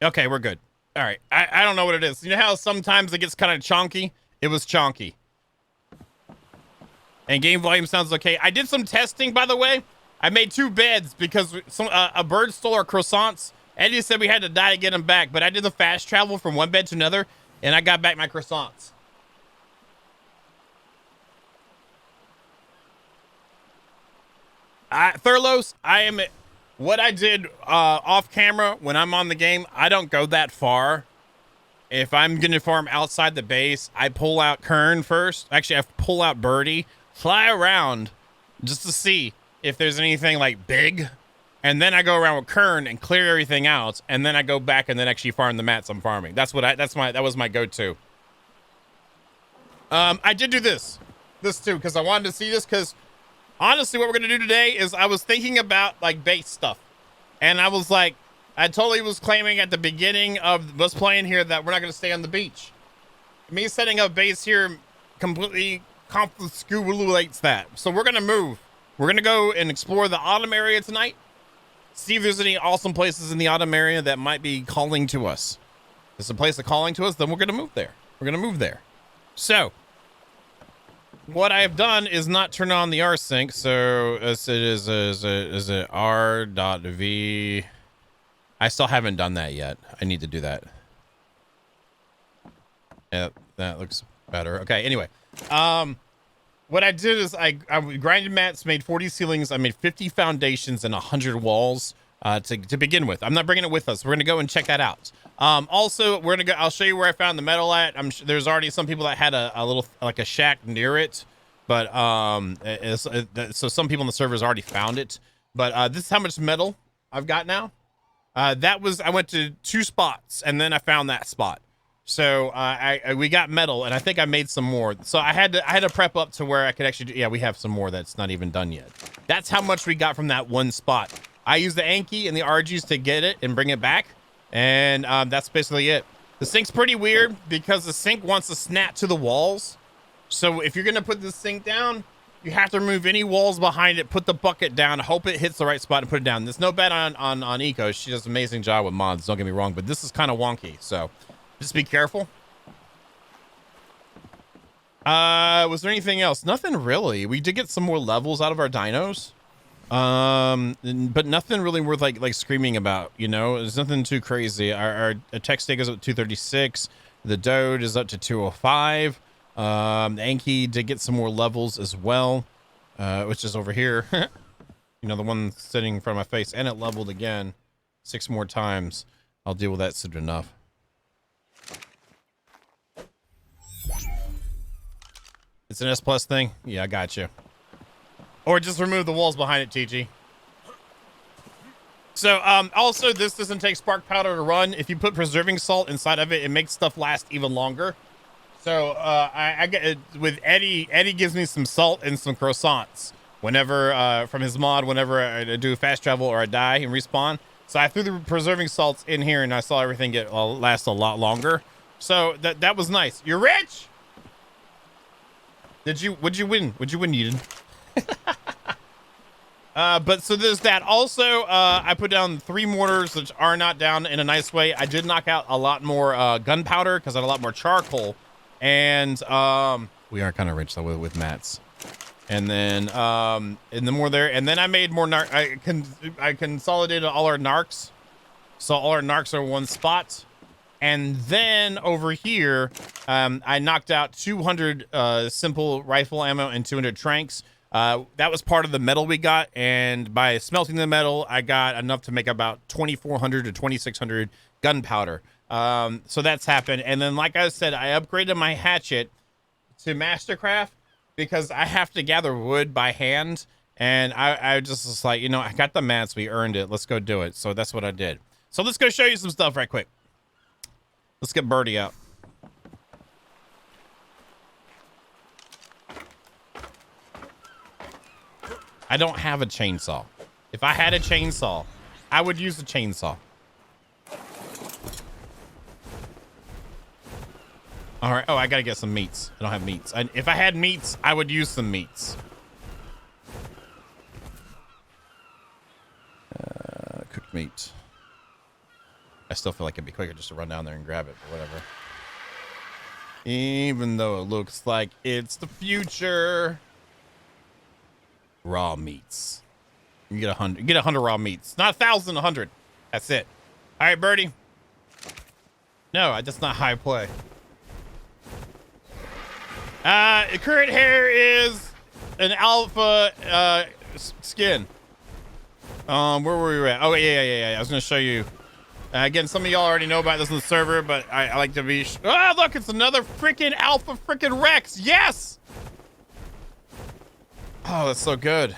Okay, we're good. All right. I don't know what it is. You know how sometimes it gets kind of chonky? It was chonky. And game volume sounds okay. I did some testing, by the way. I made 2 beds because a bird stole our croissants. Eddie said we had to die to get them back, but I did the fast travel from one bed to another, and I got back my croissants. Thurlos, what I did off camera when I'm on the game, I don't go that far. If I'm going to farm outside the base, I pull out Kern first. Actually, I pull out Birdie, fly around just to see if there's anything like big. And then I go around with Kern and clear everything out. And then I go back and then actually farm the mats I'm farming. That was my go-to. I did do this too, because I wanted to see this, because honestly, what we're going to do today is I was thinking about like base stuff. And I was like, I totally was claiming at the beginning of us playing here that we're not going to stay on the beach. Me setting up base here completely confisculates that. So we're going to move. We're going to go and explore the autumn area tonight. See if there's any awesome places in the autumn area that might be calling to us. If there's a place that's calling to us, then we're going to move there. We're going to move there. So what I have done is not turn on the rsync. So is it r.v. I still haven't done that yet. I need to do that. Yeah, that looks better. Okay, anyway. What I did is I grinded mats, made 40 ceilings, I made 50 foundations and 100 walls to begin with. I'm not bringing it with us. We're gonna go and check that out. Also, I'll show you where I found the metal at. I'm sure there's already some people that had a little, like a shack near it, but so some people in the servers already found it. But this is how much metal I've got now. I went to 2 spots and then I found that spot. So we got metal, and I think I made some more. So I had to prep up to where I could actually do, yeah, we have some more that's not even done yet. That's how much we got from that one spot. I used the Anki and the RGs to get it and bring it back, and that's basically it. The sink's pretty weird because the sink wants to snap to the walls. So if you're gonna put this sink down, you have to remove any walls behind it, put the bucket down, hope it hits the right spot, and put it down. There's no bet on Eco. She does an amazing job with mods, don't get me wrong, but this is kind of wonky, so just be careful. Was there anything else? Nothing really. We did get some more levels out of our dinos. But nothing really worth like screaming about, you know? There's nothing too crazy. Our attack stake is up to 236. The Dode is up to 205. The Anki did get some more levels as well, which is over here. You know, the one sitting in front of my face, and it leveled again 6 more times. I'll deal with that soon enough. It's an S plus thing? Yeah, I got you. Or just remove the walls behind it, TG. So, also, this doesn't take spark powder to run. If you put preserving salt inside of it, it makes stuff last even longer. So, I get it with Eddie. Eddie gives me some salt and some croissants whenever, from his mod, whenever I do fast travel or I die and respawn. So I threw the preserving salts in here and I saw everything last a lot longer. So that was nice. You're rich! What'd you win? What'd you win, Eden? But so there's that. Also, I put down 3 mortars, which are not down in a nice way. I did knock out a lot more gunpowder because I had a lot more charcoal. And we are kind of rich though with mats. And then more there. And then I made more I consolidated all our narcs. So all our narcs are in one spot. And then over here, I knocked out 200 simple rifle ammo and 200 tranks. That was part of the metal we got, and by smelting the metal, I got enough to make about 2,400 to 2,600 gunpowder. So that's happened. And then, like I said, I upgraded my hatchet to Mastercraft because I have to gather wood by hand. And I just was like, you know, I got the mats, we earned it. Let's go do it. So that's what I did. So let's go show you some stuff right quick. Let's get Birdie out. I don't have a chainsaw. If I had a chainsaw, I would use a chainsaw. All right. Oh, I gotta get some meats. I don't have meats. If I had meats, I would use some meats. Cooked meat. I still feel like it'd be quicker just to run down there and grab it, but whatever. Even though it looks like it's the future. Raw meats. You get 100. You get 100 raw meats. Not 1,000, 100. That's it. All right, Birdie. No, that's not high play. Current hair is an alpha skin. Where were we at? Oh, yeah. I was gonna show you. Again, some of y'all already know about this on the server, but I like to be. Oh, look, it's another freaking alpha freaking Rex. Yes. Oh, that's so good.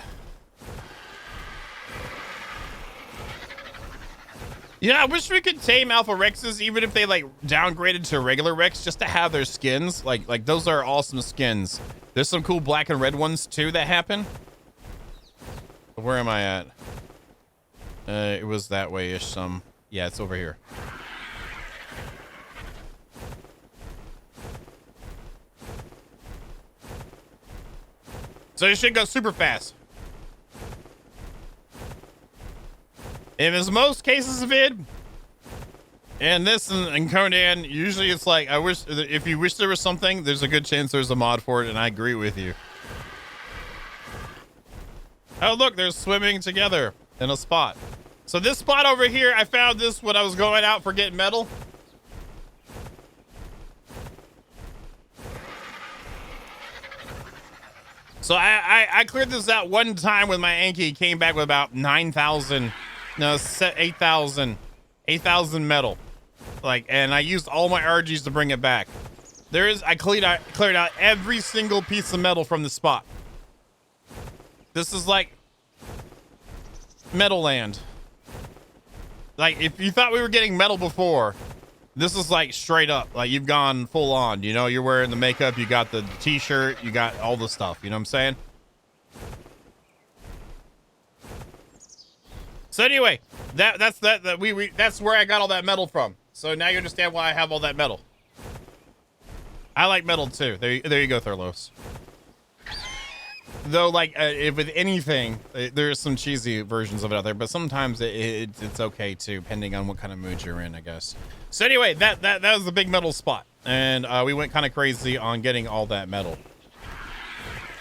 Yeah, I wish we could tame alpha Rexes, even if they like downgraded to regular Rex, just to have their skins. Like those are awesome skins. There's some cool black and red ones too that happen. Where am I at? It was that way-ish some. Yeah, it's over here. So this shit goes super fast. In most cases of it, and this and Conan, usually it's like, I wish, if you wish there was something, there's a good chance there's a mod for it, and I agree with you. Oh, look, they're swimming together in a spot. So this spot over here, I found this when I was going out for getting metal. So I cleared this out one time with my Anki, came back with about 9,000, no, 8,000 metal. Like, and I used all my RGs to bring it back. I cleared out every single piece of metal from the spot. This is like metal land. Like, if you thought we were getting metal before, this is like straight up. Like, you've gone full on. You know, you're wearing the makeup, you got the t-shirt, you got all the stuff. You know what I'm saying? So anyway, that's where I got all that metal from. So now you understand why I have all that metal. I like metal too. There you go, Thurlos. Though, like, with anything, there's some cheesy versions of it out there, but sometimes it's okay too, depending on what kind of mood you're in, I guess. So anyway, that was the big metal spot, and we went kind of crazy on getting all that metal.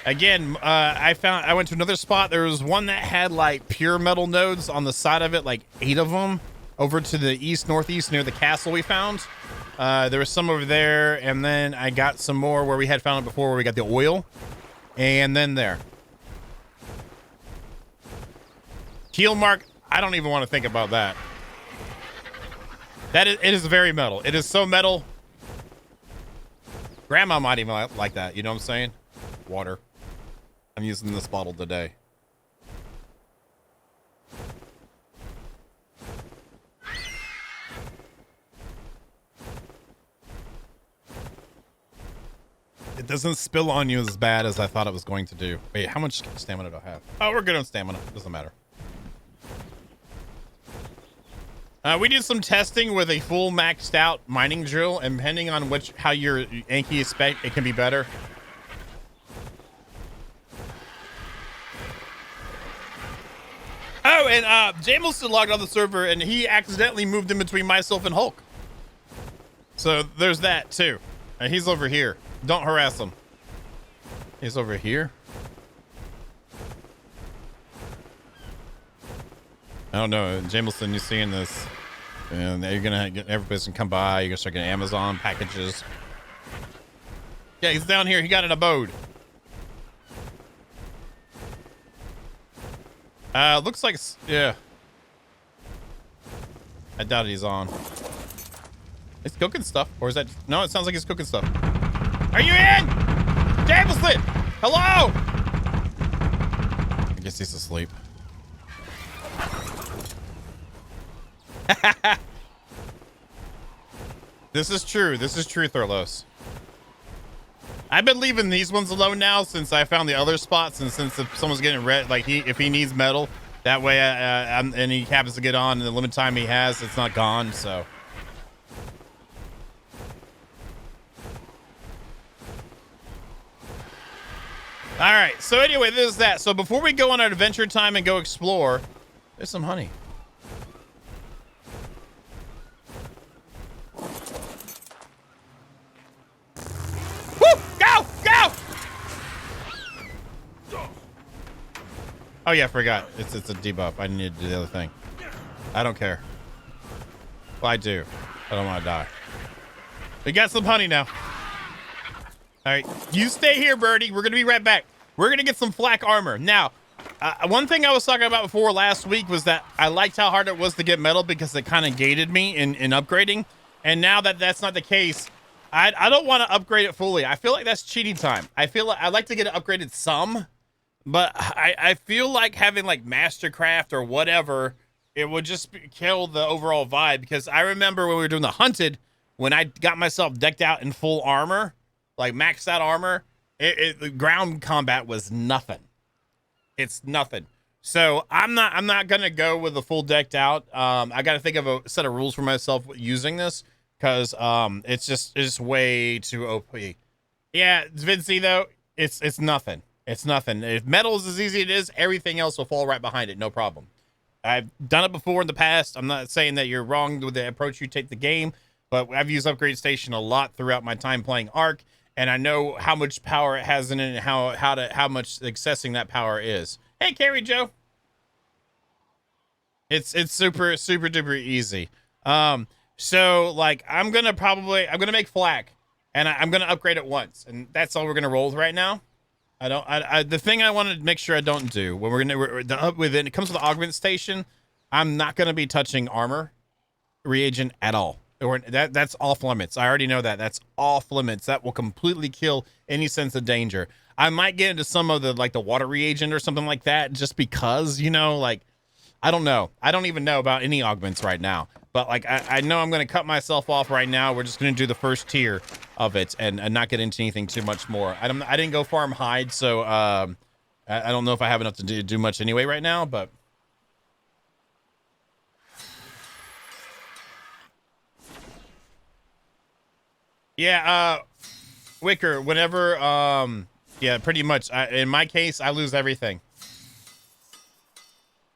Again, I went to another spot. There was one that had like pure metal nodes on the side of it, like 8 of them, over to the northeast near the castle we found. There was some over there, and then I got some more where we had found it before, where we got the oil. And then there. Keel mark, I don't even want to think about that. It is very metal. It is so metal. Grandma might even like that, you know what I'm saying? Water. I'm using this bottle today. It doesn't spill on you as bad as I thought it was going to do. Wait, how much stamina do I have? Oh, we're good on stamina. Doesn't matter. We did some testing with a full maxed out mining drill, and depending on how your Anki is spec, it can be better. Oh, and Jamilson logged on the server, and he accidentally moved in between myself and Hulk. So there's that too. And he's over here. Don't harass him. He's over here. I don't know, Jamilson, you seeing this? And you're gonna get everybody's gonna come by. You're gonna start getting Amazon packages. Yeah, he's down here. He got an abode. Looks like, yeah. I doubt he's on. He's cooking stuff, or is that? No, it sounds like he's cooking stuff. Are you in? Jamilson! Hello! I guess he's asleep. This is true. This is true, Thurlos. I've been leaving these ones alone now since I found the other spots, and since if someone's getting red, like if he needs metal, that way, and he happens to get on in the limited time he has, it's not gone. So. All right. So anyway, this is that. So before we go on our adventure time and go explore, there's some honey. Oh yeah, I forgot. It's a debuff. I need to do the other thing. I don't care. Well, I do. I don't want to die. We got some honey now. All right, you stay here, Birdie. We're gonna be right back. We're gonna get some flak armor. Now, one thing I was talking about before last week was that I liked how hard it was to get metal because it kind of gated me in upgrading. And now that that's not the case, I don't want to upgrade it fully. I feel like that's cheating time. I feel like I like to get it upgraded some, but I feel like having like Mastercraft or whatever, it would just kill the overall vibe. Because I remember when we were doing the hunted, when I got myself decked out in full armor, like maxed out armor, the ground combat was nothing. It's nothing. So I'm not gonna go with the full decked out. I got to think of a set of rules for myself using this because it's just way too OP. Yeah, Vinci though, it's nothing. It's nothing. If metal is as easy as it is, everything else will fall right behind it. No problem. I've done it before in the past. I'm not saying that you're wrong with the approach you take the game, but I've used Upgrade Station a lot throughout my time playing ARK, and I know how much power it has in it and how much accessing that power is. Hey, Carrie Joe. It's super duper easy. So like I'm gonna make flak, and I'm gonna upgrade it once, and that's all we're gonna roll with right now. The thing I want to make sure I don't do when when it comes to the augment station, I'm not gonna be touching armor reagent at all. Or that's off limits. I already know that. That's off limits. That will completely kill any sense of danger. I might get into some of the like the water reagent or something like that, just because, you know, like I don't know. I don't even know about any augments right now. But like I know I'm gonna cut myself off right now. We're just gonna do the first tier of it and not get into anything too much more. I didn't go farm hide, so I don't know if I have enough to do much anyway right now, but yeah, Wicker, whenever, yeah, pretty much. In my case, I lose everything.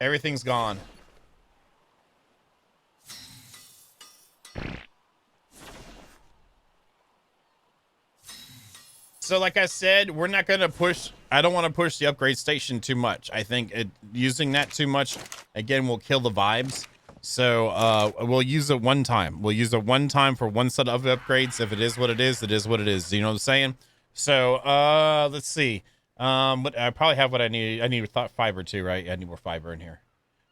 Everything's gone. So like I said, we're not going to push. I don't want to push the upgrade station too much. I think using that too much, again, will kill the vibes. So we'll use it one time. We'll use it one time for one set of upgrades. If it is what it is, it is what it is. You know what I'm saying? So let's see. But I probably have what I need. I need fiber too, right? I need more fiber in here.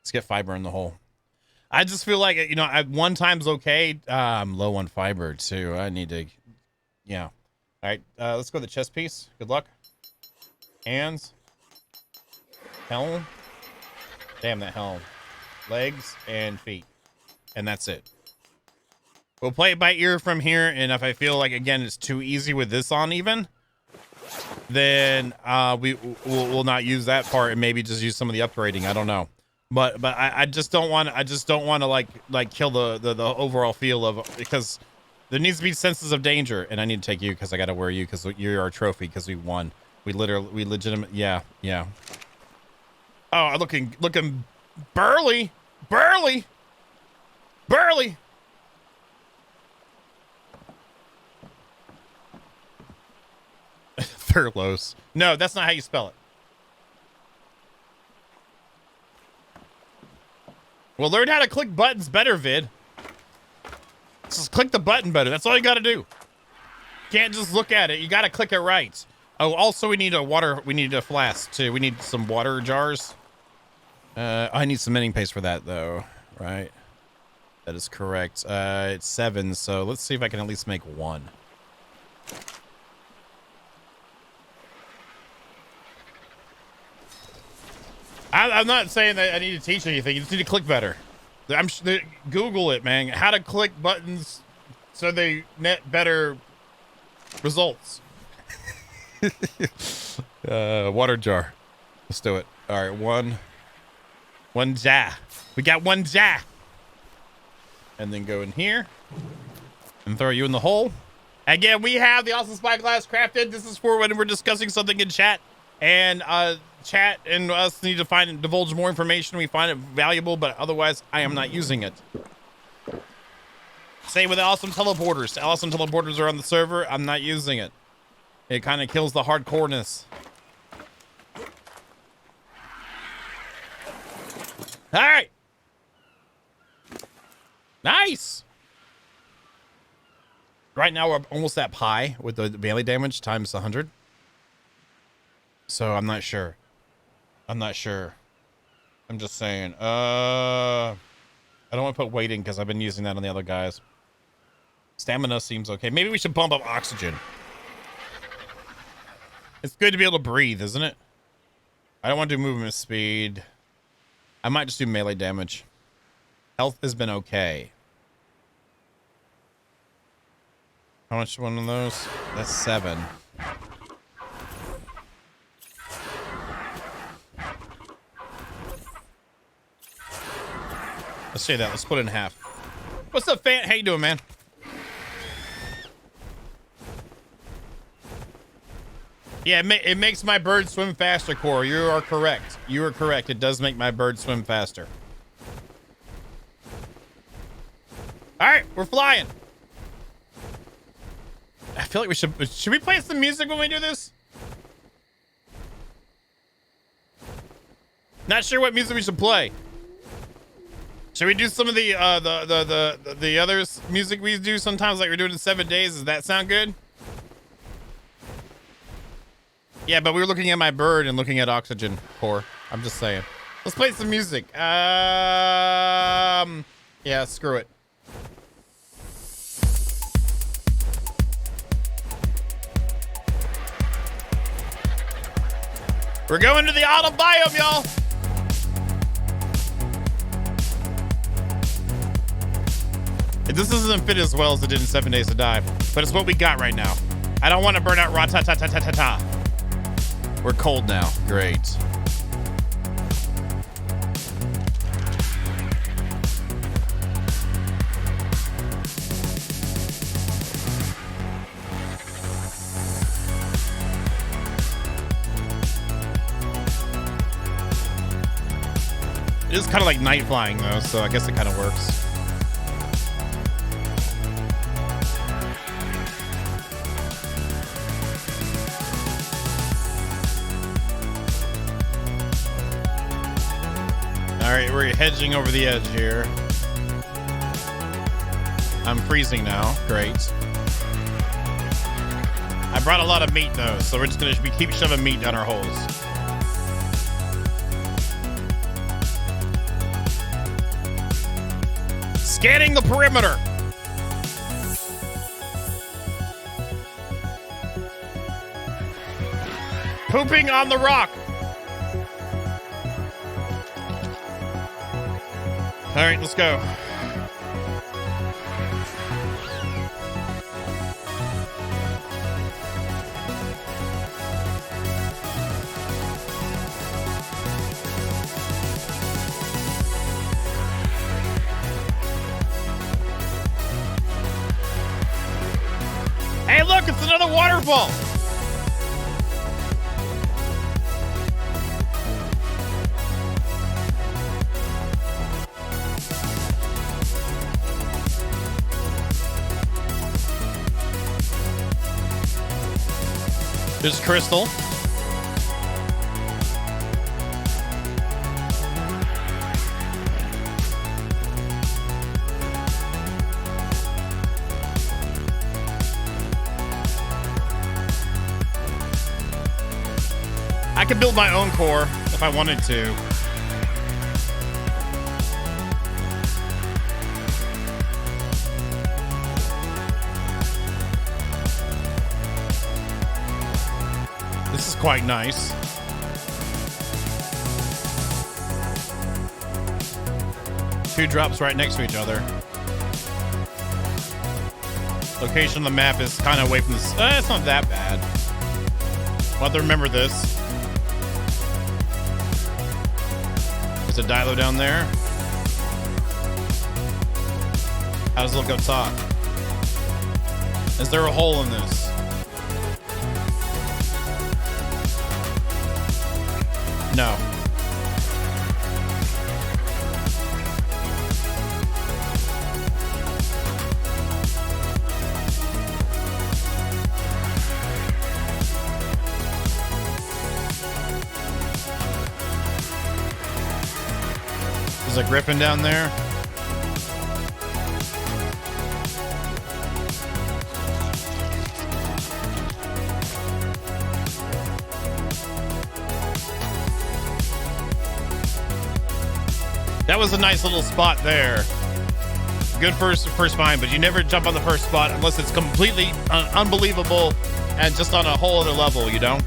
Let's get fiber in the hole. I just feel like, you know, one time's okay. I'm low on fiber too. I need to, yeah. All right, let's go to the chest piece. Good luck. Hands. Helm. Damn, that helm. Legs and feet. And that's it. We'll play it by ear from here, and if I feel like, again, it's too easy with this on even, then we'll not use that part and maybe just use some of the upgrading. I don't know. But I just don't want to like kill the overall feel of, because there needs to be senses of danger, and I need to take you because I got to wear you because you're our trophy because we won. We legitimate. Yeah. Oh, looking burly. Thurlos. No, that's not how you spell it. Well, learn how to click buttons better, Vid. Just click the button better. That's all you got to do. Can't just look at it. You got to click it right. Oh, also we need a flask too. We need some water jars. I need cementing paste for that though, right? That is correct. It's 7, so let's see if I can at least make 1. I'm not saying that I need to teach anything. You just need to click better. Google it, man. How to click buttons so they net better results. Water jar. Let's do it. All right, one jar. We got 1 jar. And then go in here and throw you in the hole. Again, we have the awesome spyglass crafted. This is for when we're discussing something in chat, and chat and us need to divulge more information. We find it valuable, but otherwise I am not using it. Same with the awesome teleporters. Awesome teleporters are on the server. I'm not using it. It kind of kills the hardcoreness. All right. Nice. Right now, we're almost at pi with the melee damage times 100. So I'm not sure. I'm not sure. I'm just saying. I don't want to put weight in because I've been using that on the other guys. Stamina seems okay. Maybe we should bump up oxygen. It's good to be able to breathe, isn't it? I don't want to do movement speed. I might just do melee damage. Health has been okay. How much one of those? That's 7. Let's say that. Let's split it in half. What's up, Fant? How you doing, man? Yeah, it makes my bird swim faster, Core. You are correct. You are correct. It does make my bird swim faster. All right, we're flying. I feel like we should we play some music when we do this? Not sure what music we should play. Should we do some of the others music we do sometimes, like we're doing in 7 days? Does that sound good? Yeah, but we were looking at my bird and looking at oxygen core. I'm just saying. Let's play some music. Yeah, screw it. We're going to the autumn biome, y'all. This doesn't fit as well as it did in 7 Days to Die, but it's what we got right now. I don't want to burn out ra-ta-ta-ta-ta-ta-ta. We're cold now. Great. It is kind of like night flying though, so I guess it kind of works. All right, we're hedging over the edge here. I'm freezing now. Great. I brought a lot of meat though, so we're just gonna keep shoving meat down our holes. Scanning the perimeter. Pooping on the rock. All right, let's go. Hey, look, it's another waterfall. There's Crystal. I could build my own core if I wanted to. This is quite nice. Two drops right next to each other. Location on the map is kind of away from this. It's not that bad. We'll have to remember this. There's a dilo down there. How does it look up top? Is there a hole in this? No. There's a griffin down there. That was a nice little spot there. Good first find, but you never jump on the first spot unless it's completely unbelievable and just on a whole other level, you know?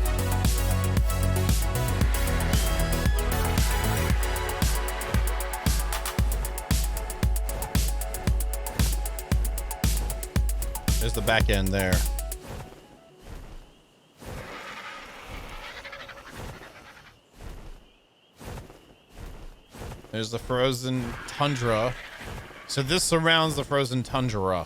There's the back end there. There's the frozen tundra. So this surrounds the frozen tundra.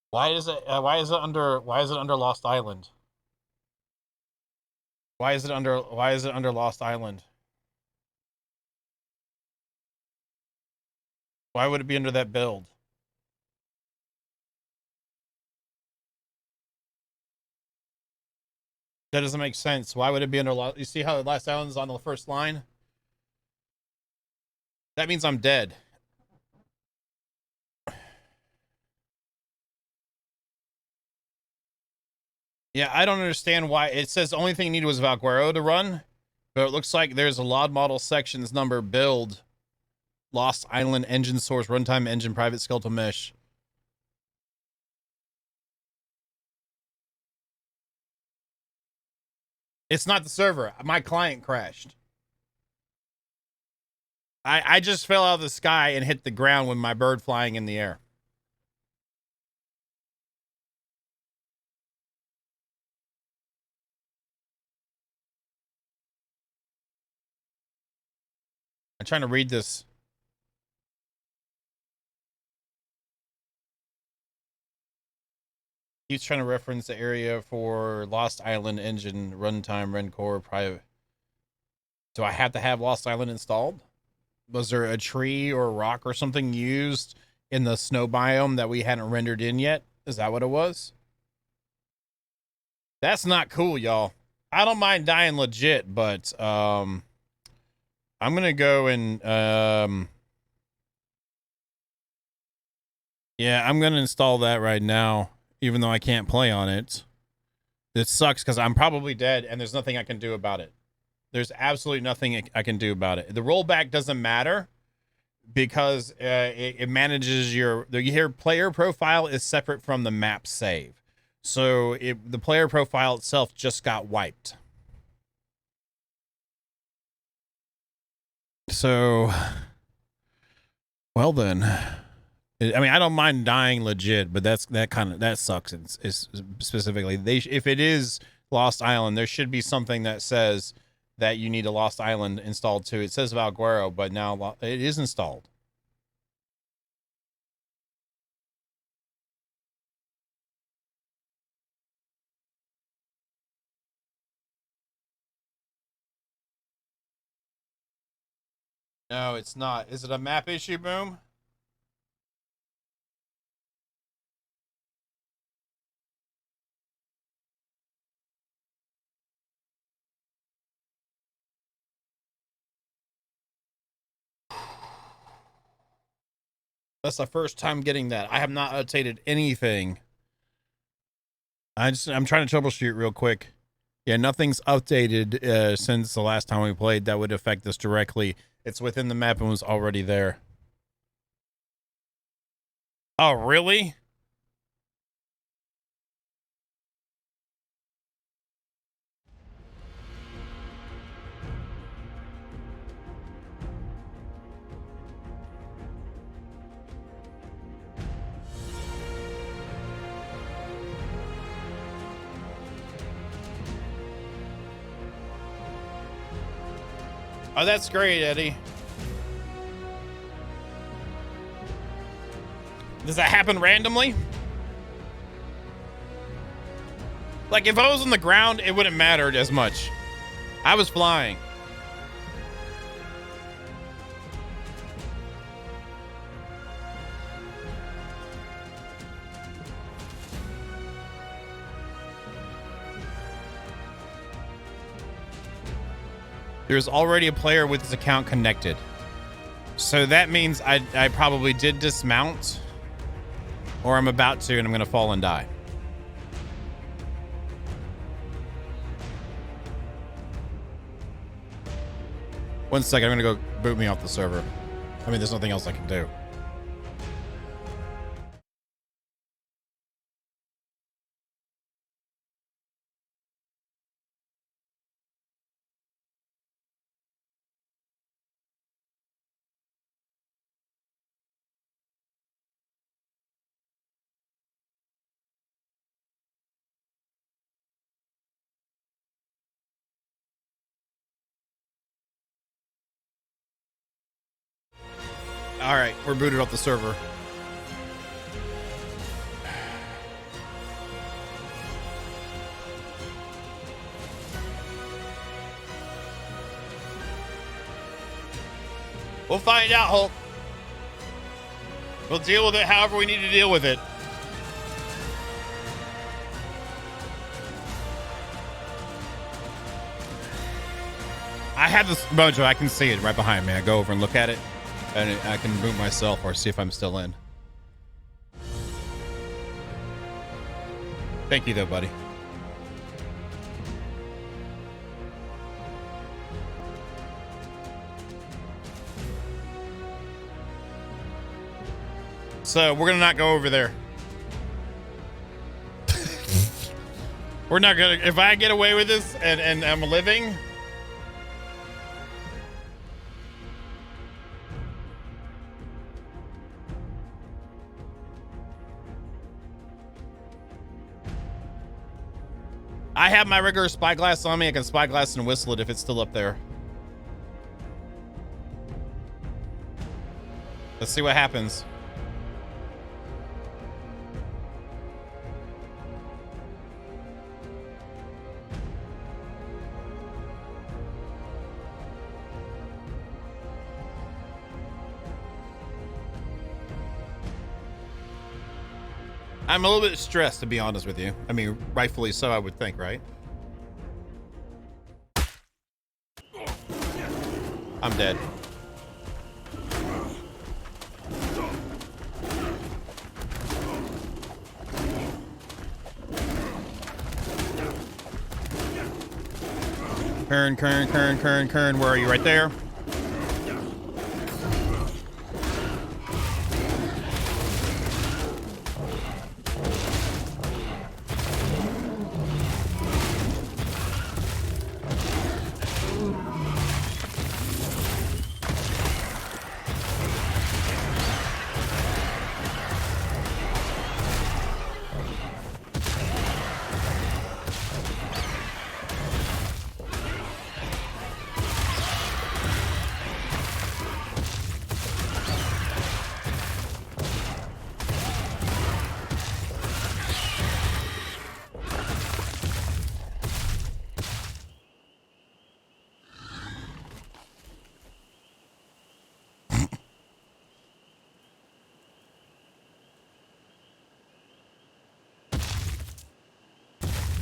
Why is it under Lost Island? Why is it under Lost Island? Why would it be under that build? That doesn't make sense. Why would it be under Lost? You see how the Lost Island is on the first line? That means I'm dead. Yeah, I don't understand why it says the only thing needed was Valguero to run, but it looks like there's a LOD model sections number build, Lost Island engine source, runtime engine, private skeletal mesh. It's not the server. My client crashed. I just fell out of the sky and hit the ground with my bird flying in the air. I'm trying to read this. He's trying to reference the area for Lost Island engine, runtime, Rencore, private. Do I have to have Lost Island installed? Was there a tree or a rock or something used in the snow biome that we hadn't rendered in yet? Is that what it was? That's not cool, y'all. I don't mind dying legit, but I'm gonna go and yeah, I'm gonna install that right now, even though I can't play on it. This sucks because I'm probably dead and there's nothing I can do about it. There's absolutely nothing I can do about it. The rollback doesn't matter because it manages your player profile is separate from the map save. So the player profile itself just got wiped. So, well then, I mean, I don't mind dying legit, but that sucks. It's specifically if it is Lost Island, there should be something that says that you need a Lost Island installed too. It says Valguero, but now it is installed. No, it's not. Is it a map issue, Boom? That's the first time getting that. I have not updated anything. I'm trying to troubleshoot real quick. Yeah, nothing's updated since the last time we played that would affect this directly. It's within the map and was already there. Oh, really? Oh, that's great, Eddie. Does that happen randomly? Like, if I was on the ground, it wouldn't matter as much. I was flying. There's already a player with his account connected. So that means I probably did dismount, or I'm about to, and I'm going to fall and die. One second, I'm going to go boot me off the server. I mean, there's nothing else I can do. All right, we're booted off the server. We'll find out, Hulk. We'll deal with it however we need to deal with it. I have this mojo. I can see it right behind me. I go over and look at it, and I can boot myself or see if I'm still in. Thank you, though, buddy. So we're gonna not go over there. We're not gonna. If I get away with this and I'm living. I have my regular spyglass on me. I can spyglass and whistle it if it's still up there. Let's see what happens. I'm a little bit stressed, to be honest with you. I mean, rightfully so, I would think, right? I'm dead. Kern, where are you? Right there?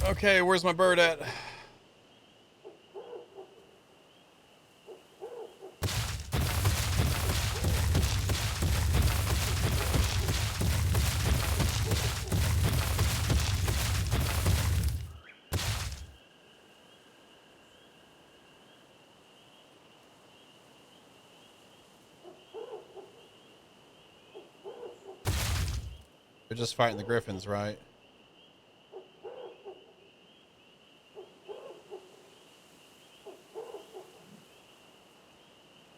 Okay, where's my bird at? They're just fighting the griffins, right?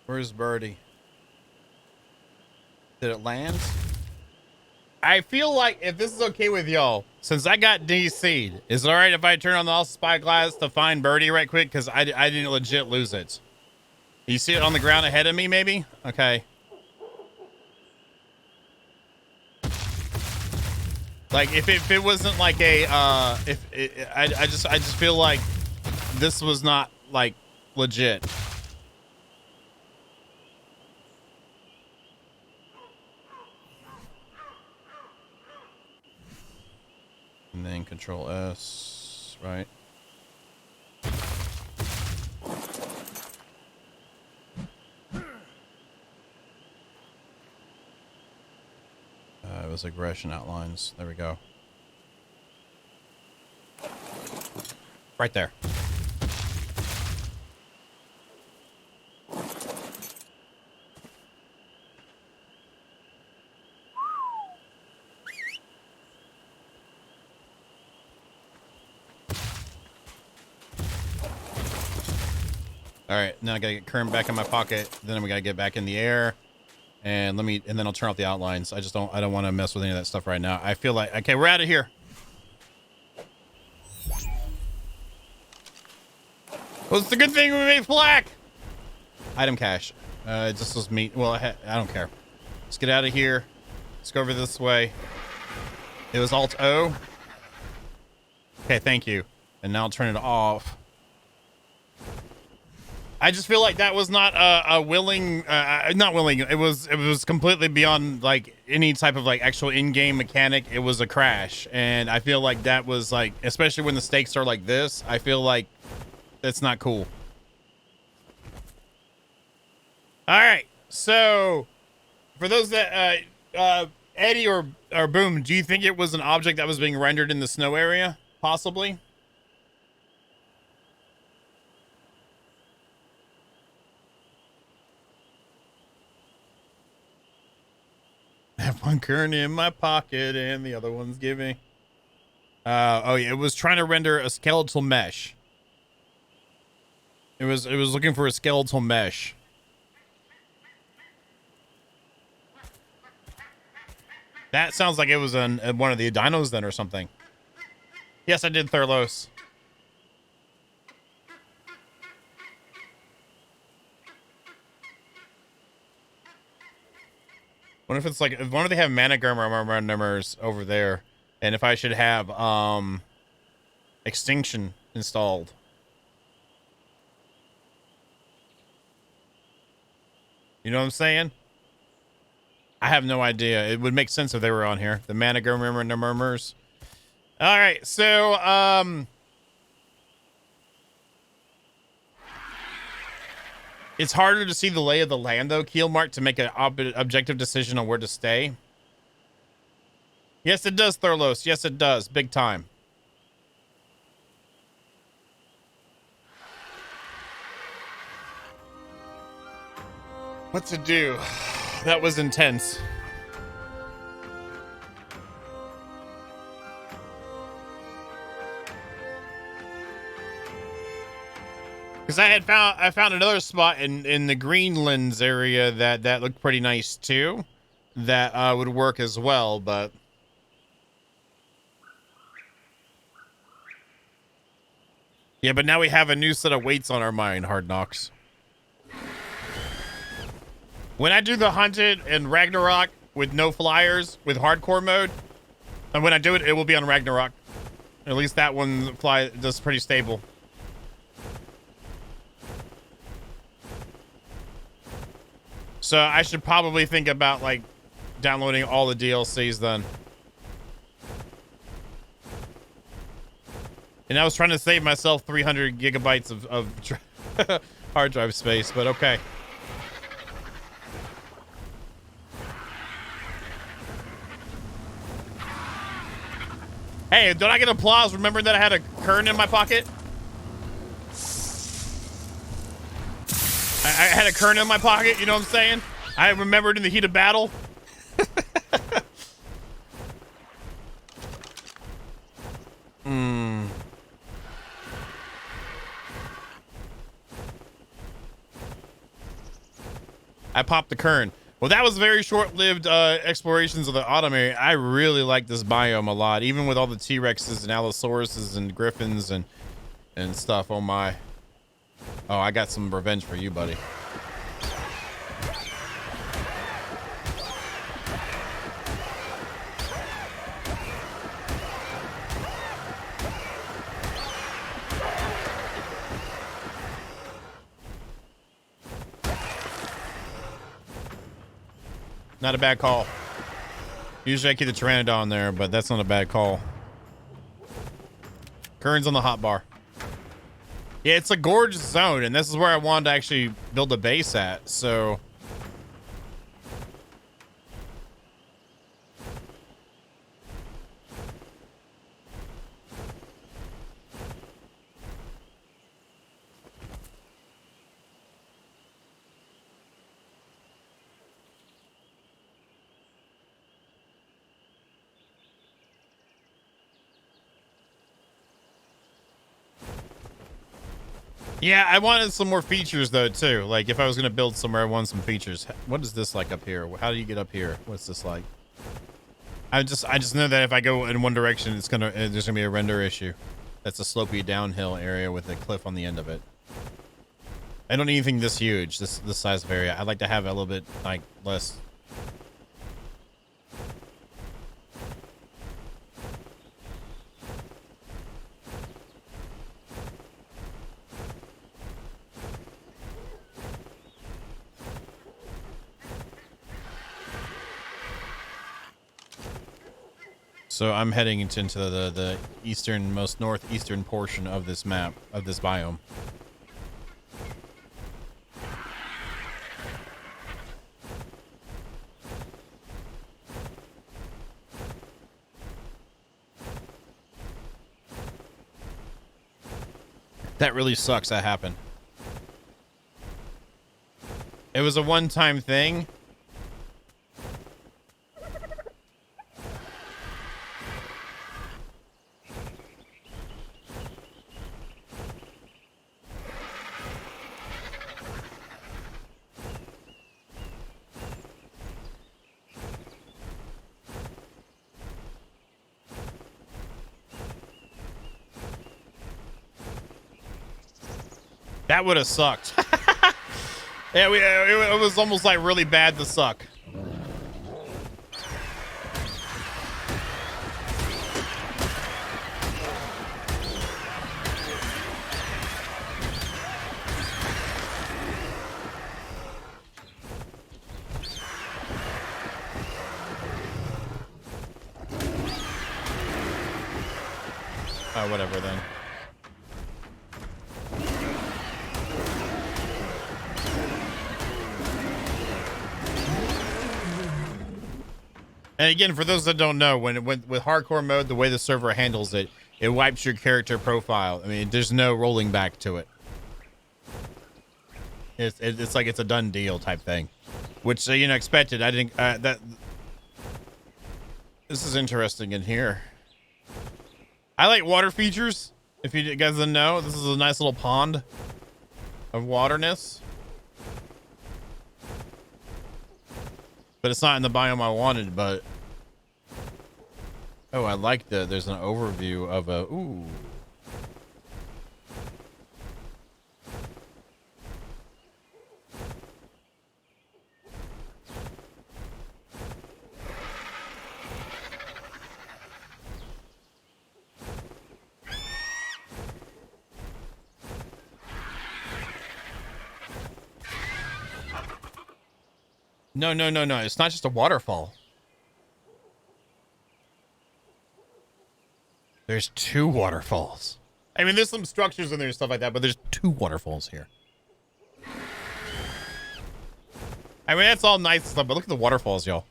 Where's Birdie? Did it land? I feel like if this is okay with y'all, since I got DC'd, is it all right if I turn on the spyglass to find Birdie right quick? Because I didn't legit lose it. You see it on the ground ahead of me, maybe? Okay. Like if it wasn't like a I just feel like this was not like legit. And then Control S, right? It was aggression outlines. There we go. Right there. All right, now I gotta get current back in my pocket. Then we gotta get back in the air, and then I'll turn off the outlines. I don't want to mess with any of that stuff right now. I feel like, okay, we're out of here. Well, it's a good thing we made black. Item cache. It just was me. Well, I don't care. Let's get out of here. Let's go over this way. It was Alt O. Okay, thank you. And now I'll turn it off. I just feel like that was not a willing, not willing. It was completely beyond like any type of like actual in-game mechanic. It was a crash, and I feel like that was like, especially when the stakes are like this, I feel like that's not cool. All right, so for those that Eddie or Boom, do you think it was an object that was being rendered in the snow area, possibly? I have one current in my pocket and the other one's giving. Oh yeah, it was trying to render a skeletal mesh. It was looking for a skeletal mesh. That sounds like it was on one of the dinos then or something. Yes, I did Thurlos. What if it's like, why do they have mana numbers over there? And if I should have extinction installed. You know what I'm saying? I have no idea. It would make sense if they were on here. The mana murmurs. All right, so it's harder to see the lay of the land, though, Keelmark, to make an objective decision on where to stay. Yes, it does, Thurlos. Yes, it does. Big time. What to do? That was intense. Because I found another spot in the Greenlands area that looked pretty nice too, that would work as well, but yeah, but now we have a new set of weights on our mind, Hard Knocks. When I do the Hunted and Ragnarok with no flyers with hardcore mode, and when I do it, it will be on Ragnarok. At least that one does pretty stable. So I should probably think about like downloading all the DLCs then. And I was trying to save myself 300 gigabytes of hard drive space, but okay. Hey, don't I get applause remembering that I had a kern in my pocket? I had a kern in my pocket, you know what I'm saying? I remembered in the heat of battle. I popped the kern. Well, that was very short-lived explorations of the autumn area. I really like this biome a lot, even with all the T-Rexes and Allosauruses and Griffins and stuff. Oh my. Oh, I got some revenge for you, buddy. Not a bad call. Usually I keep the Pteranodon there, but that's not a bad call. Kern's on the hot bar. Yeah, it's a gorgeous zone, and this is where I wanted to actually build a base at, so... Yeah, I wanted some more features though too. Like if I was gonna build somewhere, I wanted some features. What is this like up here? How do you get up here? What's this like? I just know that if I go in one direction, there's gonna be a render issue. That's a slopey downhill area with a cliff on the end of it. I don't need anything this huge, this size of area. I'd like to have a little bit like less. So I'm heading into the easternmost northeastern portion of this map, of this biome. That really sucks that happened. It was a one-time thing. That would have sucked. Yeah, it was almost like really bad to suck. Oh, whatever then. And again, for those that don't know, when with hardcore mode, the way the server handles it, it wipes your character profile. I mean, there's no rolling back to it. It's like it's a done deal type thing, which you know expected. I didn't. That this is interesting in here. I like water features. If you guys didn't know, this is a nice little pond of waterness. But it's not in the biome I wanted, but... Oh, I like there's an overview of a... Ooh. No. It's not just a waterfall. There's two waterfalls. I mean, there's some structures in there and stuff like that, but there's two waterfalls here. I mean, that's all nice stuff, but look at the waterfalls, y'all.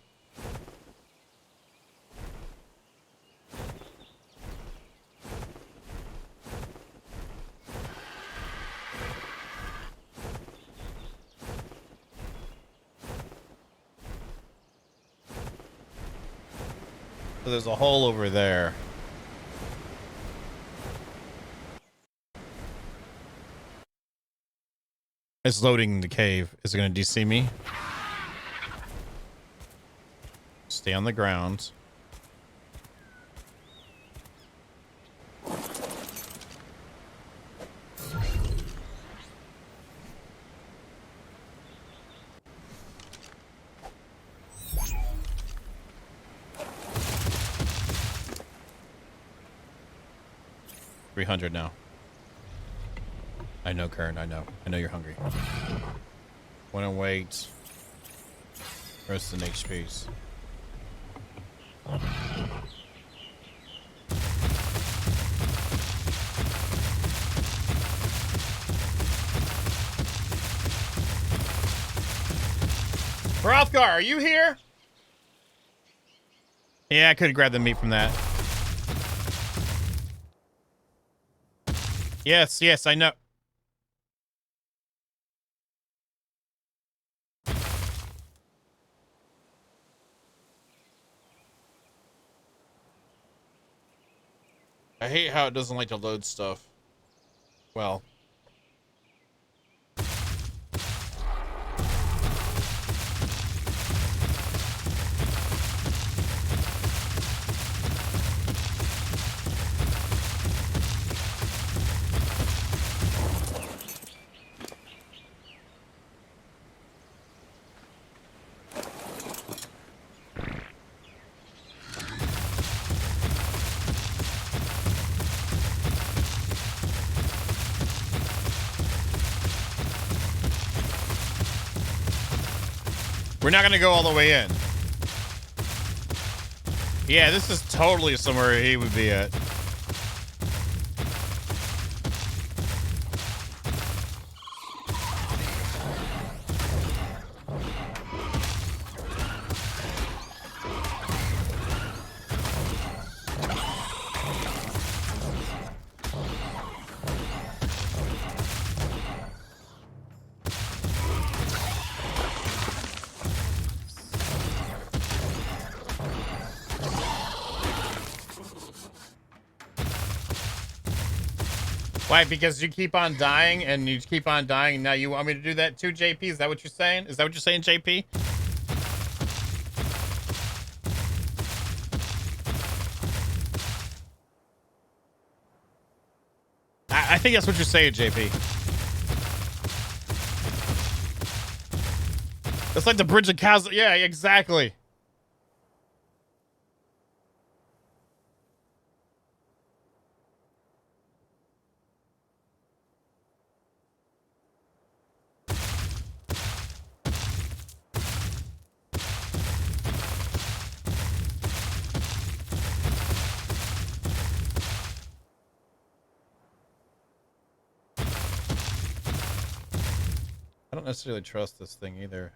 So there's a hole over there. It's loading the cave. Is it going to DC me? Stay on the ground. $300 now. I know, Kern. I know you're hungry. Wanna wait. Rest in HPs. Hrothgar, are you here? Yeah, I could grab the meat from that. Yes, yes, I know. I hate how it doesn't like to load stuff. Well. We're not gonna go all the way in. Yeah, this is totally somewhere he would be at. Why? Because you keep on dying and you keep on dying. Now you want me to do that too, JP? Is that what you're saying? Is that what you're saying, JP? I think that's what you're saying, JP. It's like the bridge of cows. Yeah, exactly. I don't necessarily trust this thing either.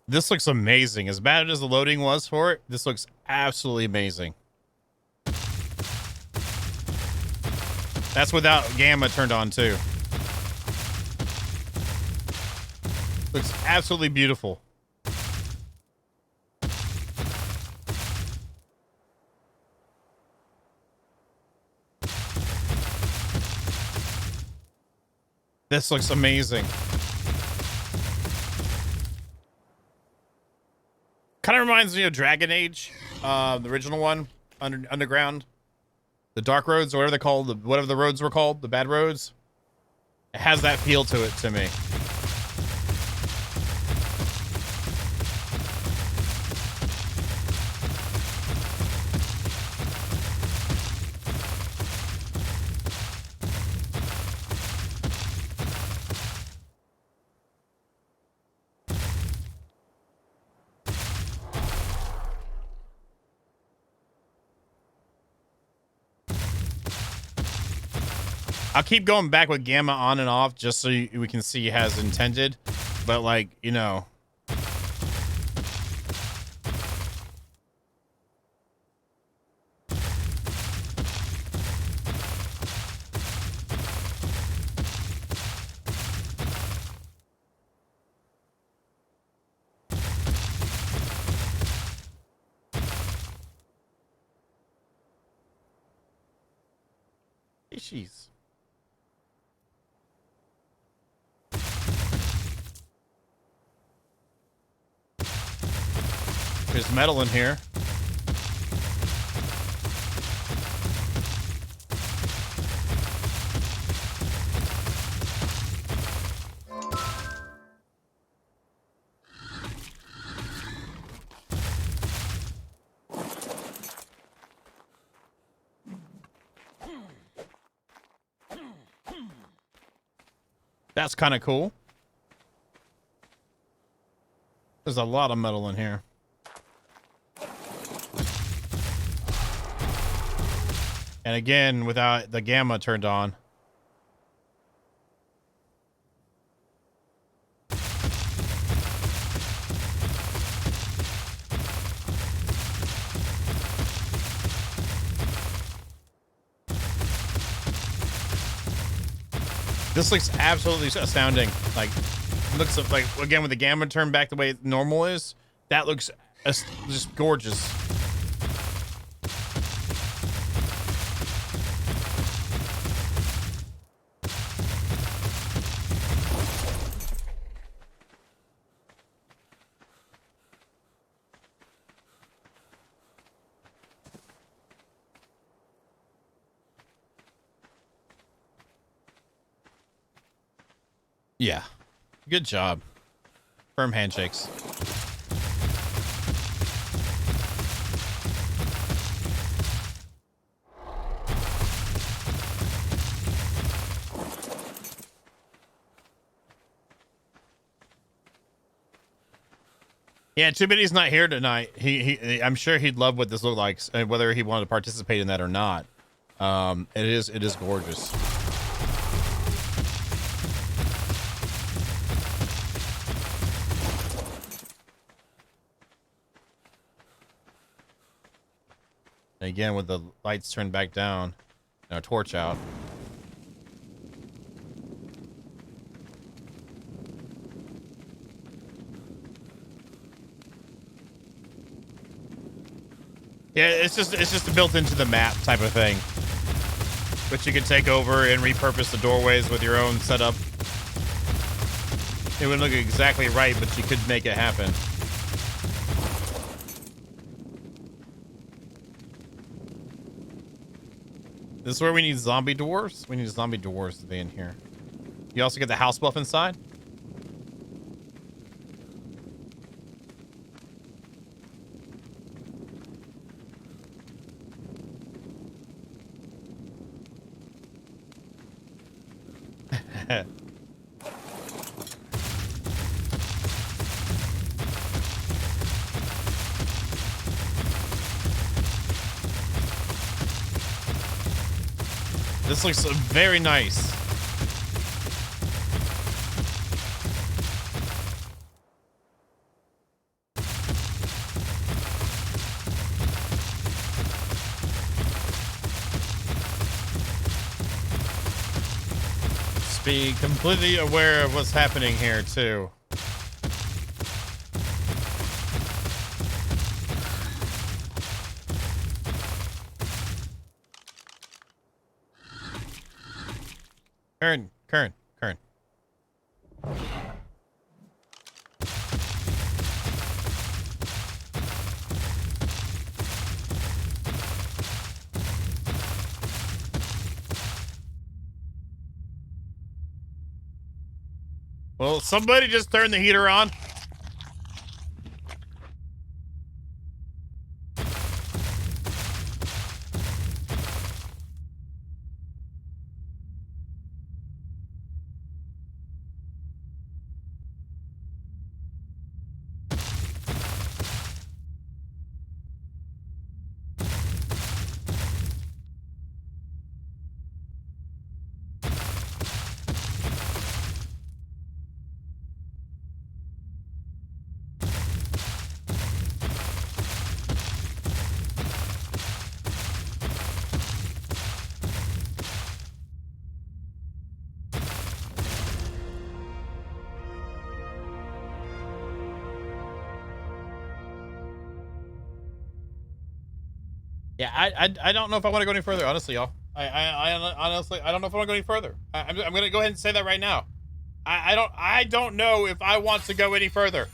This looks amazing. As bad as the loading was for it, this looks absolutely amazing. That's without gamma turned on too. Looks absolutely beautiful. This looks amazing. Kind of reminds me of Dragon Age, the original one, underground, the dark roads, or whatever they call whatever the roads were called, the bad roads. It has that feel to it to me. I'll keep going back with gamma on and off just so we can see as intended. But like, you know. Jeez. There's metal in here. That's kind of cool. There's a lot of metal in here. And again, without the gamma turned on. This looks absolutely astounding. Like, looks like, again, with the gamma turned back the way normal is, that looks just gorgeous. Yeah. Good job. Firm handshakes. Yeah, too bad he's not here tonight. I'm sure he'd love what this looked like, whether he wanted to participate in that or not. It is gorgeous. Again, with the lights turned back down and our torch out. Yeah, it's just built into the map type of thing. But you can take over and repurpose the doorways with your own setup. It wouldn't look exactly right, but you could make it happen. This is where we need zombie dwarves? We need zombie dwarves to be in here. You also get the house buff inside? This looks very nice. Just be completely aware of what's happening here too. Kern. Well, somebody just turn the heater on. Yeah, I don't know if I want to go any further, honestly, y'all. Honestly, I don't know if I want to go any further. I'm gonna go ahead and say that right now. I don't know if I want to go any further.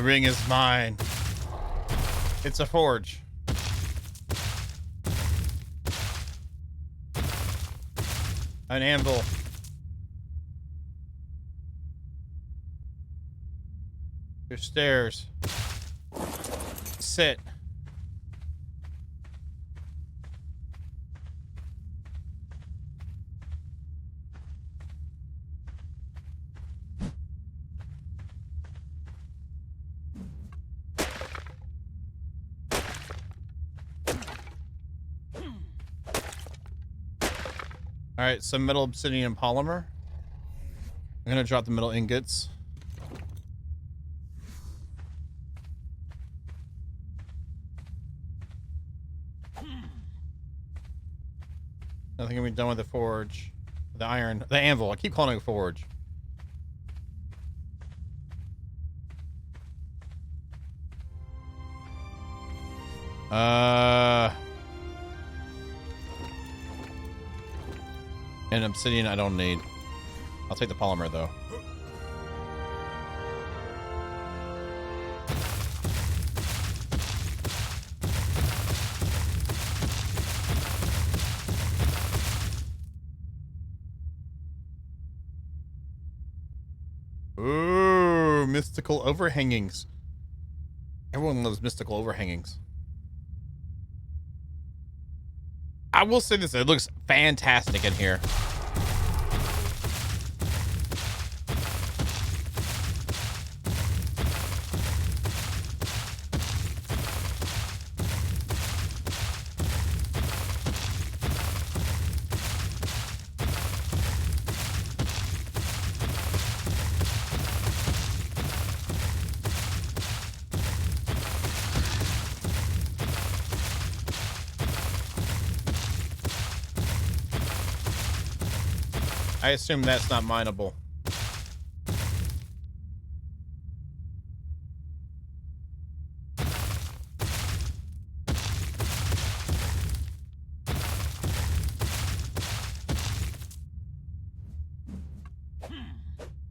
The ring is mine. It's a forge. An anvil. There's stairs. Sit. All right, some metal obsidian polymer. I'm gonna drop the metal ingots. I think we're done with the forge. The iron, the anvil. I keep calling it a forge. And obsidian I don't need. I'll take the polymer though. Ooh, mystical overhangings. Everyone loves mystical overhangings. I will say this, it looks fantastic in here. I assume that's not mineable.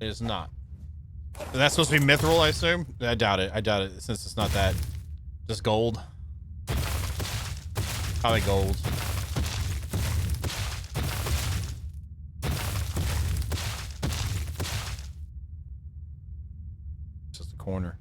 It is not. Is that supposed to be mithril, I assume? I doubt it. I doubt it since it's not that. Just gold. Probably gold. Corner.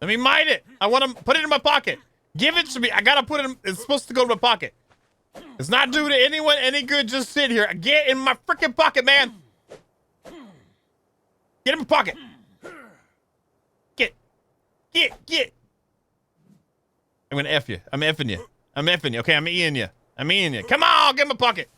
Let me mine it. I want to put it in my pocket. Give it to me. I gotta put it in, it's supposed to go to my pocket. It's not doing anyone any good. Just sit here. Get in my freaking pocket, man. Get in my pocket. Get. I'm gonna F you. I'm effing you. I'm effing you. Okay, I'm eating you. I'm eating you. Come on, get in my pocket.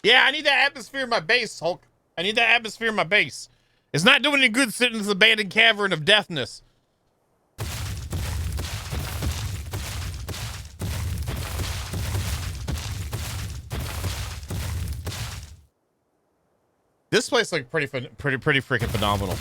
Yeah, I need that atmosphere in my base, Hulk. I need that atmosphere in my base. It's not doing any good sitting in this abandoned cavern of deathness. This place looks pretty freaking phenomenal.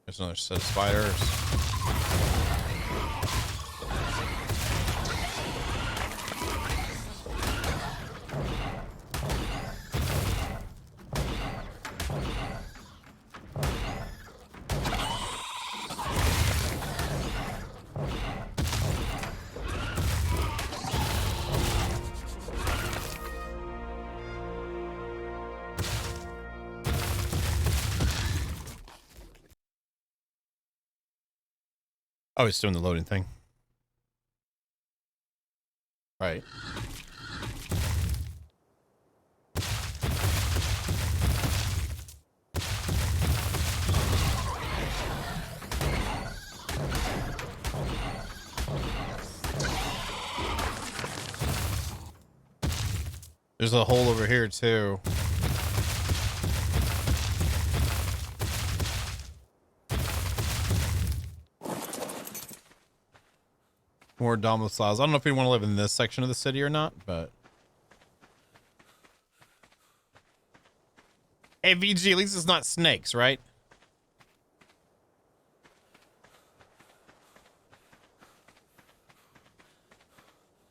There's another set of spiders. Oh, it's doing the loading thing. Right. There's a hole over here too. More domiciles. I don't know if we want to live in this section of the city or not, but hey, VG, at least it's not snakes, right?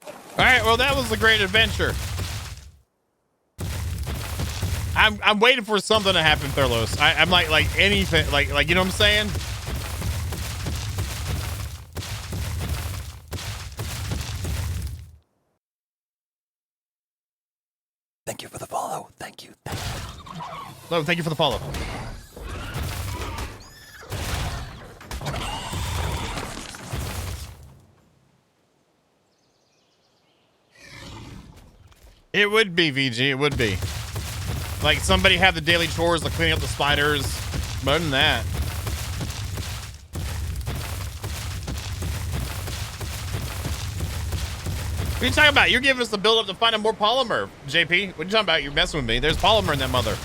All right, well, that was a great adventure. I'm waiting for something to happen, Thurlos. I'm like anything, like you know what I'm saying? Thank you for the follow. Thank you. No, thank you for the follow. It would be, VG. It would be. Like somebody had the daily chores, like cleaning up the spiders. But other than that. What are you talking about? You're giving us the build up to find more polymer, JP. What are you talking about? You're messing with me. There's polymer in that mother.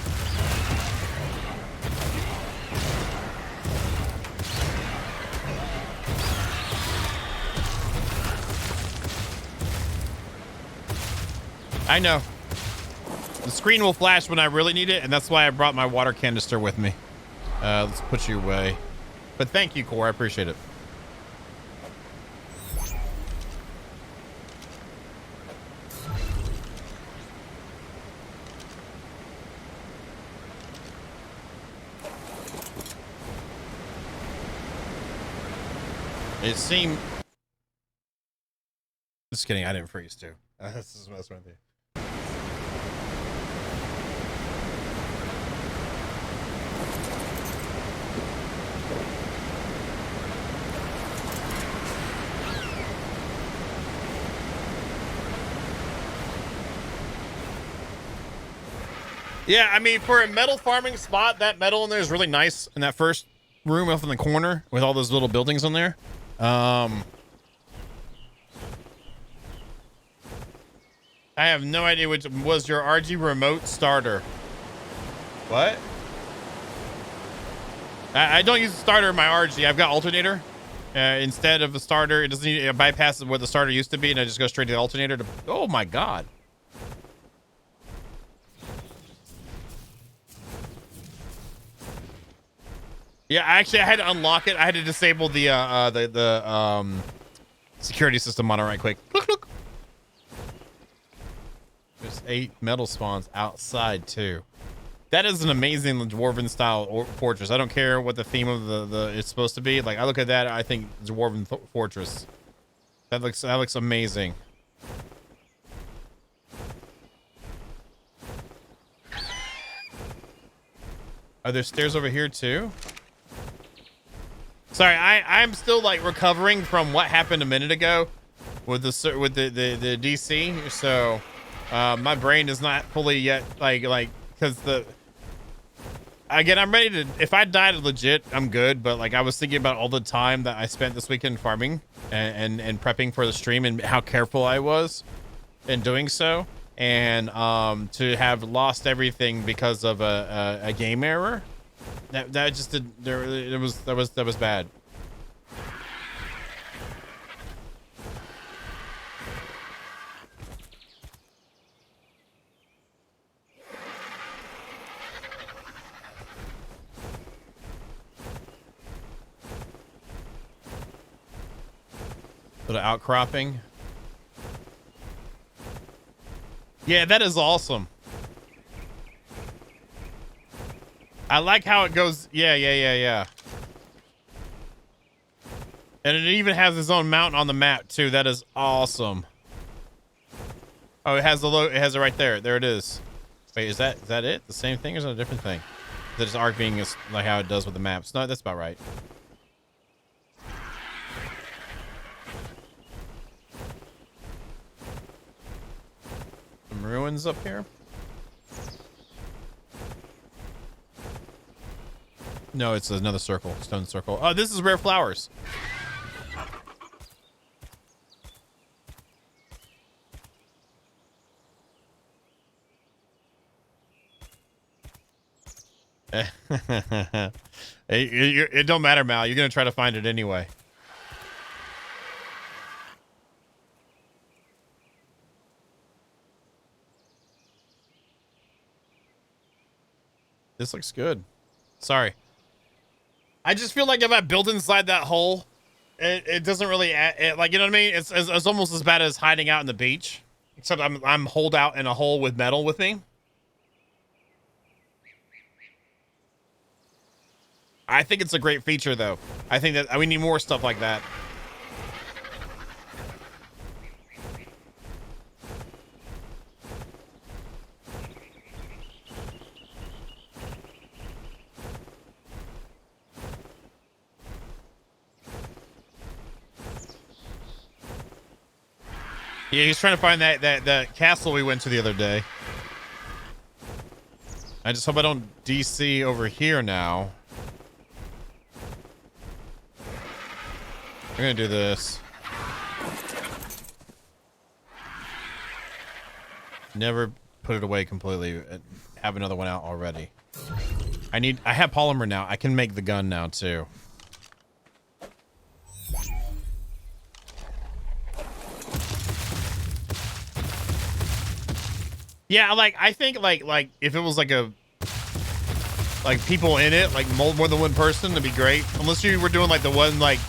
I know. The screen will flash when I really need it, and that's why I brought my water canister with me. Let's put you away. But thank you, Core. I appreciate it. It seemed... Just kidding. I didn't freeze, too. This is what I was Yeah, I mean, for a metal farming spot, that metal in there is really nice in that first room up in the corner with all those little buildings in there. I have no idea which was your RG remote starter. What? I don't use a starter in my RG. I've got alternator. Instead of a starter, it doesn't need, it bypasses where the starter used to be, and I just go straight to the alternator to... Oh my god. Yeah, actually, I had to unlock it. I had to disable the security system on it right quick. Look, look. There's 8 metal spawns outside too. That is an amazing dwarven style fortress. I don't care what the theme of the it's supposed to be. Like I look at that, I think dwarven fortress. That looks amazing. Are there stairs over here too? Sorry, I'm still like recovering from what happened a minute ago with the DC. So my brain is not fully yet like because again, I'm ready to, if I died legit, I'm good. But like I was thinking about all the time that I spent this weekend farming and prepping for the stream and how careful I was in doing so. And to have lost everything because of a game error, that just did, that was bad. Little outcropping. Yeah, that is awesome. I like how it goes. Yeah. And it even has its own mountain on the map too. That is awesome. Oh, it has the logo. It has it right there. There it is. Wait, is that it? The same thing or is it a different thing? That is ARK being like how it does with the maps. No, that's about right. ruins up here? No, it's another circle. Stone circle. Oh, this is rare flowers. It don't matter, Mal. You're gonna try to find it anyway. This looks good. Sorry. I just feel like if I build inside that hole, it doesn't really add, like, you know what I mean? It's almost as bad as hiding out in the beach, except I'm holed out in a hole with metal with me. I think it's a great feature, though. I think that we need more stuff like that. Yeah, he's trying to find that castle we went to the other day. I just hope I don't DC over here now. I'm gonna do this. Never put it away completely. Have another one out already. I have polymer now. I can make the gun now too. Yeah, like I think like if it was like people in it, like more than one person, that'd be great. Unless you were doing like the one like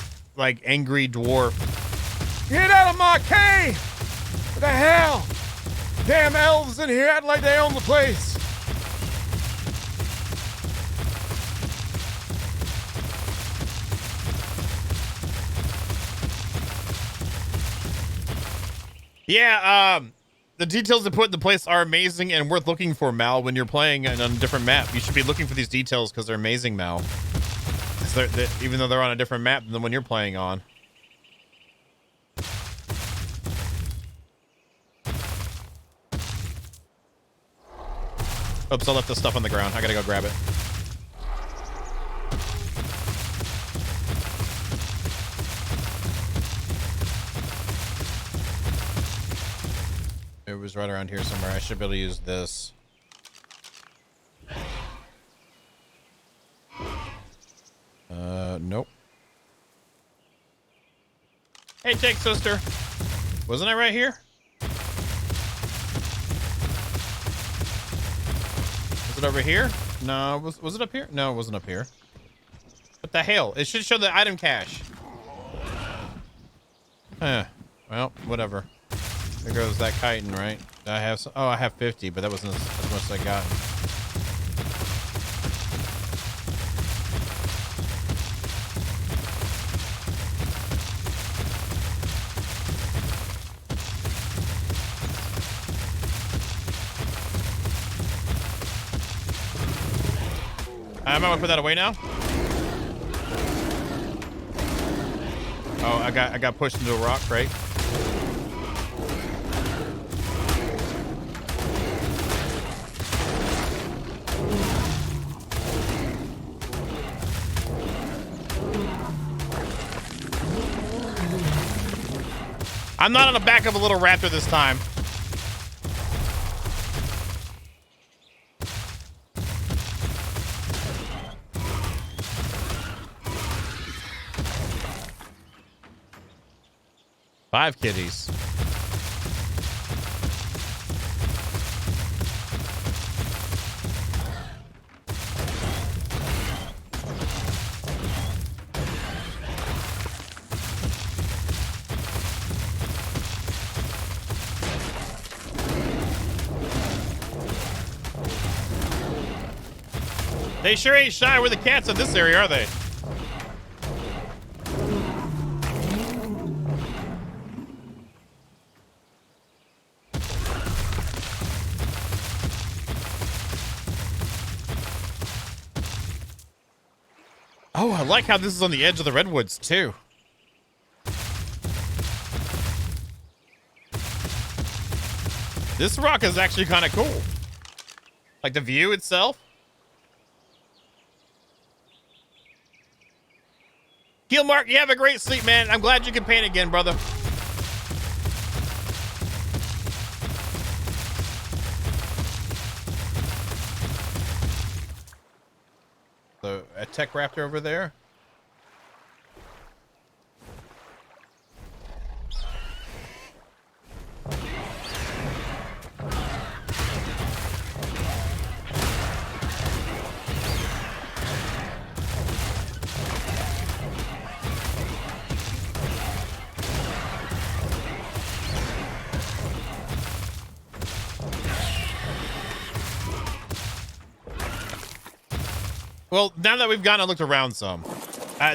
angry dwarf. Get out of my cave! What the hell? Damn elves in here acting like they own the place. Yeah, the details they put in the place are amazing and worth looking for, Mal. When you're playing on a different map, you should be looking for these details because they're amazing, Mal. Even though they're on a different map than the one you're playing on. Oops, I left the stuff on the ground. I gotta go grab it. It was right around here somewhere. I should be able to use this. Nope. Hey, Jake, sister. Wasn't I right here? Was it over here? No, was it up here? No, it wasn't up here. What the hell? It should show the item cache. Huh. Well, whatever. There goes that chitin, right? I have some, oh, I have 50, but that wasn't as much as I got. I might want to put that away now. Oh, I got pushed into a rock, right? I'm not on the back of a little raptor this time. Five kitties. They sure ain't shy with the cats in this area, are they? Oh, I like how this is on the edge of the redwoods, too. This rock is actually kind of cool. Like the view itself. Heel Mark, you have a great sleep, man. I'm glad you can paint again, brother. So a tech raptor over there. Well, now that we've gone and looked around some,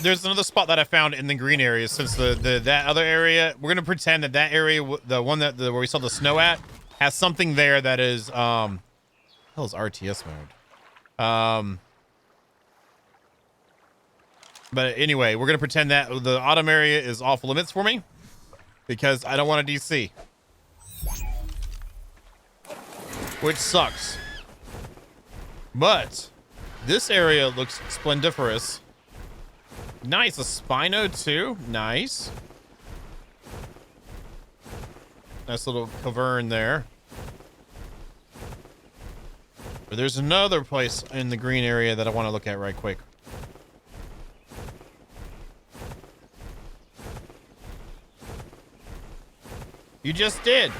there's another spot that I found in the green area. Since that other area, we're gonna pretend that that area, the one where we saw the snow at, has something there that is hell's RTS mode. But anyway, we're gonna pretend that the autumn area is off limits for me because I don't want a DC, which sucks. But this area looks splendiferous. Nice, a Spino too. Nice. Nice little cavern there. But there's another place in the green area that I want to look at right quick. You just did.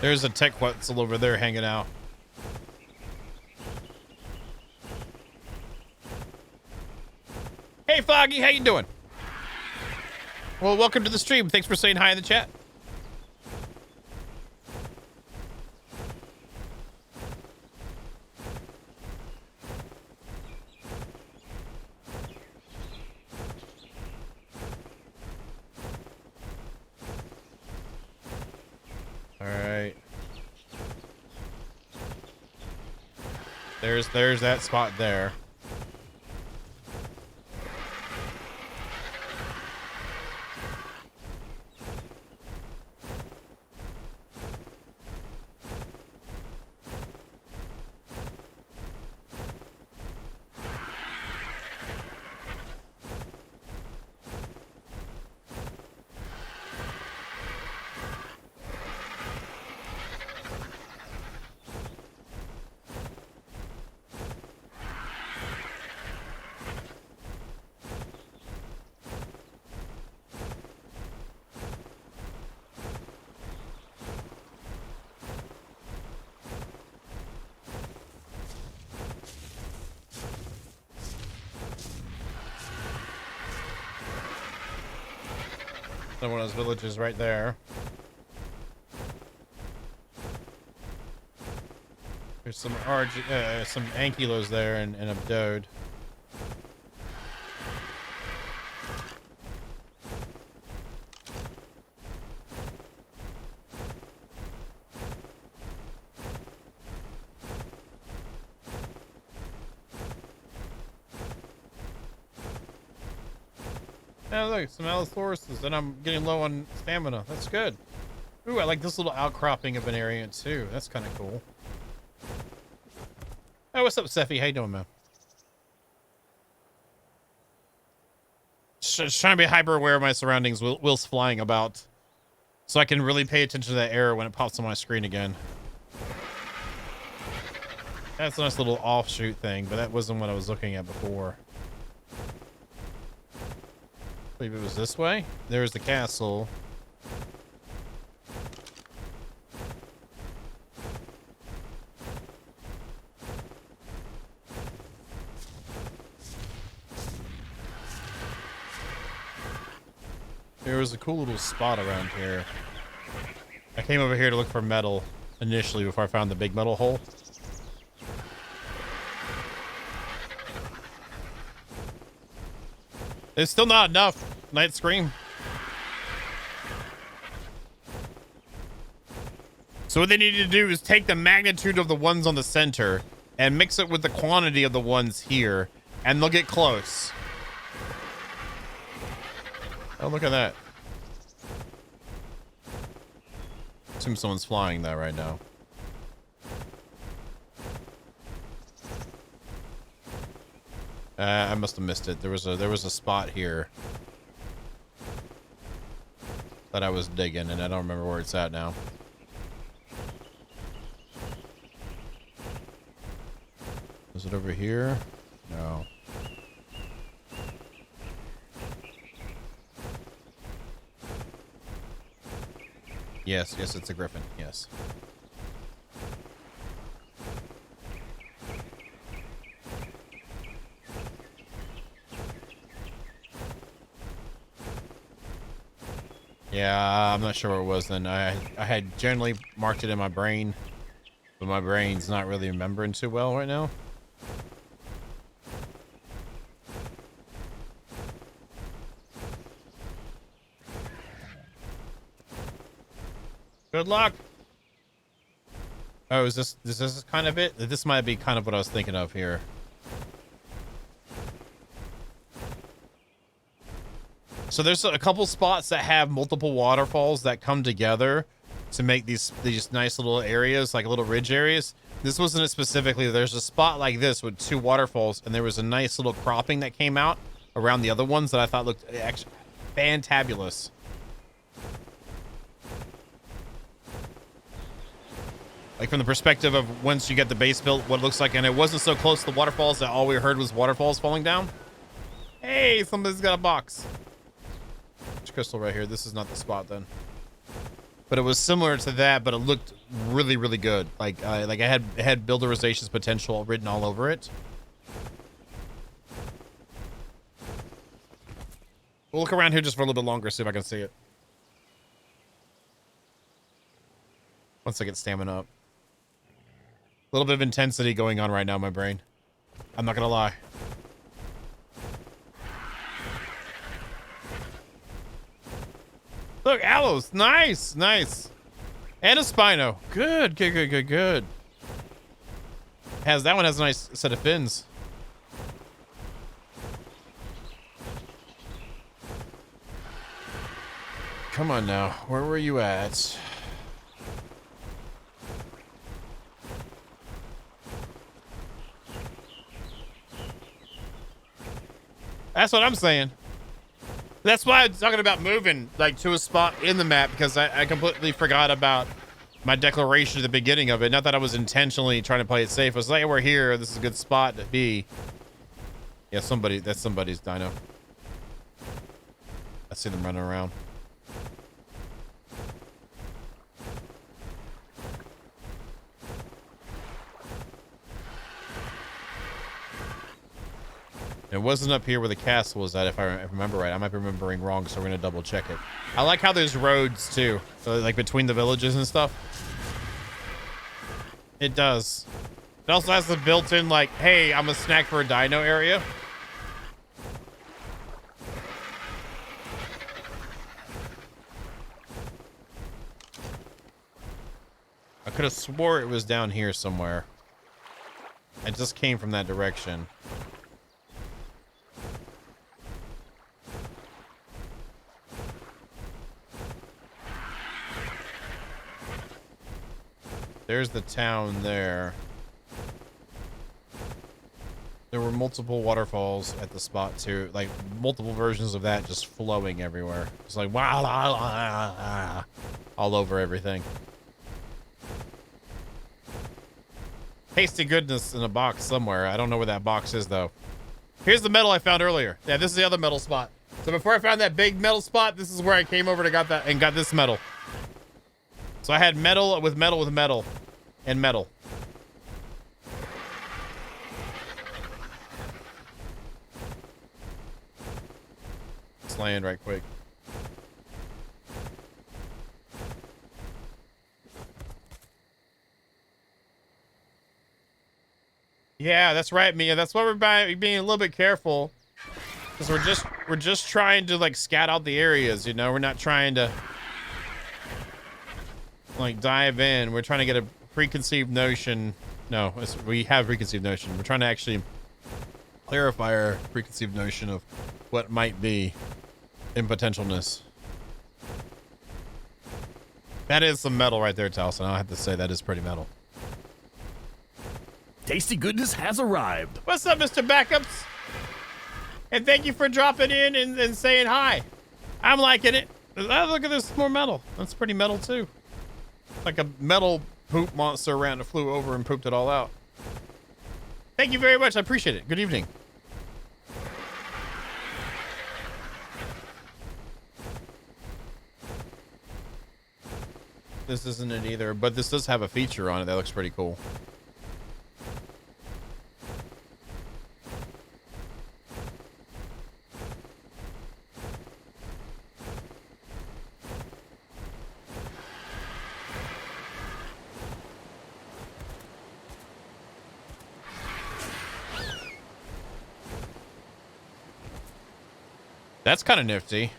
There's a tech Quetzal over there hanging out. Hey Foggy, how you doing? Well, welcome to the stream. Thanks for saying hi in the chat. There's that spot there. One of those villages right there. There's some some ankylos there and a dode. Oh, look, some Allosauruses, and I'm getting low on stamina. That's good. Ooh, I like this little outcropping of an area, too. That's kind of cool. Hey, what's up, Seffi? How you doing, man? Just trying to be hyper aware of my surroundings whilst flying about, so I can really pay attention to that error when it pops on my screen again. That's a nice little offshoot thing, but that wasn't what I was looking at before. I believe it was this way. There's the castle. There was a cool little spot around here. I came over here to look for metal initially before I found the big metal hole. It's still not enough. Night Scream. So what they need to do is take the magnitude of the ones on the center and mix it with the quantity of the ones here, and they'll get close. Oh, look at that. Assume someone's flying that right now. I must have missed it. There was a spot here that I was digging, and I don't remember where it's at now. Is it over here? No. Yes, it's a griffin. Yes. Yeah, I'm not sure where it was then. I had generally marked it in my brain, but my brain's not really remembering too well right now. Good luck. Oh, is this kind of it? This might be kind of what I was thinking of here. So there's a couple spots that have multiple waterfalls that come together to make these nice little areas, like little ridge areas. This wasn't it specifically. There's a spot like this with 2 waterfalls, and there was a nice little cropping that came out around the other ones that I thought looked actually fantabulous. Like from the perspective of once you get the base built, what it looks like, and it wasn't so close to the waterfalls that all we heard was waterfalls falling down. Hey, somebody's got a box. Crystal right here. This is not the spot then, but it was similar to that, but it looked really, really good. Like it had builderization's potential written all over it. We'll look around here just for a little bit longer, see if I can see it. Once I get stamina up. A little bit of intensity going on right now in my brain. I'm not gonna lie. Look, aloes. Nice, nice. And a Spino. Good. That one has a nice set of fins. Come on now. Where were you at? That's what I'm saying. That's why I'm talking about moving like to a spot in the map, because I completely forgot about my declaration at the beginning of it. Not that I was intentionally trying to play it safe. I was like, hey, we're here. This is a good spot to be. Yeah, that's somebody's dino. I see them running around. It wasn't up here where the castle was at, if I remember right. I might be remembering wrong, so we're gonna double check it. I like how there's roads too, so like between the villages and stuff. It does. It also has the built-in like, hey, I'm a snack for a dino area. I could have swore it was down here somewhere. It just came from that direction. There's the town there. There were multiple waterfalls at the spot too, like multiple versions of that just flowing everywhere. It's like wow, all over everything. Tasty goodness in a box somewhere. I don't know where that box is though. Here's the metal I found earlier. Yeah, this is the other metal spot. So before I found that big metal spot, this is where I came over to got this metal. So I had metal with metal with metal and metal. Let's land right quick. Yeah, that's right, Mia. That's why we're being a little bit careful. Because we're just trying to like scout out the areas, you know? We're not trying to like dive in. We're trying to get a preconceived notion No, we have preconceived notion. We're trying to actually clarify our preconceived notion of what might be in potentialness. That is some metal right there, Taliesin. I have to say that is pretty metal. Tasty goodness has arrived. What's up, Mr. Backups? And thank you for dropping in and saying hi. I'm liking it. Oh, look at this, more metal. That's pretty metal too. Like a metal poop monster around and flew over and pooped it all out. Thank you very much. I appreciate it. Good evening. This isn't it either, but this does have a feature on it that looks pretty cool. That's kind of nifty.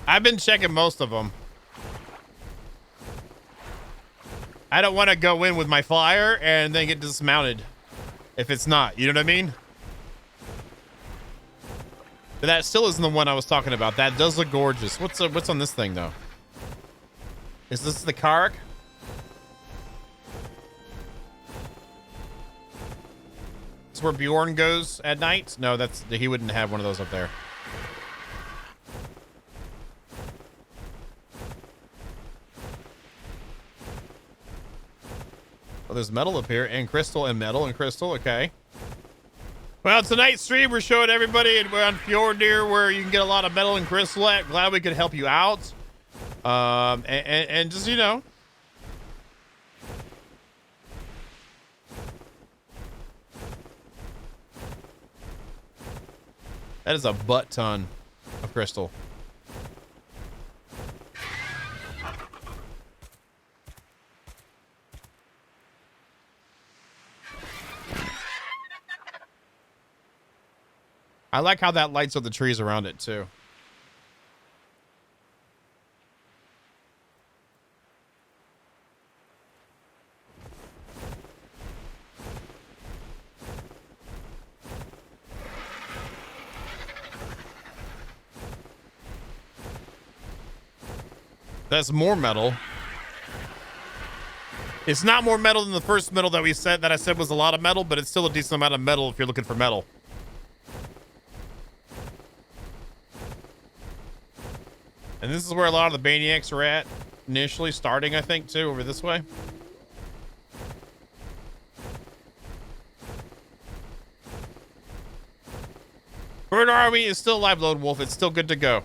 I've been checking most of them. I don't want to go in with my flyer and then get dismounted if it's not. You know what I mean? But that still isn't the one I was talking about. That does look gorgeous. What's on this thing though? Is this the ARK? It's where Bjorn goes at night? No, he wouldn't have one of those up there. Oh, there's metal up here, and crystal, and metal, and crystal. Okay. Well, tonight's stream, we're showing everybody, and we're on FJORDUR, where you can get a lot of metal and crystal at. Glad we could help you out. And just, you know. That is a butt ton of crystal. I like how that lights up the trees around it too. That's more metal. It's not more metal than the first metal that I said was a lot of metal, but it's still a decent amount of metal if you're looking for metal. And this is where a lot of the Baniacs are at initially, starting, I think, too, over this way. Bird Army is still alive, Lone Wolf. It's still good to go.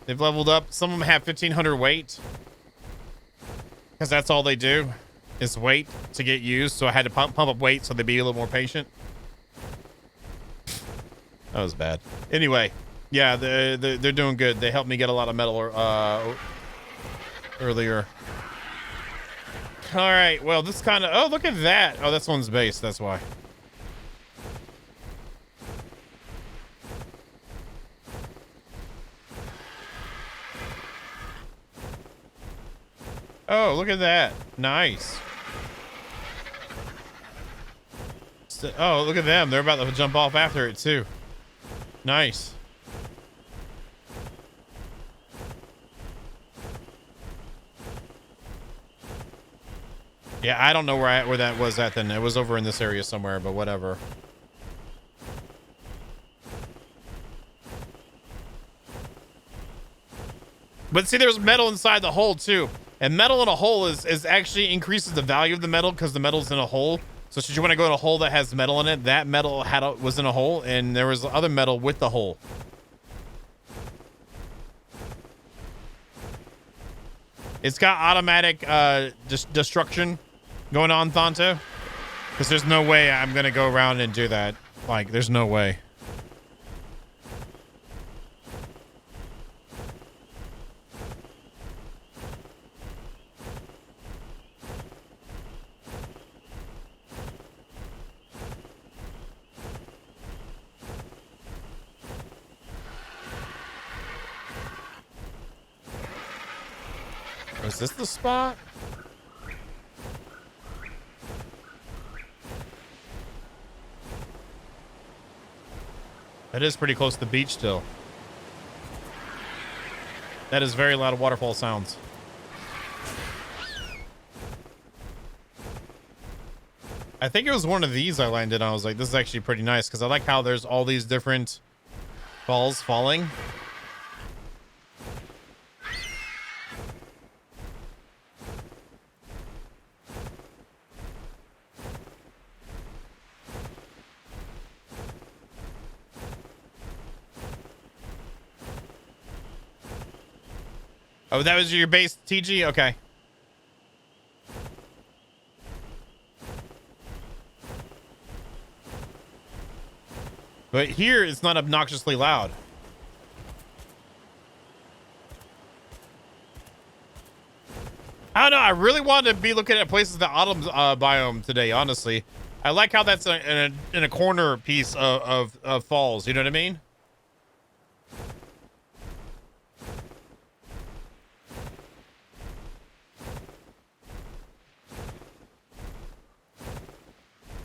They've leveled up. Some of them have 1,500 weight. Because that's all they do, is wait to get used. So I had to pump up weight so they'd be a little more patient. That was bad. Anyway. Yeah, they're doing good. They helped me get a lot of metal earlier. All right, well, this kind of... Oh, look at that. Oh, that's one's base. That's why. Oh, look at that. Nice. Oh, look at them. They're about to jump off after it, too. Nice. Yeah, I don't know where that was at then. It was over in this area somewhere, but whatever. But see, there's metal inside the hole too. And metal in a hole is actually increases the value of the metal because the metal's in a hole. So should you want to go in a hole that has metal in it, that metal was in a hole and there was other metal with the hole. It's got automatic destruction going on, Thonto. Because there's no way I'm going to go around and do that. Like, there's no way. is this the spot? That is pretty close to the beach still. That is very loud waterfall sounds. I think it was one of these I landed on. I was like, this is actually pretty nice because I like how there's all these different falls falling. Oh, that was your base, TG? Okay. But here, it's not obnoxiously loud. I don't know. I really wanted to be looking at places the autumn biome today, honestly. I like how that's in a corner piece of falls. You know what I mean?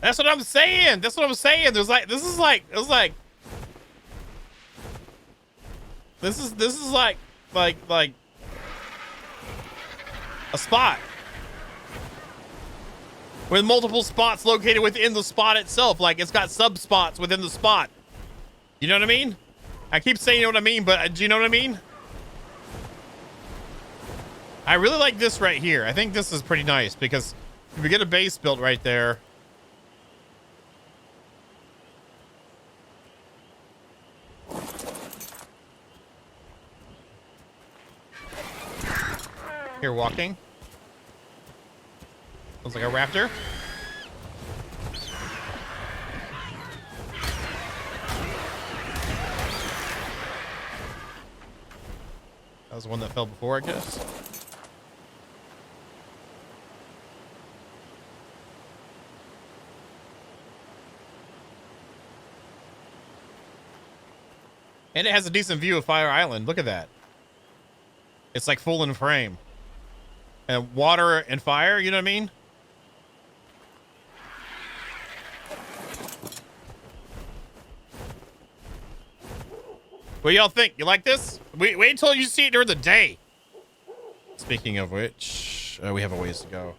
That's what I'm saying. That's what I'm saying. There's like, this is like a spot with multiple spots located within the spot itself. Like it's got sub spots within the spot. You know what I mean? I keep saying you know what I mean, but do you know what I mean? I really like this right here. I think this is pretty nice because if we get a base built right there. Here, walking. Looks like a raptor. That was the one that fell before, I guess. And it has a decent view of Fire Island. Look at that. It's like full in frame. And water and fire, you know what I mean? What do y'all think? You like this? Wait until you see it during the day. Speaking of which, we have a ways to go.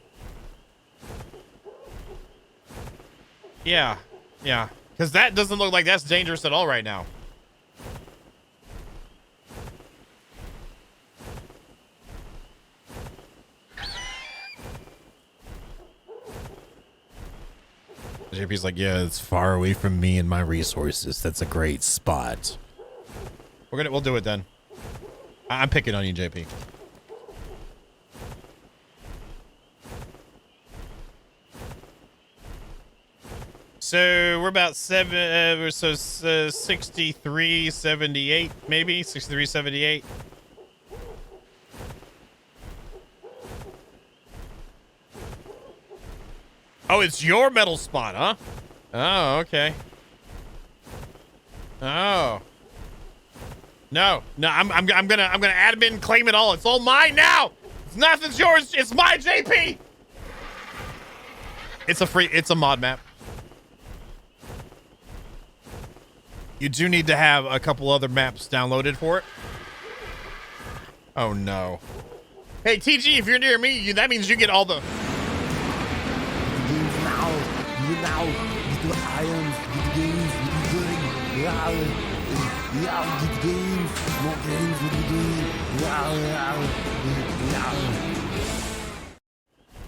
Yeah. Because that doesn't look like that's dangerous at all right now. JP's like, yeah, it's far away from me and my resources. That's a great spot. We'll do it then. I'm picking on you, JP. So we're about 63.78, maybe 63.78. Oh, it's your metal spot, huh? Oh, okay. Oh. No, I'm gonna admin claim it all. It's all mine now. It's nothing's yours. It's my JP. It's a mod map. You do need to have a couple other maps downloaded for it. Oh no. Hey TG, if you're near me, that means you get all the.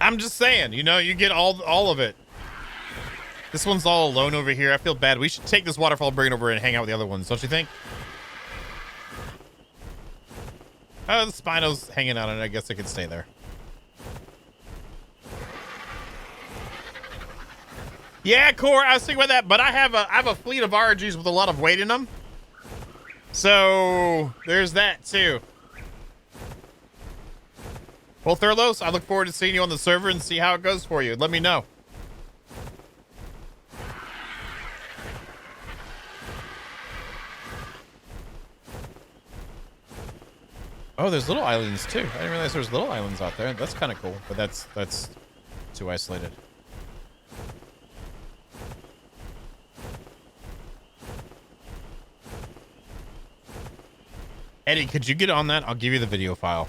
I'm just saying, you know, you get all of it. This one's all alone over here. I feel bad. We should take this waterfall, bring it over, and hang out with the other ones, don't you think? Oh, the Spino's hanging out, and I guess it can stay there. Yeah, Core, I was thinking about that, but I have a fleet of RGs with a lot of weight in them. So there's that too. Well, Thurlos, I look forward to seeing you on the server and see how it goes for you. Let me know. Oh, there's little islands too. I didn't realize there was little islands out there. That's kind of cool, but that's too isolated. Eddie, could you get on that? I'll give you the video file.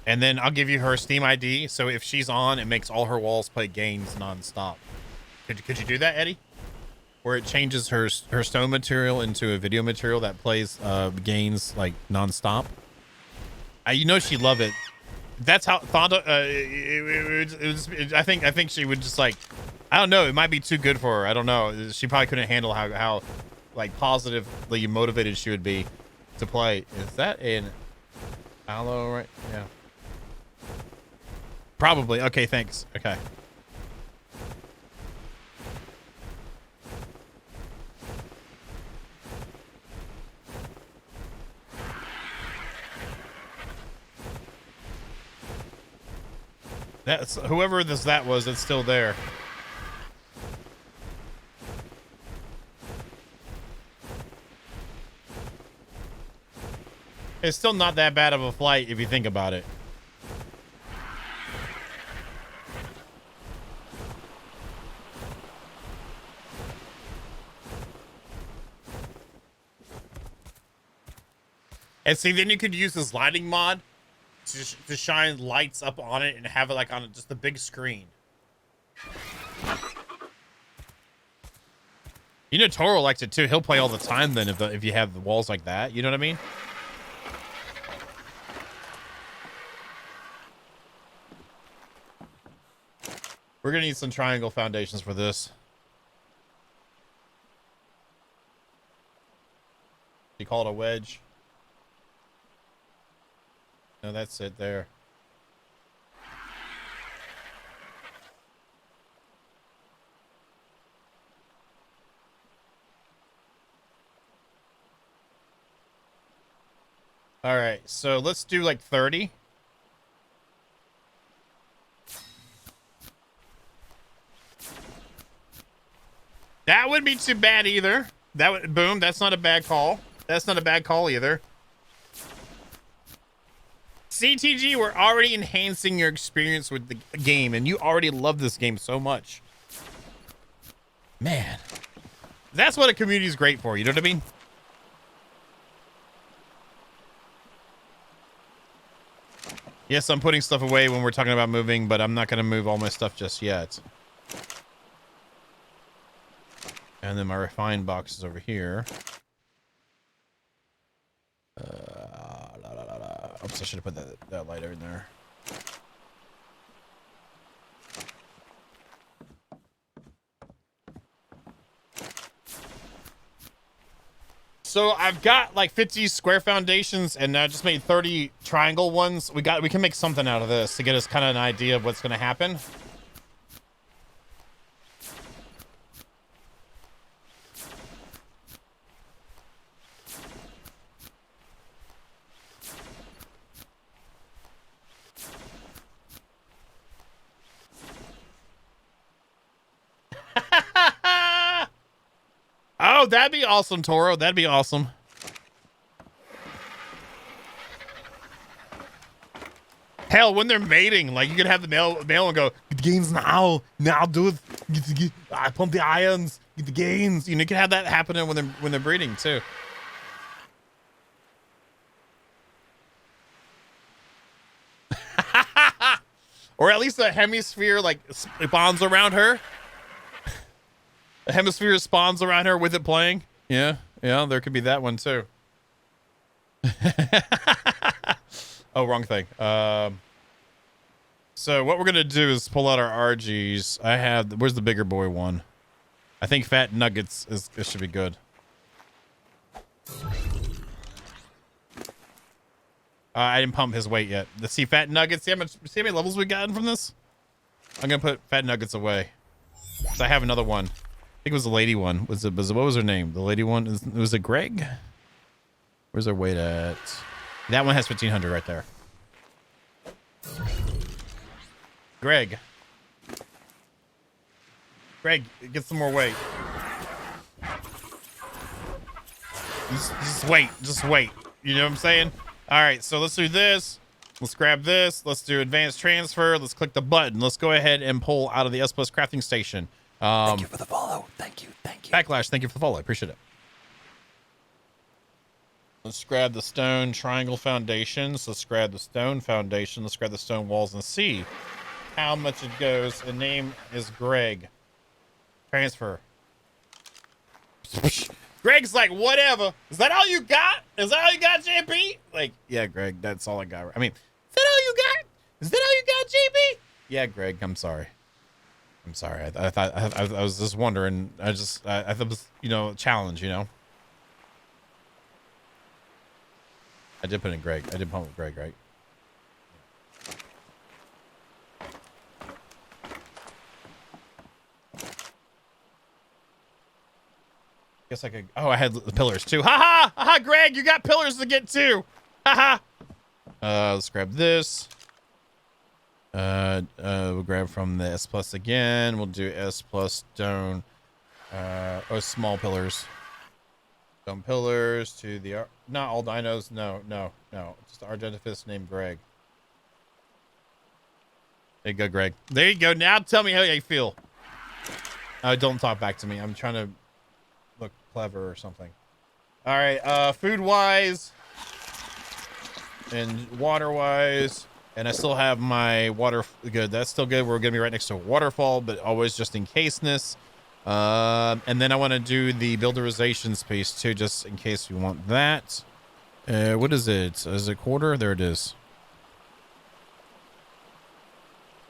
And then I'll give you her Steam ID. So if she's on, it makes all her walls play games nonstop. Could you do that, Eddie? Where it changes her stone material into a video material that plays games like nonstop. You know she'd love it. That's how Thonda. I think she would just like. I don't know. It might be too good for her. I don't know. She probably couldn't handle how like positively motivated she would be to play. Is that an aloe right? Yeah. Probably. Okay. Thanks. Okay. That's whoever that was. It's still there. It's still not that bad of a flight if you think about it. And see, then you could use this lighting mod to shine lights up on it and have it like on just a big screen. You know, Toro likes it too. He'll play all the time then if you have the walls like that. You know what I mean? We're gonna need some triangle foundations for this. You call it a wedge? No, that's it there. All right, so let's do like 30. That wouldn't be too bad either. That would boom. That's not a bad call. That's not a bad call either. CTG, we're already enhancing your experience with the game, and you already love this game so much. Man, that's what a community is great for. You know what I mean? Yes, I'm putting stuff away when we're talking about moving, but I'm not going to move all my stuff just yet. And then my refined box is over here. Oops, I should have put that lighter in there. So I've got like 50 square foundations, and I just made 30 triangle ones. We can make something out of this to get us kind of an idea of what's going to happen. Oh, that'd be awesome, Toro. That'd be awesome. Hell, when they're mating, like you could have the male and go, get the gains now, dude. I pump the ions, get the gains. You know, you can have that happening when they're breeding too. Or at least a hemisphere like spawns around her. A hemisphere spawns around her with it playing. Yeah, there could be that one too. Oh, wrong thing. So what we're gonna do is pull out our RGs. Where's the bigger boy one? I think Fat Nuggets this should be good. I didn't pump his weight yet. Let's see Fat Nuggets. See how many levels we gotten from this? I'm gonna put Fat Nuggets away. So I have another one. I think it was the lady one. What was her name? The lady one? Was it Greg? Where's her weight at? That one has 1500 right there. Greg, get some more weight. Just wait. You know what I'm saying? All right, so let's do this. Let's grab this. Let's do advanced transfer. Let's click the button. Let's go ahead and pull out of the S Plus crafting station. Thank you for the follow. Thank you. Thank you. Backlash, thank you for the follow. I appreciate it. Let's grab the stone triangle foundations. Let's grab the stone foundation. Let's grab the stone walls and see how much it goes. The name is Greg. Transfer. Greg's like, whatever. Is that all you got? Is that all you got, JP? Like, yeah, Greg, that's all I got. I mean, is that all you got? Is that all you got, JP? Yeah, Greg, I'm sorry. I'm sorry. I thought I was just wondering. I thought it was, you know, a challenge, you know. I did put in Greg. I did pump with Greg, right? Guess I could. Oh, I had the pillars too. Ha ha! Ha ha! Greg, you got pillars to get too. Ha ha! Let's grab this. We'll grab from the S plus again. We'll do S plus stone. Small pillars. Stone pillars to the not all dinos. No. Just Argentifist named Greg. There you go, Greg. There you go. Now tell me how you feel. Don't talk back to me. I'm trying to look clever or something. All right. Food wise and water wise. And I still have my water. Good. That's still good. We're going to be right next to a waterfall, but always just in caseness. And then I want to do the builderization space too, just in case we want that. What is it? Is it quarter? There it is.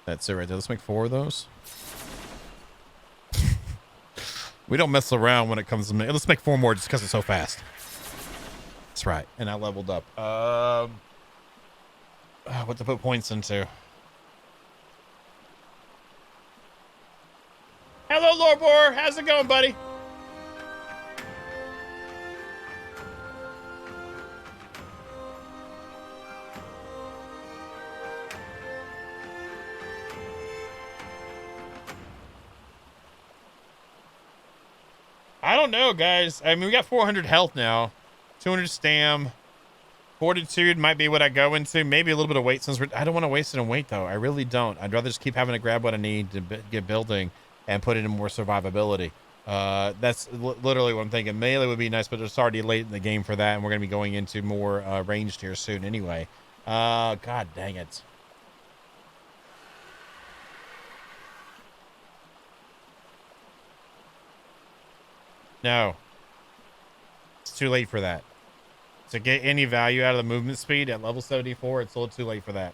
That's it right there. Let's make 4 of those. We don't mess around when it comes to let's make 4 more just because it's so fast. That's right. And I leveled up. What to put points into. Hello, Lord Boar. How's it going, buddy? I don't know, guys. I mean, we got 400 health now. 200 stam. Fortitude might be what I go into. Maybe a little bit of weight since I don't want to waste it in weight, though. I really don't. I'd rather just keep having to grab what I need to get building and put it in more survivability. That's literally what I'm thinking. Melee would be nice, but it's already late in the game for that, and we're going to be going into more ranged here soon anyway. God dang it. No. It's too late for that. To get any value out of the movement speed at level 74, it's a little too late for that.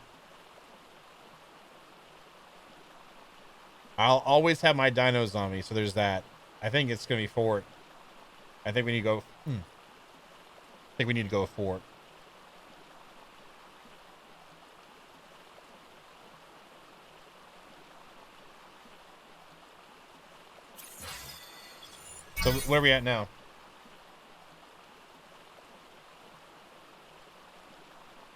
I'll always have my dinos on me, so there's that. I think it's going to be fort. I think we need to go... I think we need to go with fort. So where are we at now?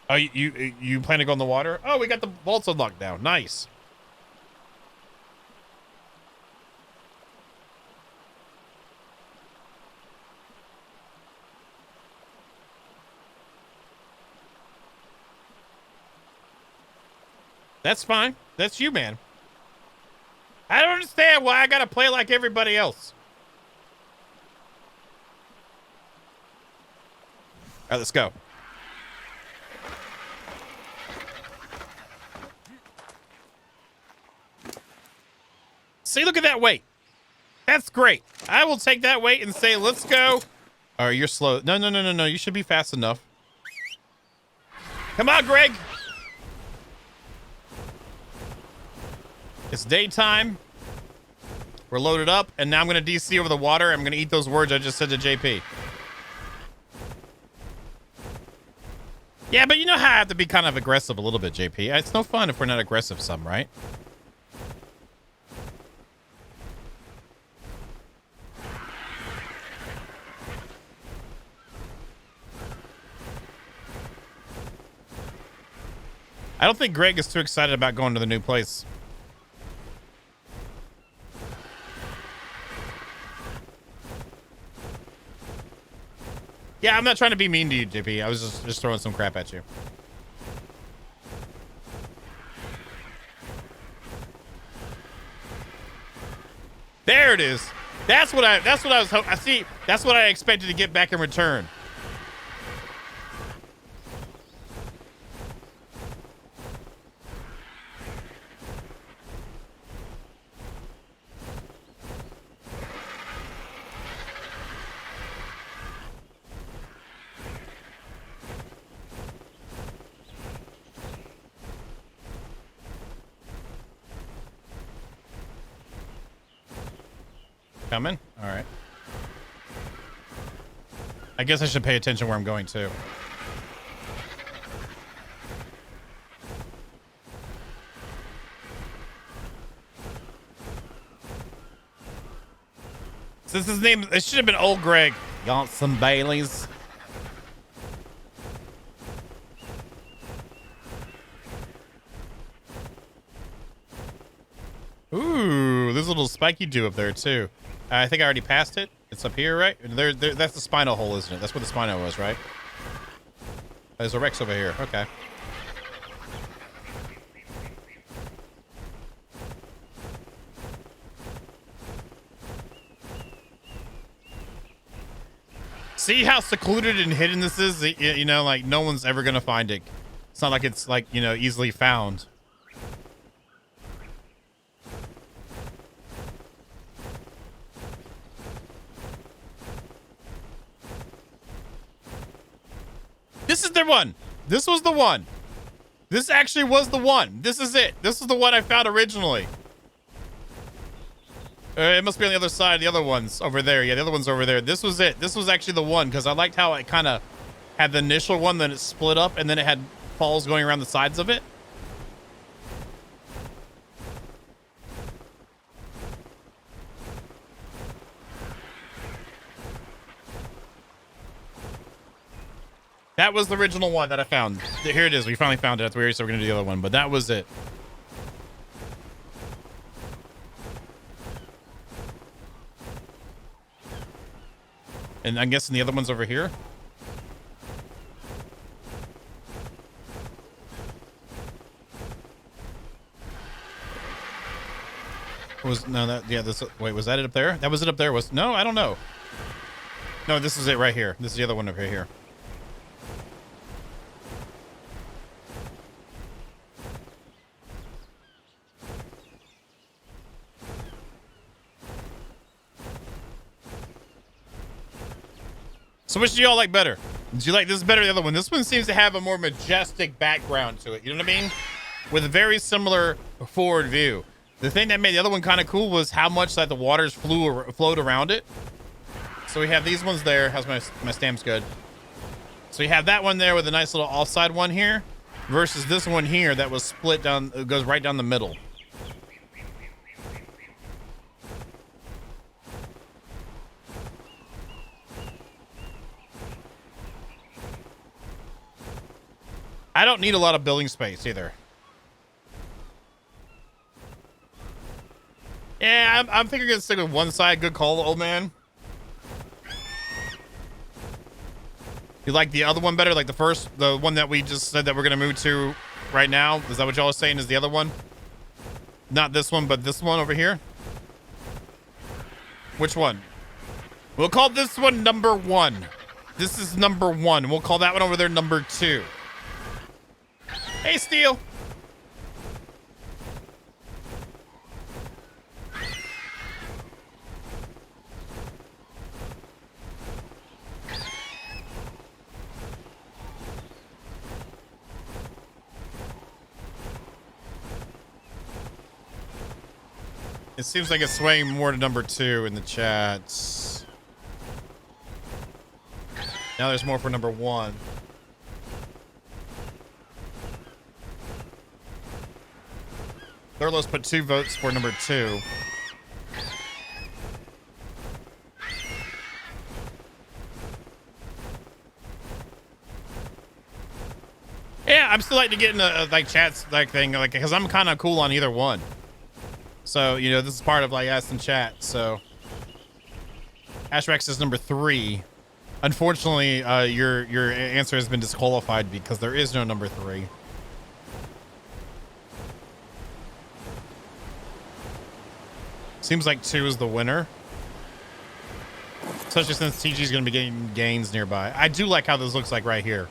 Oh, you plan to go in the water? Oh, we got the vaults unlocked now. Nice. That's fine. That's you, man. I don't understand why I gotta play like everybody else. All right, let's go. See, look at that weight. That's great. I will take that weight and say, let's go. All right, you're slow. No. You should be fast enough. Come on, Greg. It's daytime. We're loaded up, and now I'm going to DC over the water. I'm going to eat those words I just said to JP. Yeah, but you know how I have to be kind of aggressive a little bit, JP. It's no fun if we're not aggressive some, right? I don't think Greg is too excited about going to the new place. Yeah, I'm not trying to be mean to you, JP. I was just throwing some crap at you. There it is. That's what I was hoping. I see. That's what I expected to get back in return. Coming? All right. I guess I should pay attention where I'm going to. Since his name, it should have been Old Greg. You want some Baileys? Ooh, there's a little spiky dew up there too. I think I already passed it. It's up here, right? There, that's the spinal hole, isn't it? That's where the spinal was, right? There's a Rex over here. Okay. See how secluded and hidden this is? You know, like no one's ever gonna find it. It's not like it's like, you know, easily found. This is the one. This was the one. This actually was the one. This is it. This is the one I found originally. It must be on the other side. The other one's over there. Yeah, the other one's over there. This was it. This was actually the one because I liked how it kind of had the initial one, then it split up, and then it had falls going around the sides of it. That was the original one that I found. Here it is. We finally found it. That's weird, so we're going to do the other one. But that was it. And I'm guessing the other one's over here. Wait, was that it up there? That was it up there. No, I don't know. No, this is it right here. This is the other one over here. So which do y'all like better? Do you like this better than the other one? This one seems to have a more majestic background to it. You know what I mean? With a very similar forward view. The thing that made the other one kind of cool was how much like the waters flowed around it. So we have these ones there. How's my stamps good? So we have that one there with a nice little offside one here versus this one here that was split down. It goes right down the middle. I don't need a lot of building space either. Yeah, I'm thinking I'm gonna stick with one side. Good call, old man. You like the other one better? Like the one that we just said that we're gonna move to right now? Is that what y'all are saying is the other one? Not this one, but this one over here? Which one? We'll call this one number 1. This is number 1. We'll call that one over there number 2. Hey, Steel. It seems like it's swaying more to number 2 in the chats. Now there's more for number 1. Thurlos put 2 votes for number 2. Yeah, I'm still like to get in a like chats like thing, like because I'm kind of cool on either one. So you know this is part of like us in chat. So Ashrex is number 3. Unfortunately, your answer has been disqualified because there is no number 3. Seems like 2 is the winner. Especially since TG is going to be getting gains nearby. I do like how this looks like right here.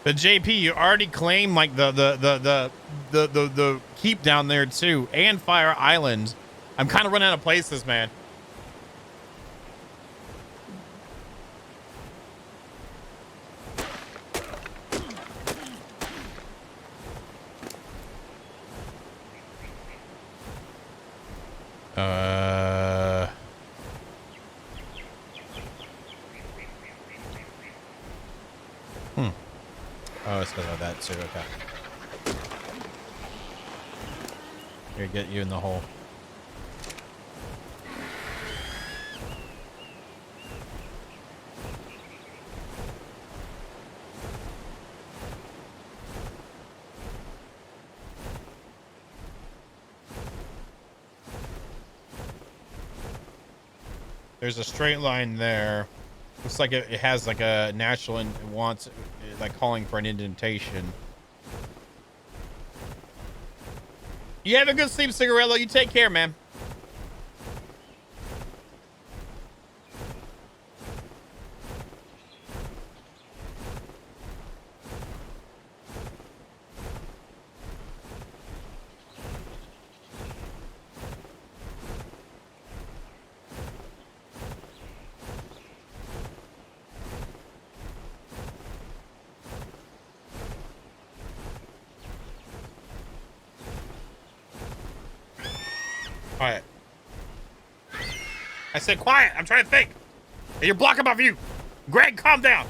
But JP, you already claimed like the keep down there too, and Fire Island. I'm kind of running out of places, man. Oh, it's because of that too. Okay. Here, get you in the hole. There's a straight line there. Looks like it has like a natural and wants like calling for an indentation. You have a good sleep, Cigarello. You take care, man. Quiet. I said quiet. I'm trying to think. Hey, you're blocking my view. Greg, calm down.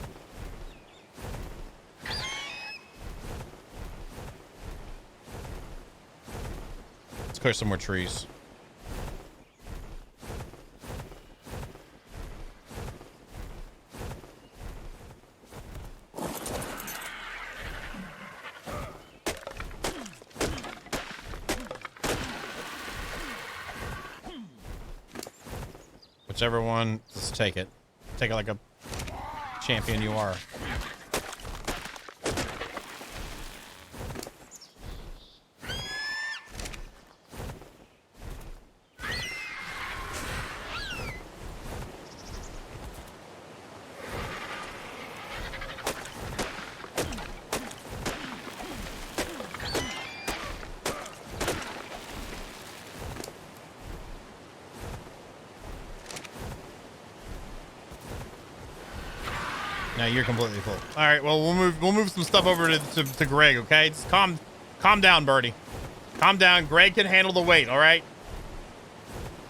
Let's clear some more trees. Whichever one, just take it. Take it like a champion you are. Now you're completely full. All right, well we'll move some stuff over to Greg, okay? Just calm down, Birdie. Calm down. Greg can handle the weight, all right?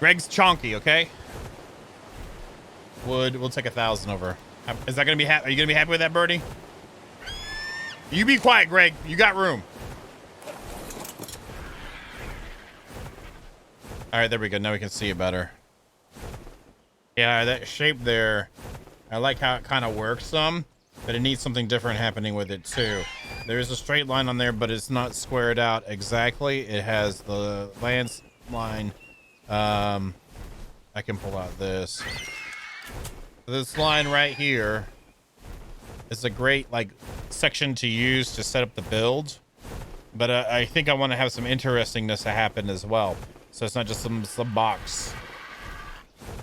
Greg's chonky, okay? Wood, we'll take 1,000 over. Is that gonna be are you gonna be happy with that, Birdie? You be quiet, Greg. You got room. All right, there we go. Now we can see it better. Yeah, that shape there. I like how it kind of works some, but it needs something different happening with it too. There's a straight line on there, but it's not squared out exactly. It has the lance line. I can pull out this. This line right here is a great like section to use to set up the build, but I think I want to have some interestingness to happen as well. So it's not just some box.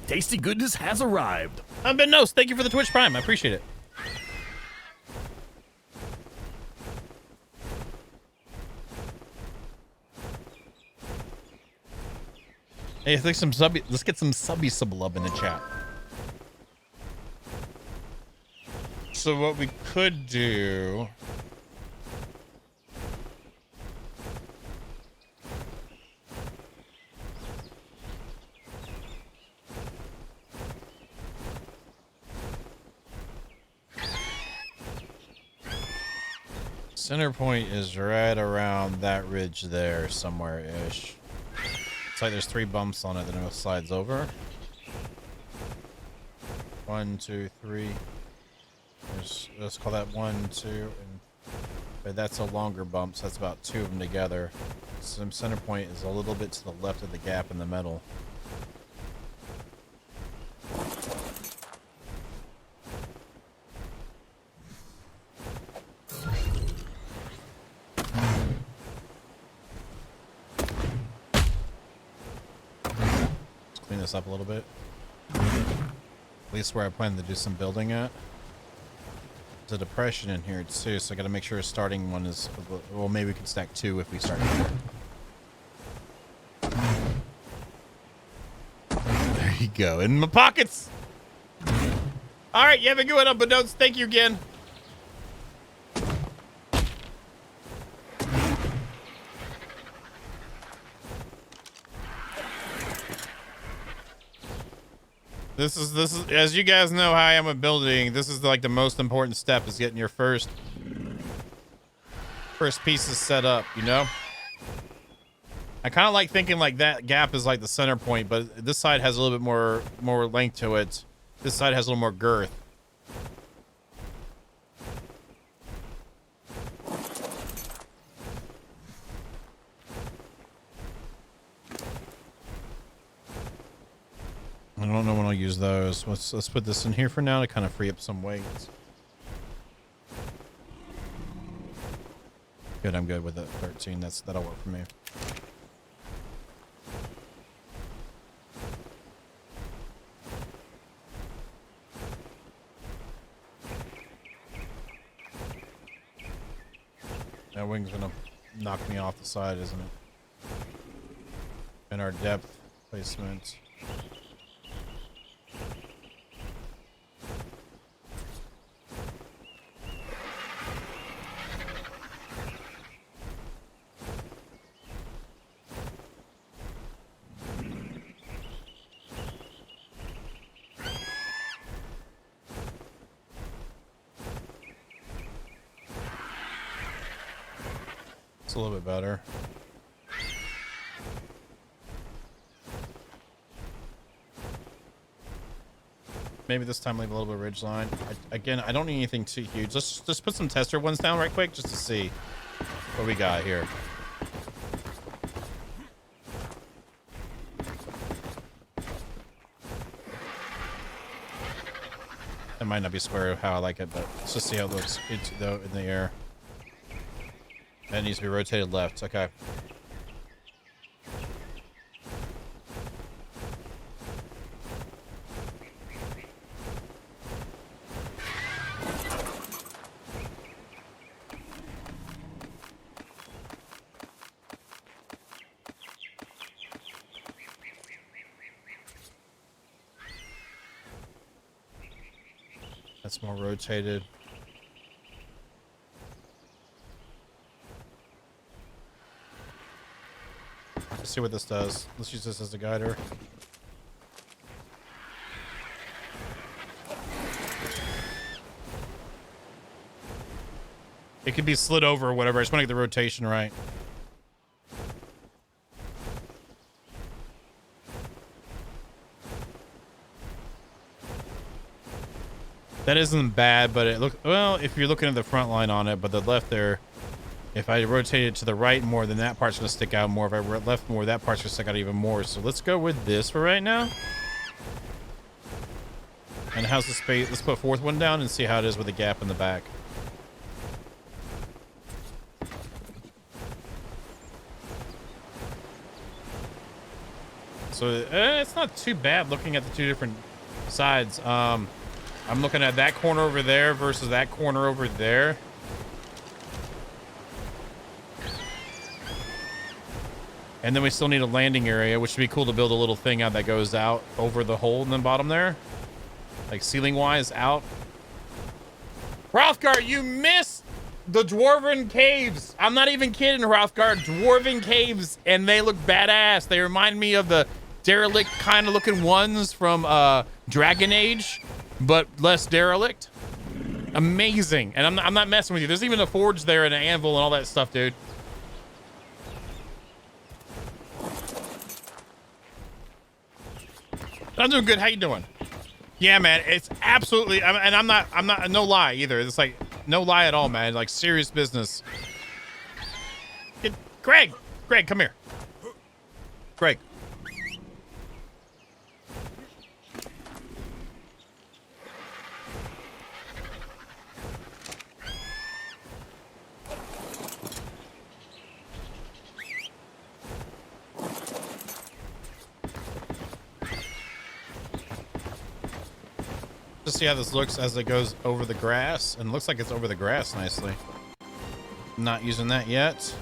Tasty goodness has arrived. Ben Nose, thank you for the Twitch Prime. I appreciate it. Hey, let's get some subby love in the chat. So what we could do. Center point is right around that ridge there somewhere-ish. It's like there's 3 bumps on it, then it slides over. 1, 2, 3. Let's call that 1, 2, and but that's a longer bump, so that's about 2 of them together. Some center point is a little bit to the left of the gap in the middle. Let's clean this up a little bit. At least where I plan to do some building at. There's a depression in here too, so I gotta make sure starting one is, well, maybe we can stack 2 if we start here. There you go, in my pockets. All right, you have a good one, Unbeknownst. Thank you again. This is as you guys know how I am with building. This is like the most important step, is getting your first pieces set up, you know? I kind of like thinking like that gap is like the center point, but this side has a little bit more length to it. This side has a little more girth. I don't know when I'll use those. Let's put this in here for now to kind of free up some weight. Good, I'm good with it. 13. That'll work for me. That wing's gonna knock me off the side, isn't it? And our depth placement. It's a little bit better. Maybe this time leave a little bit of ridge line. Again, I don't need anything too huge. Let's just put some tester ones down right quick just to see what we got here. It might not be square how I like it, but let's just see how it looks in the air. That needs to be rotated left. Okay. That's more rotated. Let's see what this does. Let's use this as a guider. It could be slid over or whatever. I just want to get the rotation right. That isn't bad, but it look well if you're looking at the front line on it, but the left there, if I rotate it to the right more, then that part's gonna stick out more. If I left more, that part's gonna stick out even more. So let's go with this for right now. And how's the space? Let's put 4th one down and see how it is with the gap in the back. So it's not too bad looking at the 2 different sides. I'm looking at that corner over there versus that corner over there. And then we still need a landing area, which would be cool to build a little thing out that goes out over the hole in the bottom there. Like ceiling wise out. Hrothgar, you missed the Dwarven Caves. I'm not even kidding, Hrothgar. Dwarven Caves, and they look badass. They remind me of the derelict kind of looking ones from Dragon Age, but less derelict. Amazing. And I'm not messing with you. There's even a forge there and an anvil and all that stuff, dude. I'm doing good. How you doing? Yeah, man. It's absolutely, and I'm not, no lie either. It's like, no lie at all, man. Like, serious business. Greg, come here. Greg. Just see how this looks as it goes over the grass, and it looks like it's over the grass nicely. Not using that yet.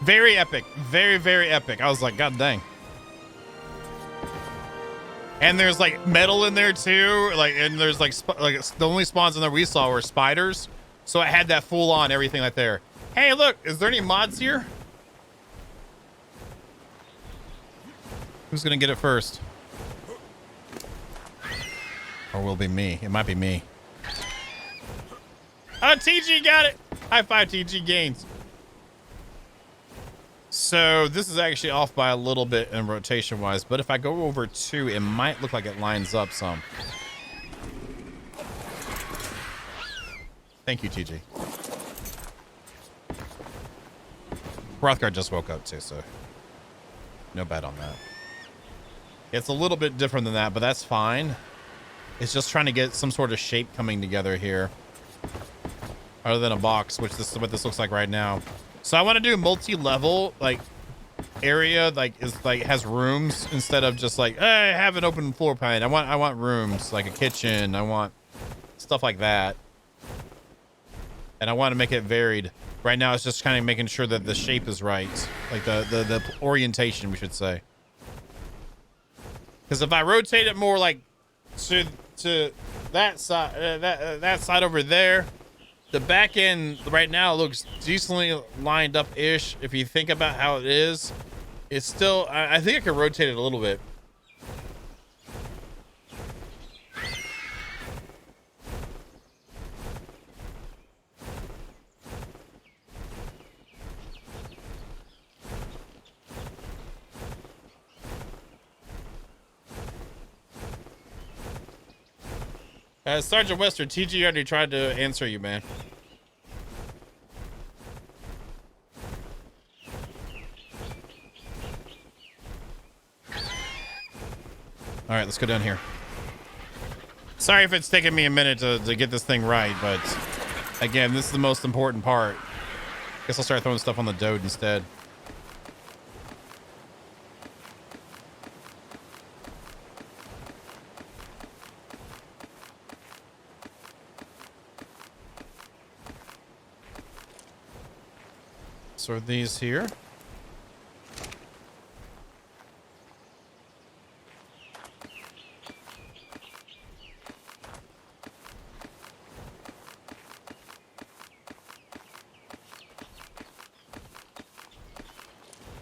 Very epic. Very, very epic. I was like, God dang. And there's like metal in there too. Like, and there's like the only spawns in there we saw were spiders. So I had that full on everything right there. Hey, look, is there any mods here? Who's gonna get it first? Or will it be me? It might be me. Oh, TG got it. High five, TG gains. So this is actually off by a little bit in rotation wise, but if I go over 2, it might look like it lines up some. Thank you, TG. Rothgard just woke up too, so no bad on that. It's a little bit different than that, but that's fine. It's just trying to get some sort of shape coming together here, other than a box, which this is what this looks like right now. So I want to do multi-level, like, area, like, is like has rooms instead of just like, hey, have an open floor plan. I want rooms, like a kitchen. I want stuff like that, and I want to make it varied. Right now, it's just kind of making sure that the shape is right, like the orientation, we should say. Because if I rotate it more like to that side, that side over there, the back end right now looks decently lined up ish. If you think about how it is, it's still, I think I could rotate it a little bit. Sergeant Wester, TG already tried to answer you, man. All right, let's go down here. Sorry if it's taking me a minute to get this thing right, but again, this is the most important part. Guess I'll start throwing stuff on the Dode instead. So are these here?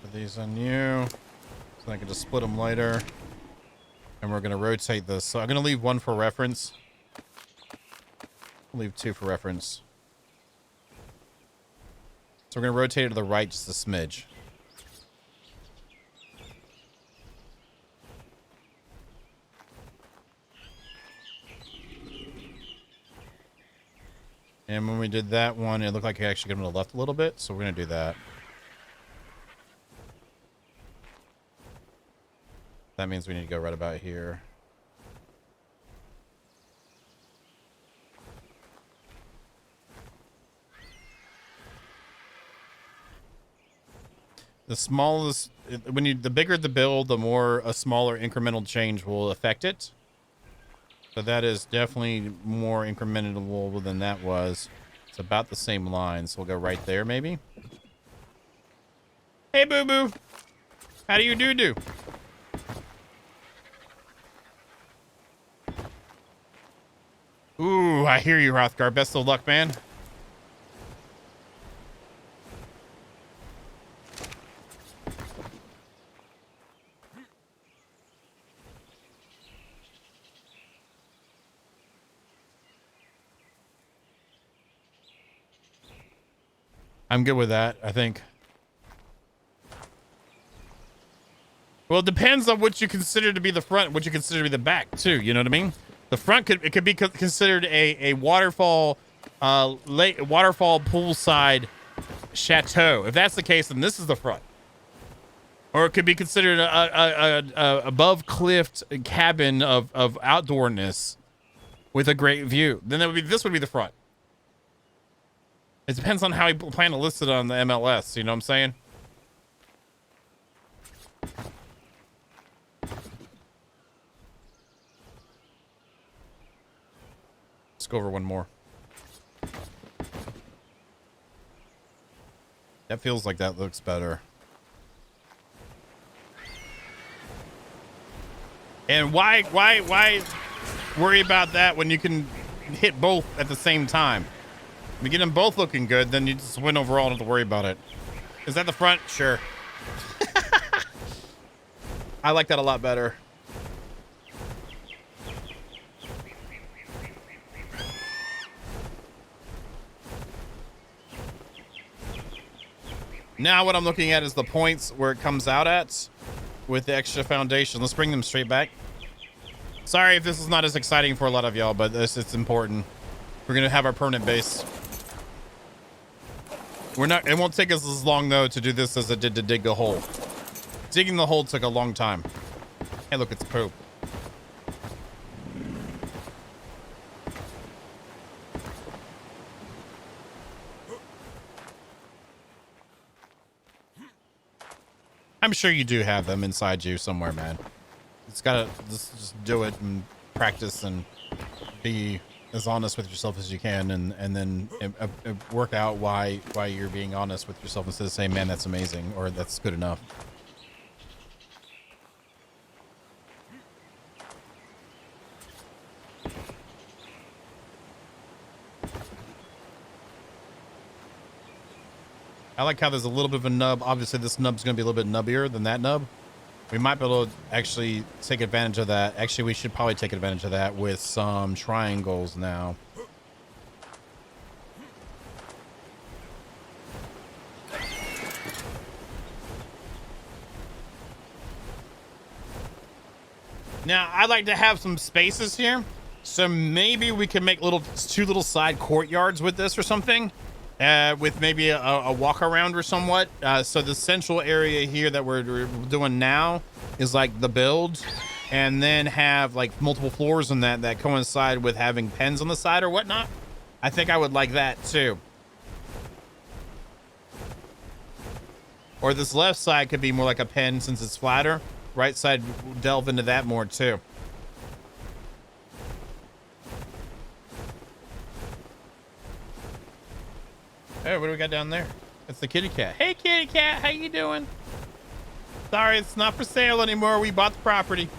Put these on you, so I can just split them later. And we're gonna rotate this. So I'm gonna leave 1 for reference. I'll leave 2 for reference. So we're going to rotate it to the right just a smidge. And when we did that one, it looked like it actually got to the left a little bit. So we're going to do that. That means we need to go right about here. The smallest, the bigger the build, the more a smaller incremental change will affect it. So that is definitely more incremental than that was. It's about the same line, so we'll go right there maybe. Hey, Boo Boo. How do you do? Ooh, I hear you, Rothgar. Best of luck, man. I'm good with that, I think. Well, it depends on what you consider to be the front, what you consider to be the back, too. You know what I mean? The front could be considered a waterfall, waterfall poolside chateau. If that's the case, then this is the front. Or it could be considered a above cliff cabin of outdoorness with a great view. Then this would be the front. It depends on how you plan to list it on the MLS. You know what I'm saying? Let's go over one more. That feels like that looks better. And why worry about that when you can hit both at the same time? If you get them both looking good, then you just win overall. Don't have to worry about it. Is that the front? Sure. I like that a lot better. Now what I'm looking at is the points where it comes out at with the extra foundation. Let's bring them straight back. Sorry if this is not as exciting for a lot of y'all, but it's important. We're gonna have our permanent base. It won't take us as long though to do this as it did to dig the hole. Digging the hole took a long time. Hey, look, it's poop. I'm sure you do have them inside you somewhere, man. It's gotta just do it and practice and be as honest with yourself as you can, and then work out why you're being honest with yourself instead of saying, man, that's amazing, or that's good enough. I like how there's a little bit of a nub. Obviously, this nub's going to be a little bit nubbier than that nub. We might be able to actually take advantage of that. Actually, we should probably take advantage of that with some triangles now. Now, I'd like to have some spaces here. So maybe we can make two little side courtyards with this or something. With maybe a walk around or somewhat. So the central area here that we're doing now is like the build, and then have like multiple floors in that coincide with having pens on the side or whatnot. I think I would like that too. Or this left side could be more like a pen since it's flatter. Right side, delve into that more too. Hey, what do we got down there? It's the kitty cat. Hey, kitty cat, how you doing? Sorry, it's not for sale anymore. We bought the property.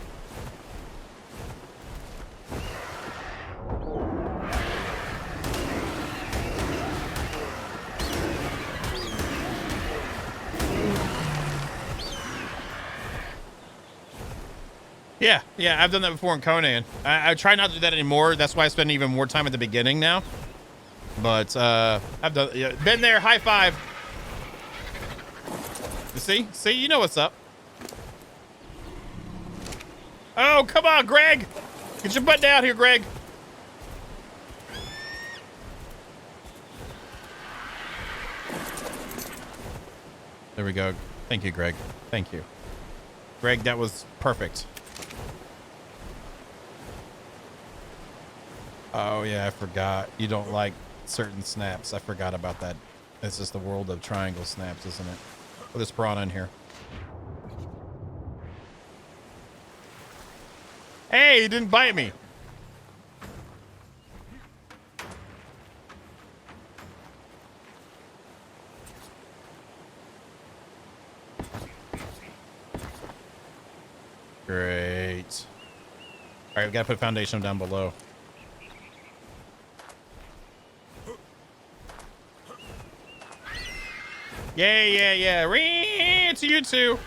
Yeah, I've done that before in Conan. I try not to do that anymore. That's why I spend even more time at the beginning now. But I've done, yeah, been there. High five. You see, you know what's up. Oh, come on, Greg. Get your butt down here, Greg. There we go. Thank you, Greg. Thank you. Greg, that was perfect. Oh, yeah, I forgot. You don't like certain snaps. I forgot about that. It's just the world of triangle snaps, isn't it? Put this piranha in here. Hey, he didn't bite me. Great. All right, we gotta put foundation down below. Yeah. Ring to you two.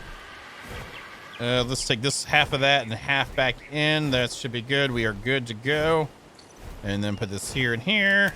Let's take this half of that and half back in. That should be good. We are good to go. And then put this here and here.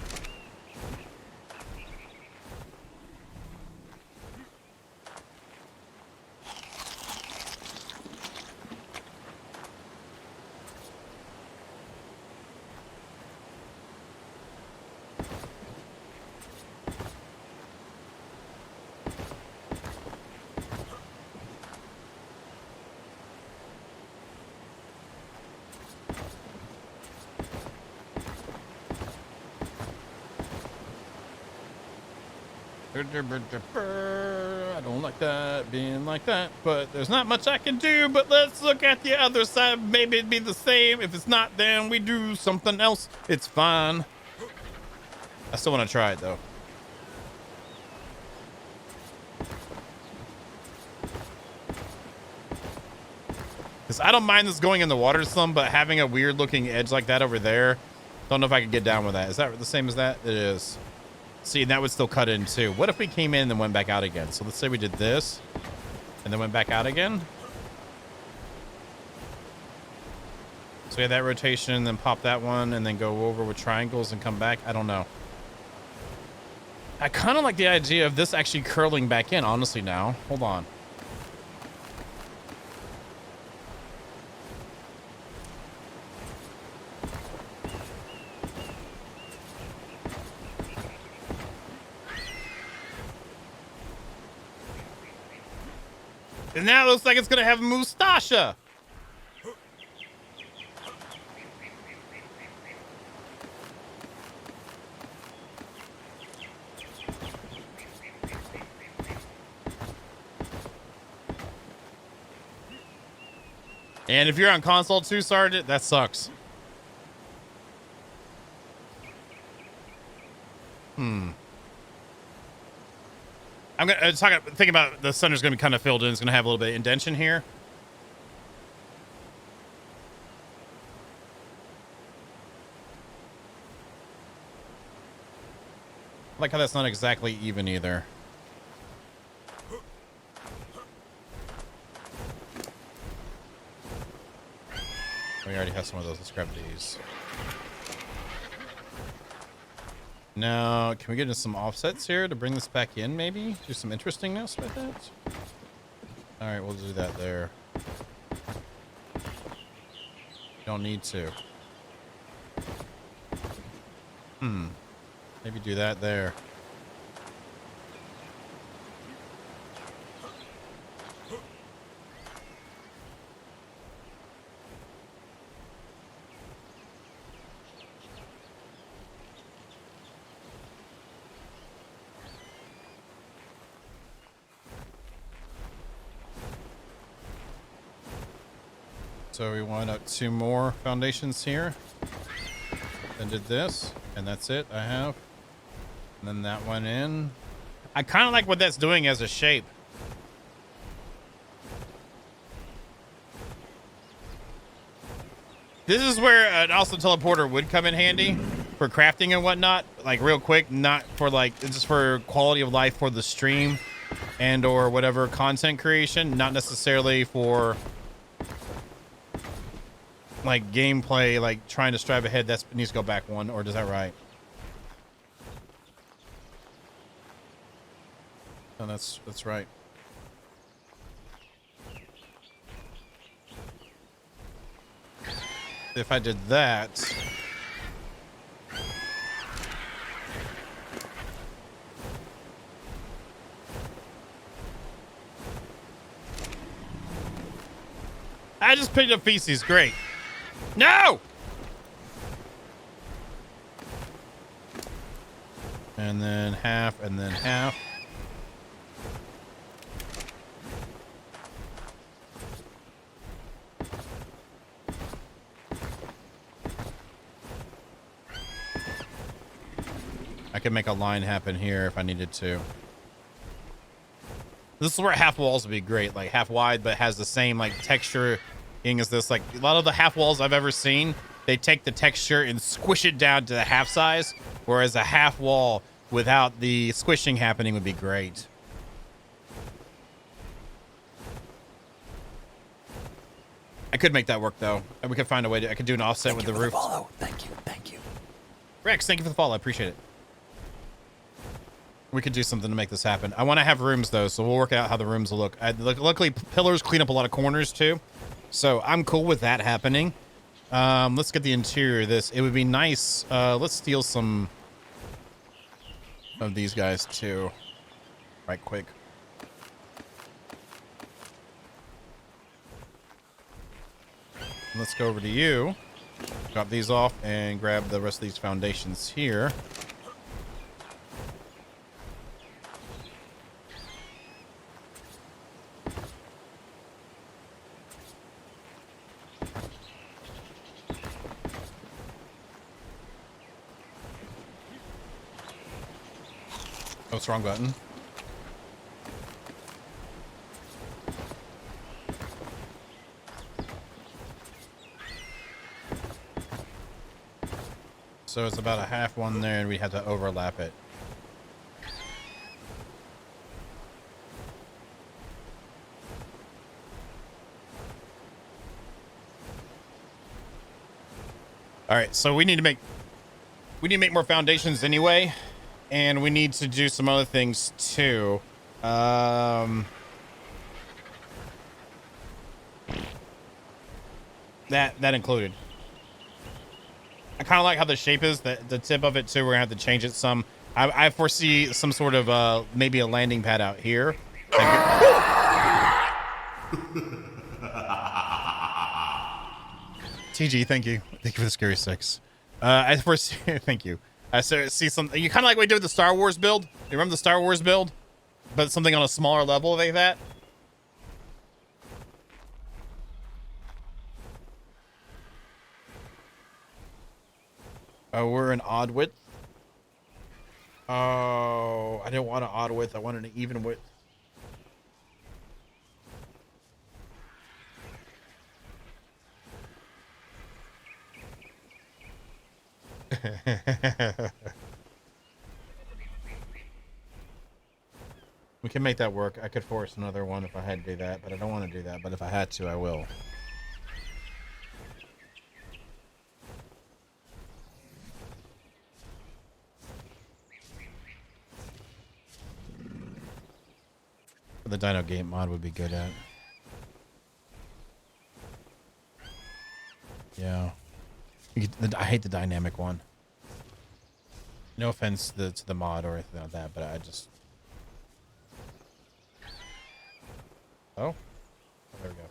I don't like that being like that, but there's not much I can do. But let's look at the other side. Maybe it'd be the same. If it's not, then we do something else. It's fine. I still want to try it though. Because I don't mind this going in the water some, but having a weird looking edge like that over there, don't know if I could get down with that. Is that the same as that? It is. See, that would still cut in too. What if we came in and then went back out again? So let's say we did this and then went back out again. So we had that rotation, then pop that one and then go over with triangles and come back. I don't know. I kind of like the idea of this actually curling back in, honestly, now. Hold on. And now it looks like it's going to have Mustasha. And if you're on console too, Sergeant, that sucks. I'm gonna think about the center's gonna be kind of filled in. It's gonna have a little bit of indentation here. I like how that's not exactly even either. We already have some of those. Let's grab these. Now, can we get into some offsets here to bring this back in, maybe? Do some interestingness with it? All right, we'll do that there. Don't need to. Maybe do that there. So we wind up 2 more foundations here. Then did this, and that's it. I have. And then that went in. I kind of like what that's doing as a shape. This is where an awesome teleporter would come in handy for crafting and whatnot. Like real quick, not for like, just for quality of life for the stream and or whatever content creation. Not necessarily for like gameplay, like trying to strive ahead. That needs to go back 1, or is that right? No, that's right. If I did that, I just picked up feces. Great. No! And then half, and then half. I could make a line happen here if I needed to. This is where half walls would be great, like half wide, but has the same like texture as this. Like a lot of the half walls I've ever seen, they take the texture and squish it down to the half size, whereas a half wall without the squishing happening would be great. I could make that work though. And we could find a way to, I could do an offset with the roof. Thank you, thank you. Rex, thank you for the follow. I appreciate it. We could do something to make this happen. I want to have rooms though, so we'll work out how the rooms will look. Luckily, pillars clean up a lot of corners too, so I'm cool with that happening. Let's get the interior of this. It would be nice. Let's steal some of these guys too, right quick. Let's go over to you. Drop these off and grab the rest of these foundations here. Oops, wrong button. So it's about a half one there, and we had to overlap it. All right, so we need to make more foundations anyway, and we need to do some other things too. That included. I kind of like how the shape is, the tip of it too. We're gonna have to change it some. I foresee some sort of maybe a landing pad out here. TG, thank you. Thank you for the scary six. I foresee, thank you. I see something. You kind of like what we did with the Star Wars build. You remember the Star Wars build, but something on a smaller level like that. Oh, we're an odd width. Oh, I didn't want an odd width. I wanted an even width. We can make that work. I could force another one if I had to do that, but I don't want to do that. But if I had to, I will. The Dino Gate mod would be good at. Yeah. I hate the dynamic one. No offense to the mod or anything like that, but I just... Oh, there we go.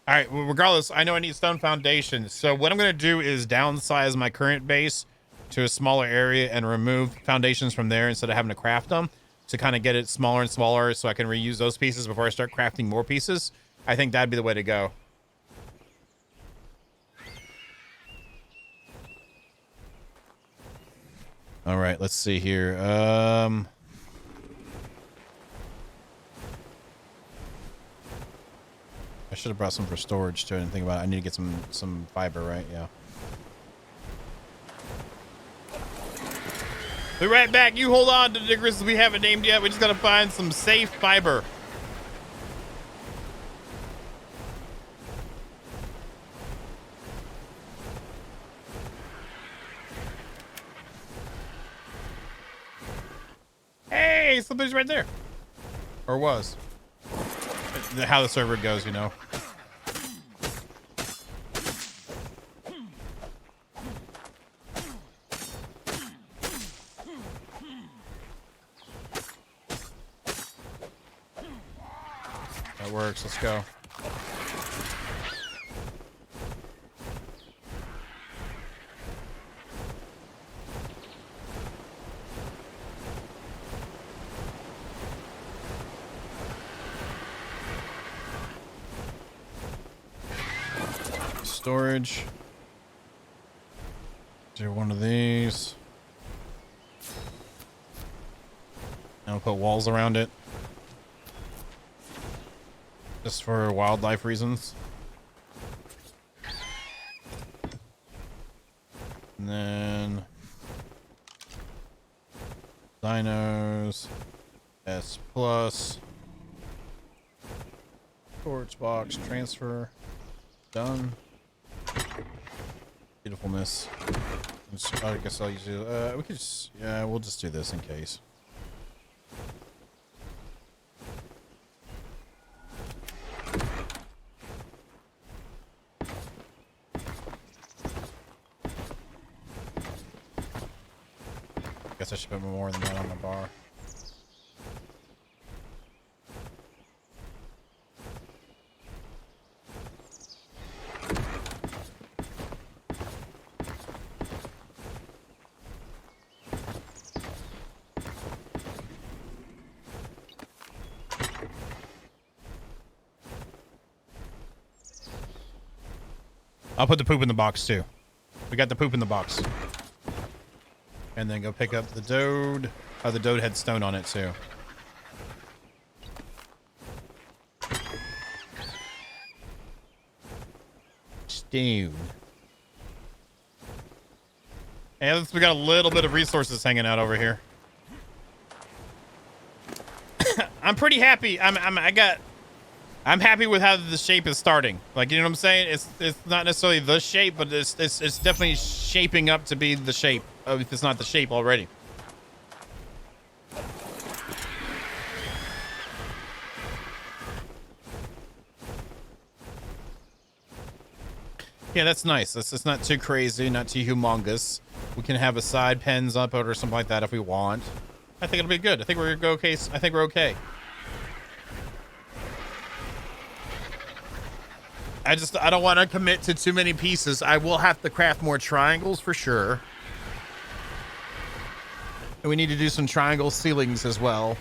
All right, well, regardless, I know I need stone foundations. So what I'm going to do is downsize my current base to a smaller area and remove foundations from there instead of having to craft them, to kind of get it smaller and smaller so I can reuse those pieces before I start crafting more pieces. I think that'd be the way to go. All right, let's see here. I should have brought some for storage too. I didn't think about it. I need to get some fiber, right? Yeah. Be right back. You hold on to diggers we haven't named yet. We just gotta find some safe fiber. Hey, somebody's right there. Or was. How the server goes, you know. That works. Let's go. Storage. Do one of these. And I'll put walls around it. Just for wildlife reasons. And then dinos. S plus. Storage box transfer. Done. Beautifulness. I guess I'll use it. We could just, yeah, we'll just do this in case. Guess I should put more than that on the bar. I'll put the poop in the box too. We got the poop in the box. And then go pick up the Dode. Oh, the Dode had stone on it too. Stone. And we got a little bit of resources hanging out over here. I'm pretty happy. I'm happy with how the shape is starting. Like, you know what I'm saying? It's not necessarily the shape, but it's definitely shaping up to be the shape. If it's not the shape already. Yeah, that's nice. It's not too crazy, not too humongous. We can have a side pens up or something like that if we want. I think it'll be good. I think we're okay. I think we're okay. I don't want to commit to too many pieces. I will have to craft more triangles for sure. And we need to do some triangle ceilings as well.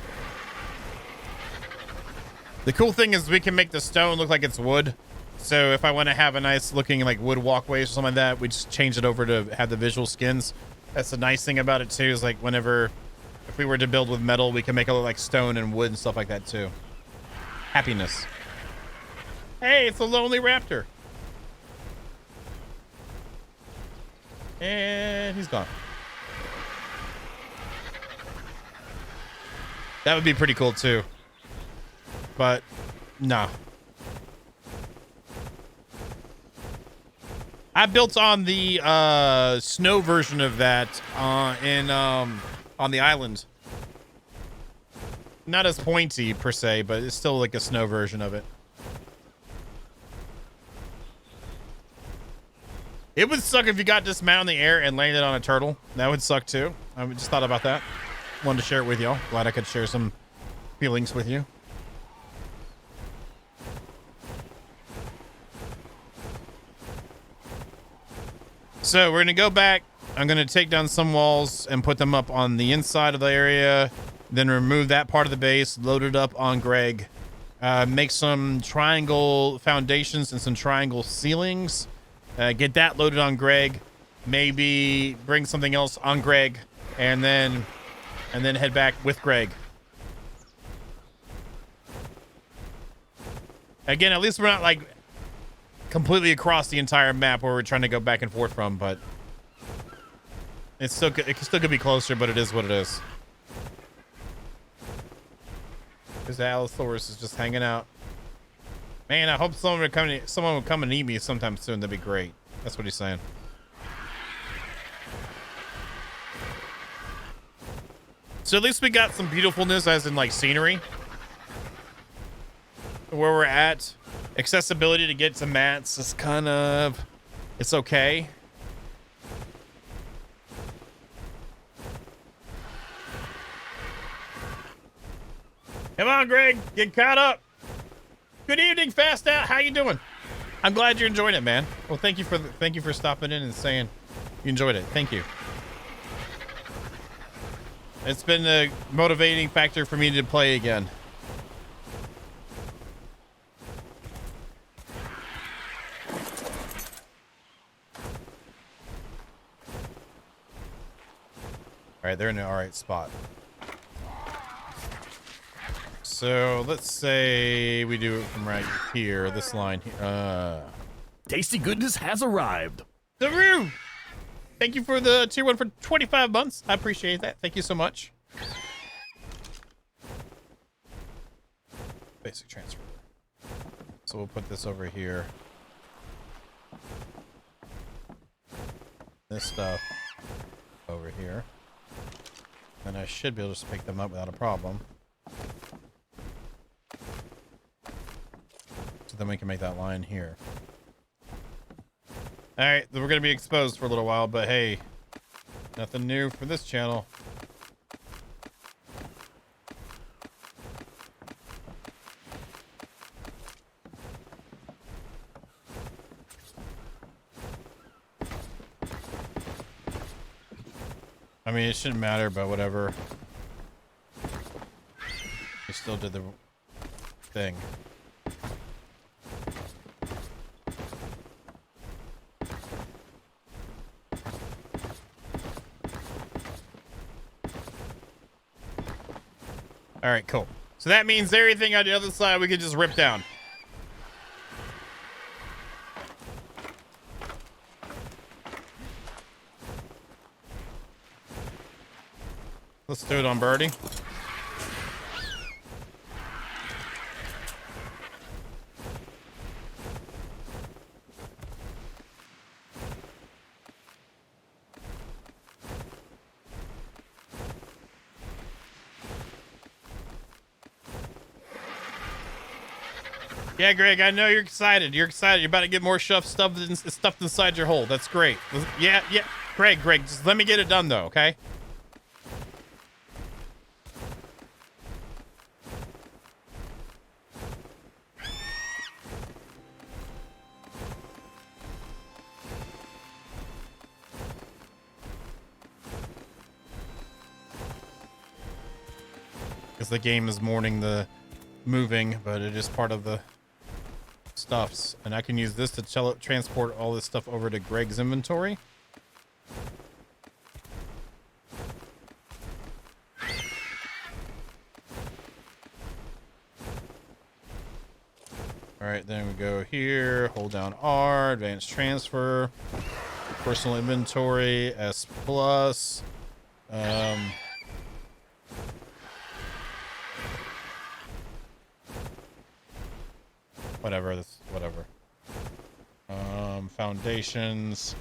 The cool thing is we can make the stone look like it's wood. So if I want to have a nice looking like wood walkways or something like that, we just change it over to have the visual skins. That's the nice thing about it too, is like if we were to build with metal, we can make it look like stone and wood and stuff like that too. Happiness. Hey, it's a lonely raptor. And he's gone. That would be pretty cool too. But no. I built on the snow version of that on the island. Not as pointy per se, but it's still like a snow version of it. It would suck if you got dismounted in the air and landed on a turtle. That would suck too. I just thought about that. Wanted to share it with y'all. Glad I could share some feelings with you. So we're going to go back. I'm going to take down some walls and put them up on the inside of the area. Then remove that part of the base, load it up on Greg. Make some triangle foundations and some triangle ceilings. Get that loaded on Greg. Maybe bring something else on Greg. And then head back with Greg. Again, at least we're not like completely across the entire map where we're trying to go back and forth from, but it still could be closer, but it is what it is. Because the Allosaurus is just hanging out. Man, I hope someone would come and eat me sometime soon. That'd be great. That's what he's saying. So at least we got some beautifulness, as in like scenery. Where we're at. Accessibility to get to mats is kind of, it's okay. Come on, Greg, get caught up. Good evening, Fast Out. How you doing? I'm glad you're enjoying it, man. Well, thank you for stopping in and saying you enjoyed it. Thank you. It's been a motivating factor for me to play again. All right, they're in the all right spot. So let's say we do it from right here, this line here. Tasty goodness has arrived. Daru! Thank you for the tier 1 for 25 months. I appreciate that. Thank you so much. Basic transfer. So we'll put this over here. This stuff over here. And I should be able to just pick them up without a problem. So then we can make that line here. Alright, we're going to be exposed for a little while, but hey, nothing new for this channel. I mean, it shouldn't matter, but whatever. We still did the thing. All right, cool. So that means everything on the other side we can just rip down. Let's do it on Birdie. Yeah, Greg, I know you're excited. You're excited. You're about to get more stuffed inside your hole. That's great. Yeah. Greg, just let me get it done, though, okay? Because the game is mourning the moving, but it is part of the stuffs. And I can use this to transport all this stuff over to Greg's inventory. All right, then we go here, hold down R, advanced transfer, personal inventory, S plus. Whatever. Foundations,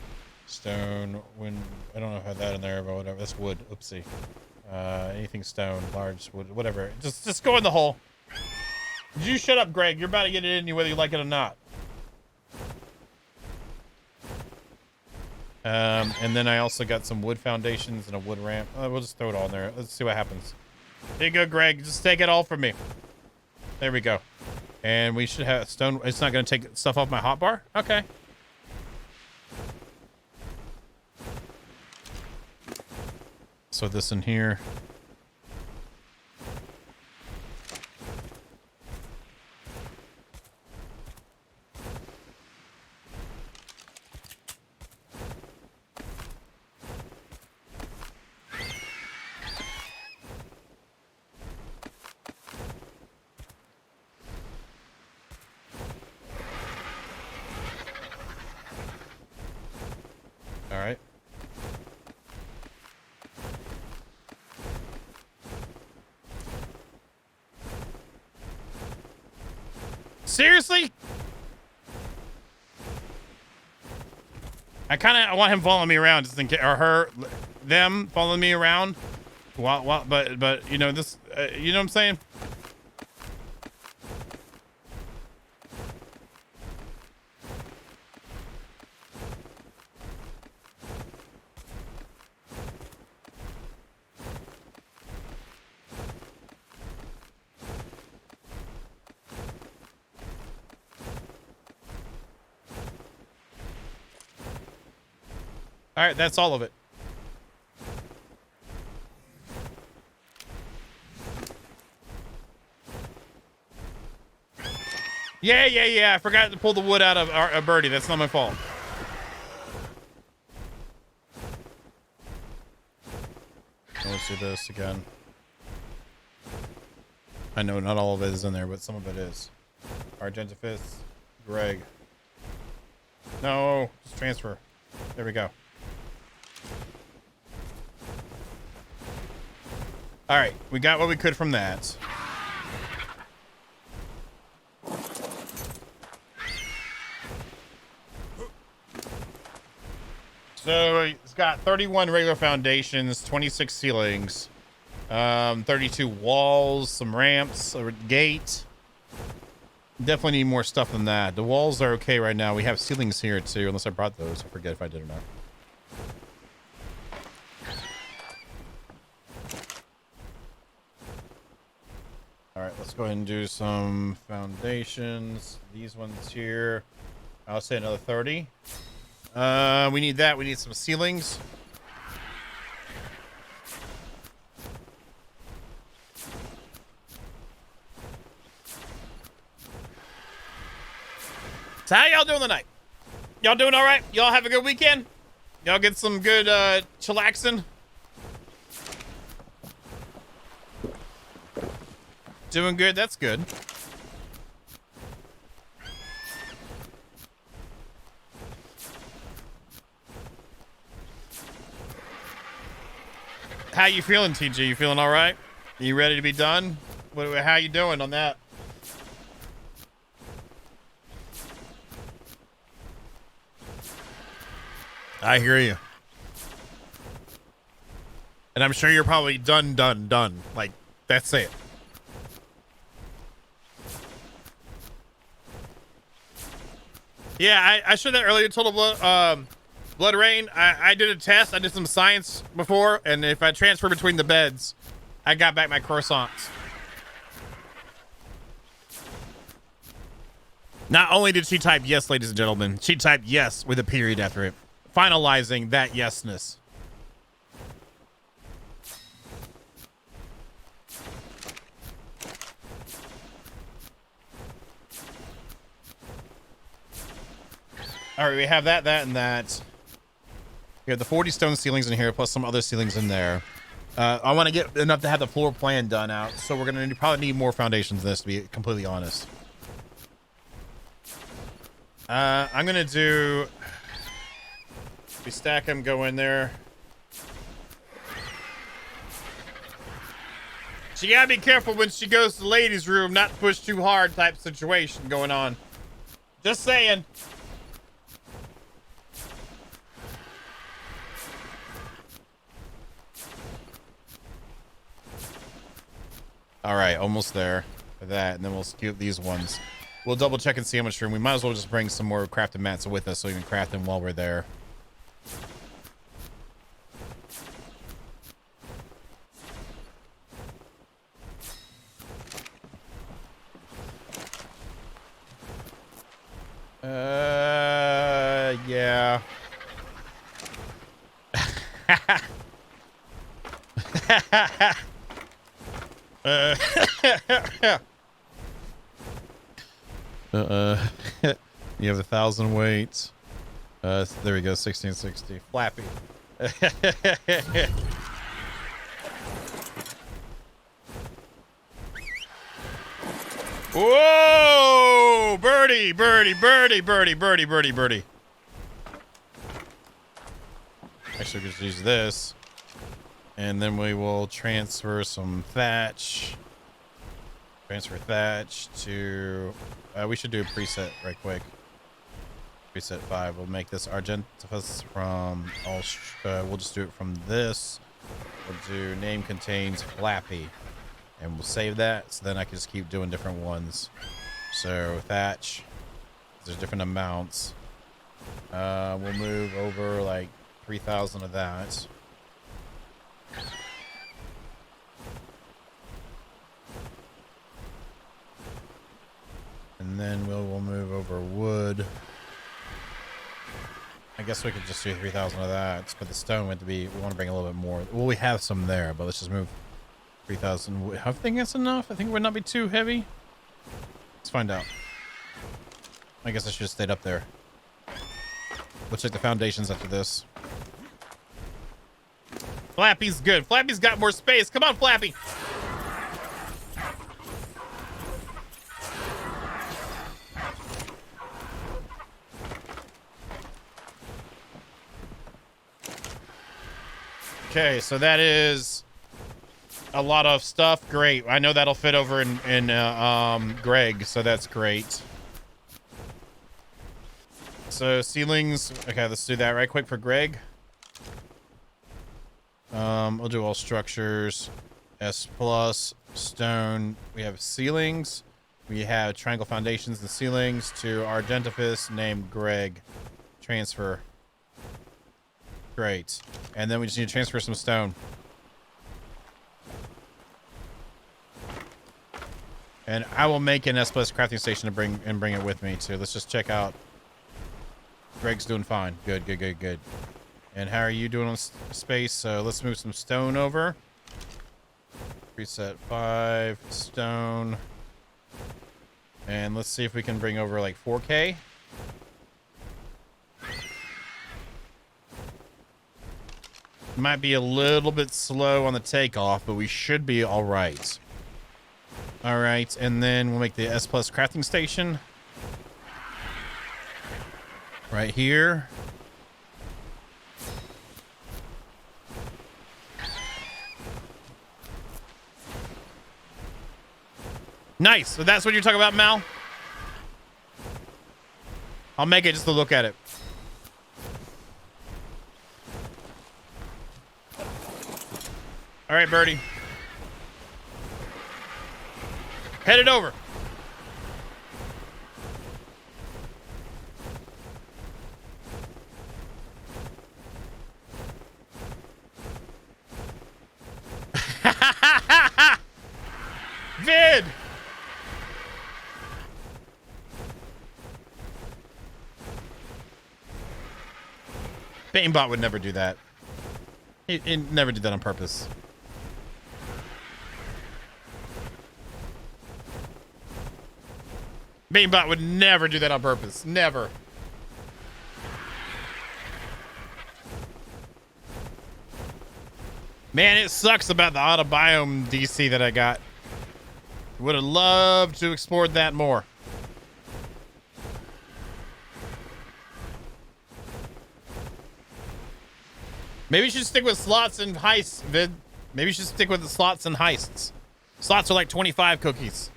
stone, wind. I don't know if I had that in there, but whatever. That's wood. Oopsie. Anything stone, large wood, whatever. Just go in the hole. You shut up, Greg. You're about to get it in you whether you like it or not. And then I also got some wood foundations and a wood ramp. We'll just throw it all in there. Let's see what happens. There you go, Greg. Just take it all from me. There we go. And we should have stone. It's not going to take stuff off my hotbar? Okay. So this in here. All right. Seriously? I want him following me around just in case, or them following me around. But you know this, you know what I'm saying? All right, that's all of it. Yeah. I forgot to pull the wood out of Birdie. That's not my fault. Let's do this again. I know not all of it is in there, but some of it is. Argentifist, Greg. No, just transfer. There we go. All right, we got what we could from that. So it's got 31 regular foundations, 26 ceilings, 32 walls, some ramps, a gate. Definitely need more stuff than that. The walls are okay right now. We have ceilings here too, unless I brought those. I forget if I did or not. All right, let's go ahead and do some foundations. These ones here, I'll say another 30. We need that. We need some ceilings. So how y'all doing tonight? Y'all doing all right? Y'all have a good weekend? Y'all get some good chillaxing? doing good. That's good. How you feeling, TG? You feeling all right? You ready to be done? How you doing on that? I hear you. And I'm sure you're probably done. Like, that's it. Yeah, I showed that earlier. Total Blood Rain. I did a test. I did some science before, and if I transfer between the beds, I got back my croissants. Not only did she type yes, ladies and gentlemen, she typed yes with a period after it, finalizing that yesness. All right, we have that, and that. We have the 40 stone ceilings in here, plus some other ceilings in there. I want to get enough to have the floor plan done out, so we're going to probably need more foundations than this, to be completely honest. I'm going to do... We stack them, go in there. She got to be careful when she goes to the ladies' room, not to push too hard type situation going on. Just saying. All right, almost there for that, and then we'll scoop these ones. We'll double check and see how much room. We might as well just bring some more crafted mats with us so we can craft them while we're there. Yeah. You have 1,000 weights. There we go, 1660. Flappy. Whoa! Birdie, birdie, birdie, birdie, birdie, birdie, birdie. Actually, we could just use this. And then we will transfer some thatch. Transfer thatch to... we should do a preset right quick. Preset 5. We'll make this Argentifus from... we'll just do it from this. We'll do name contains Flappy. And we'll save that, so then I can just keep doing different ones. So, thatch. There's different amounts. We'll move over like 3,000 of that. And then we'll move over wood. I guess we could just do 3,000 of that. But the stone went to be... We want to bring a little bit more. Well, we have some there, but let's just move 3,000. I think that's enough. I think it would not be too heavy. Let's find out. I guess I should have stayed up there. We'll check the foundations after this. Flappy's good. Flappy's got more space. Come on, Flappy. Okay, so that is a lot of stuff. Great. I know that'll fit over in Greg, so that's great. So ceilings. Okay, let's do that right quick for Greg. We'll do all structures. S plus stone. We have ceilings. We have triangle foundations and ceilings to Argentifus named Greg. Transfer. Great. And then we just need to transfer some stone. And I will make an S plus crafting station to bring it with me too. Let's just check out. Greg's doing fine. Good, good, good, good. And how are you doing on space? So let's move some stone over. Preset 5 stone. And let's see if we can bring over like 4K. Might be a little bit slow on the takeoff, but we should be all right. All right, and then we'll make the S plus crafting station right here. Nice. So that's what you're talking about, Mal? I'll make it just to look at it. All right, Birdie. Head it over. Vid! Baitbot would never do that. He'd never do that on purpose. Baitbot would never do that on purpose. Never. Man, it sucks about the auto biome DC that I got. Would have loved to explore that more. Maybe you should stick with slots and heists, Vid. Maybe you should stick with the slots and heists. Slots are like 25 cookies.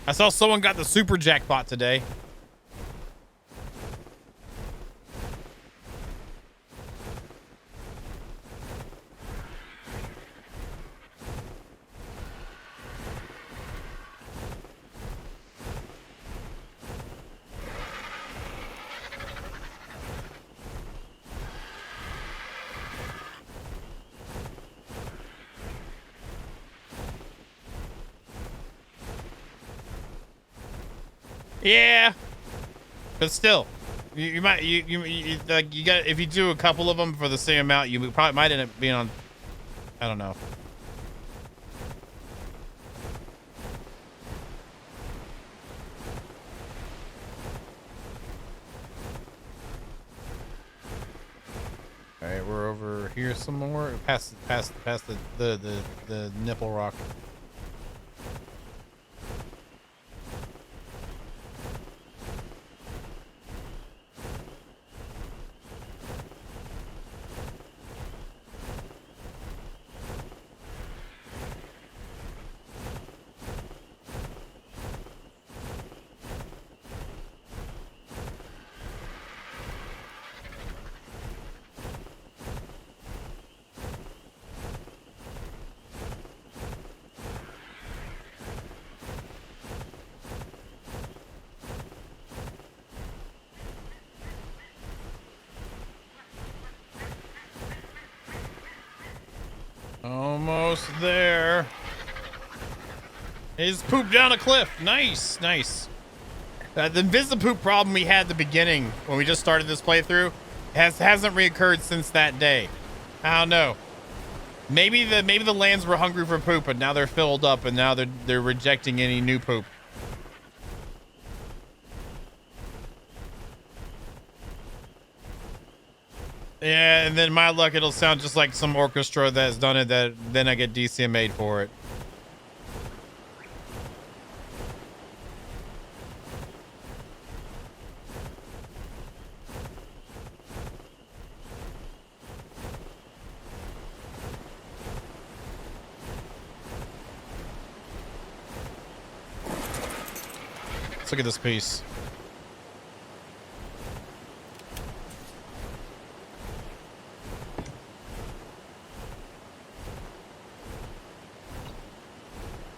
I saw someone got the super jackpot today. Yeah, but still, you might like you got if you do a couple of them for the same amount, you probably might end up being on. I don't know. All right, we're over here somewhere. Past the nipple rock. Almost there. He's pooped down a cliff. Nice, nice. The Invisipoop problem we had at the beginning when we just started this playthrough hasn't reoccurred since that day. I don't know. Maybe the lands were hungry for poop, but now they're filled up, and now they're rejecting any new poop. Yeah, and then my luck, it'll sound just like some orchestra that's done it. That then I get DCMA'd for it. Let's look at this piece.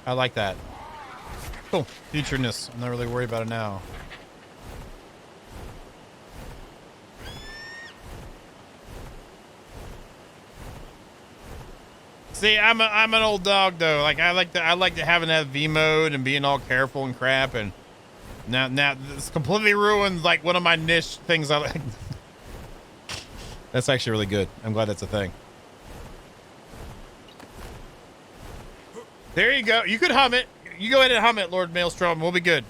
I like that. Cool. Futureness. I'm not really worried about it now. See, I'm an old dog though. Like I like to having that V mode and being all careful and crap, and now it's completely ruined like one of my niche things I like. That's actually really good. I'm glad that's a thing. There you go. You could hum it. You go ahead and hum it, Lord Maelstrom. We'll be good.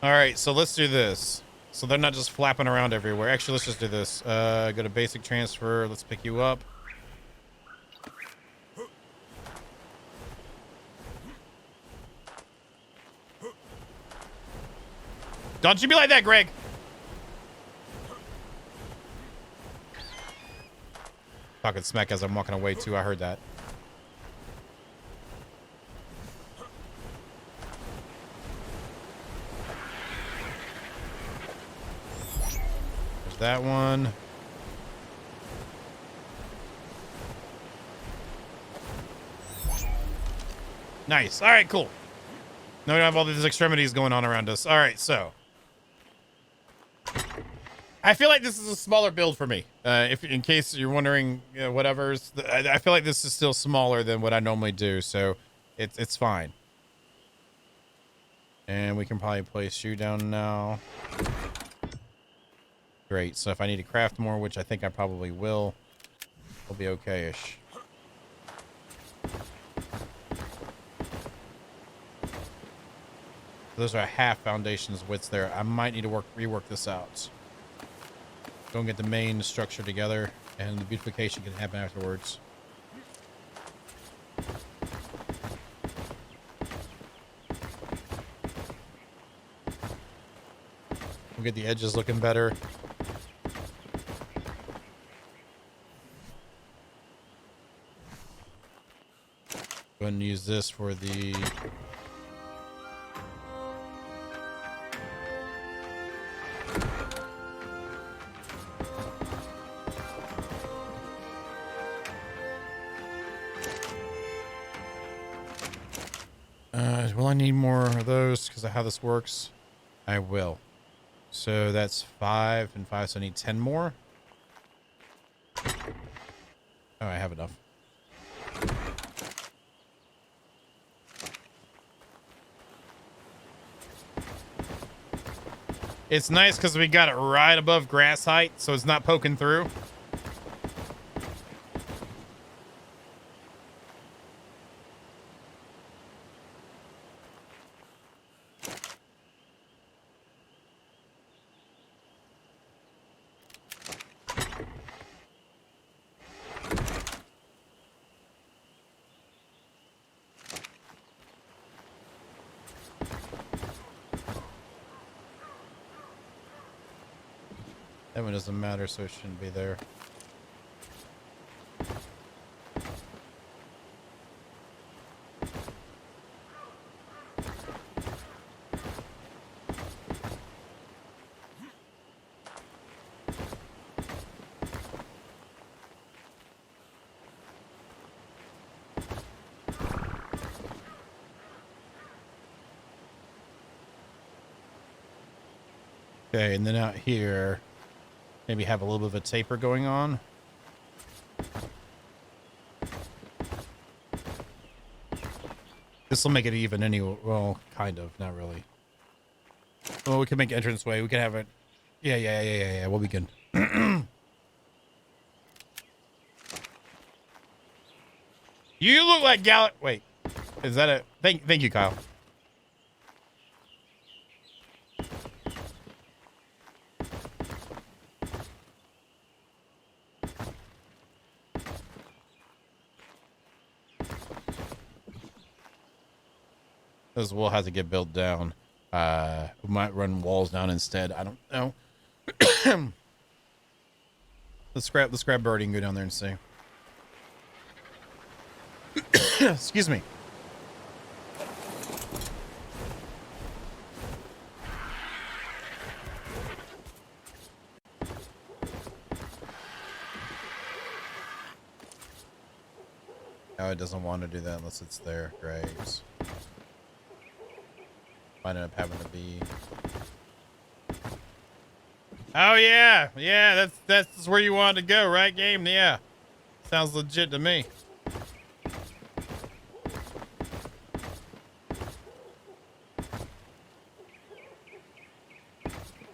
All right, so let's do this. So they're not just flapping around everywhere. Actually, let's just do this. Go to basic transfer. Let's pick you up. Don't you be like that, Greg. Talking smack as I'm walking away too. I heard that. There's that one. Nice. All right, cool. Now we don't have all these extremities going on around us. All right, so I feel like this is a smaller build for me. If in case you're wondering, you know, whatever's, I feel like this is still smaller than what I normally do, so it's fine. And we can probably place you down now. Great. So if I need to craft more, which I think I probably will, it'll be okay-ish. Those are half foundations widths there. I might need to rework this out. Go and get the main structure together, and the beautification can happen afterwards. We'll get the edges looking better. Go ahead and use this for the... will I need more of those because of how this works? I will. So that's 5 and 5, so I need 10 more. Oh, I have enough. It's nice because we got it right above grass height, so it's not poking through. That one doesn't matter, so it shouldn't be there. Okay, and then out here, maybe have a little bit of a taper going on. This will make it even anyway. Well, kind of, not really. Well, we can make entranceway. We can have it. Yeah. We'll be good. You look like Wait, is that a thank you, Kyle. This will have to get built down. We might run walls down instead. I don't know. Let's grab Birdie and go down there and see. Excuse me. Oh, it doesn't want to do that unless it's there. Great. Might end up having to be. Oh yeah, that's where you wanted to go, right, game? Yeah, sounds legit to me.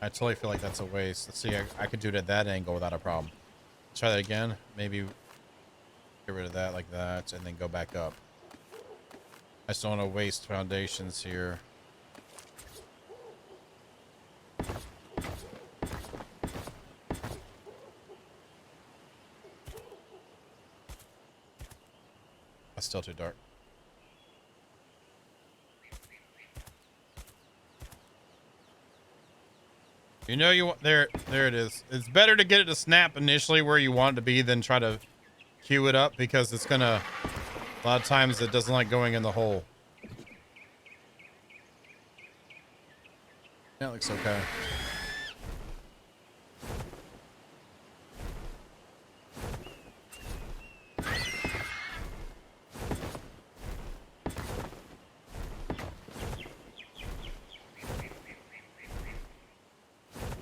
I totally feel like that's a waste. Let's see, I could do it at that angle without a problem. Let's try that again. Maybe get rid of that like that, and then go back up. I just don't want to waste foundations here. That's still too dark. You know you want there it is. It's better to get it to snap initially where you want it to be than try to queue it up, because it's gonna, a lot of times it doesn't like going in the hole. That looks okay.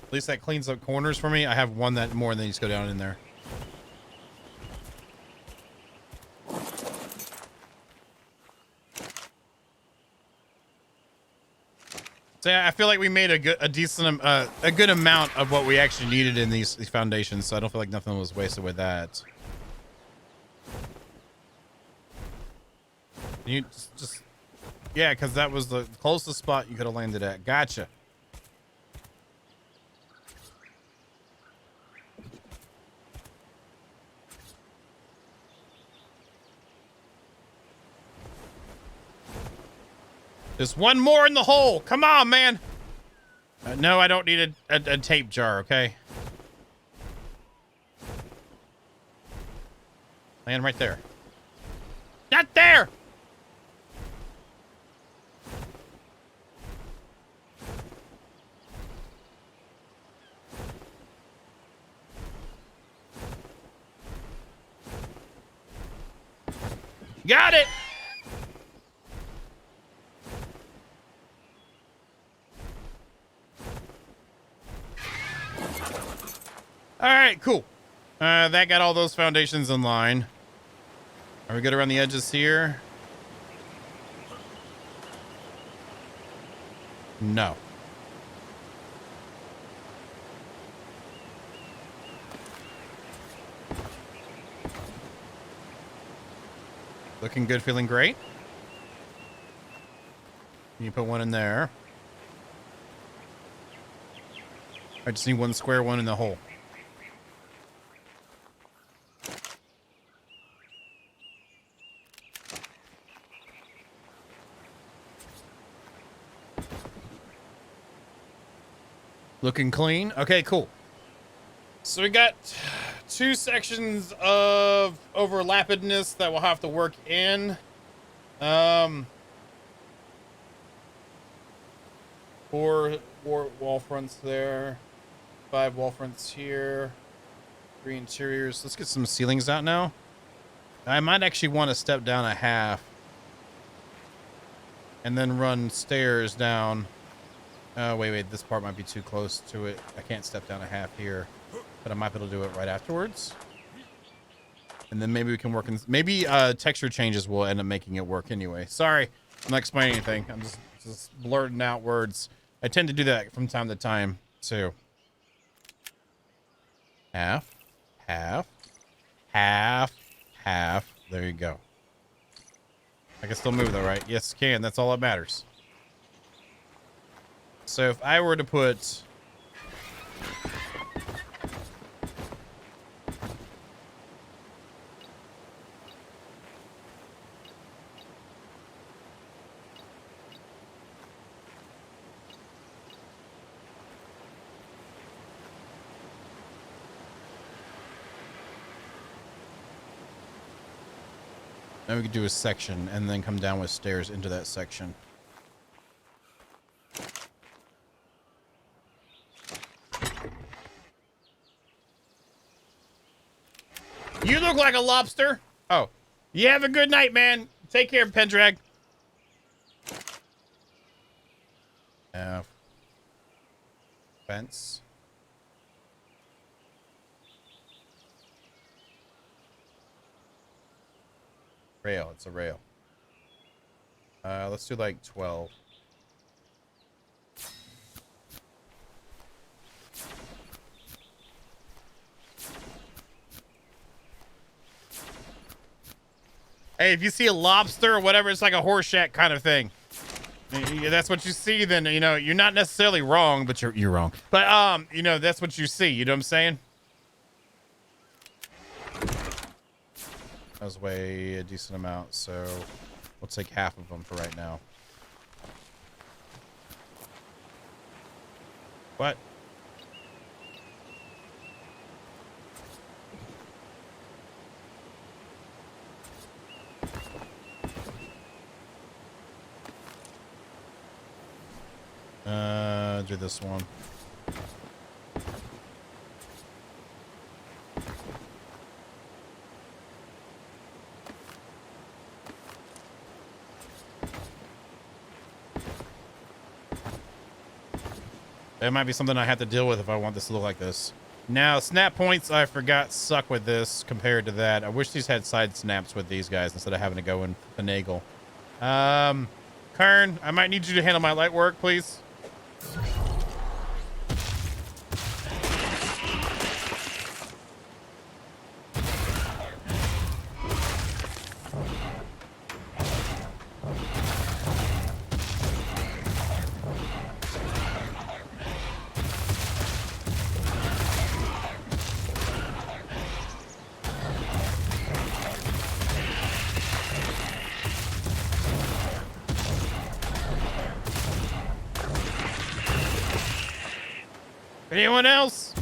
At least that cleans up corners for me. I have one that more than needs to go down in there. So yeah, I feel like we made a good amount of what we actually needed in these foundations. So I don't feel like nothing was wasted with that. You just yeah, because that was the closest spot you could have landed at. Gotcha. Just one more in the hole. Come on, man. No, I don't need a tape jar, okay? Land right there. Not there! Got it! All right, cool. That got all those foundations in line. Are we good around the edges here? No. Looking good, feeling great. You put one in there. I just need one square one in the hole. Looking clean. Okay, cool. So we got 2 sections of overlappedness that we'll have to work in. 4 wall fronts there. 5 wall fronts here. 3 interiors. Let's get some ceilings out now. I might actually want to step down a half and then run stairs down. Oh, wait. This part might be too close to it. I can't step down a half here, but I might be able to do it right afterwards. And then maybe we can work in, maybe texture changes will end up making it work anyway. Sorry, I'm not explaining anything. I'm just blurting out words. I tend to do that from time to time too. Half, half, half, half. There you go. I can still move though, right? Yes, can. That's all that matters. So if I were to put then we could do a section and then come down with stairs into that section. You look like a lobster. Oh, you have a good night, man. Take care, Pendrag. Fence. Rail. It's a rail. Let's do like 12. Hey, if you see a lobster or whatever, it's like a horse shack kind of thing. That's what you see, then, you know, you're not necessarily wrong, but you're wrong. But, you know, that's what you see. You know what I'm saying? That was way a decent amount, so we'll take half of them for right now. What? Do this one. That might be something I have to deal with if I want this to look like this. Now, snap points, I forgot, suck with this compared to that. I wish these had side snaps with these guys instead of having to go and finagle. Kern, I might need you to handle my light work, please. Anyone else?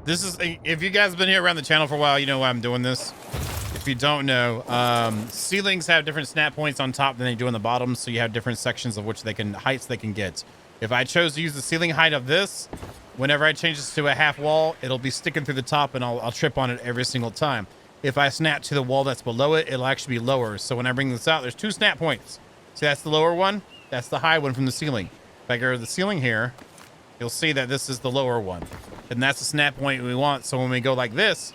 This is if you guys have been here around the channel for a while, you know why I'm doing this. If you don't know, ceilings have different snap points on top than they do on the bottom, so you have different sections of which heights they can get. If I chose to use the ceiling height of this, whenever I change this to a half wall, it'll be sticking through the top and I'll trip on it every single time. If I snap to the wall that's below it, it'll actually be lower. So when I bring this out, there's 2 snap points. See, that's the lower one. That's the high one from the ceiling. If I go to the ceiling here, you'll see that this is the lower one. And that's the snap point we want. So when we go like this,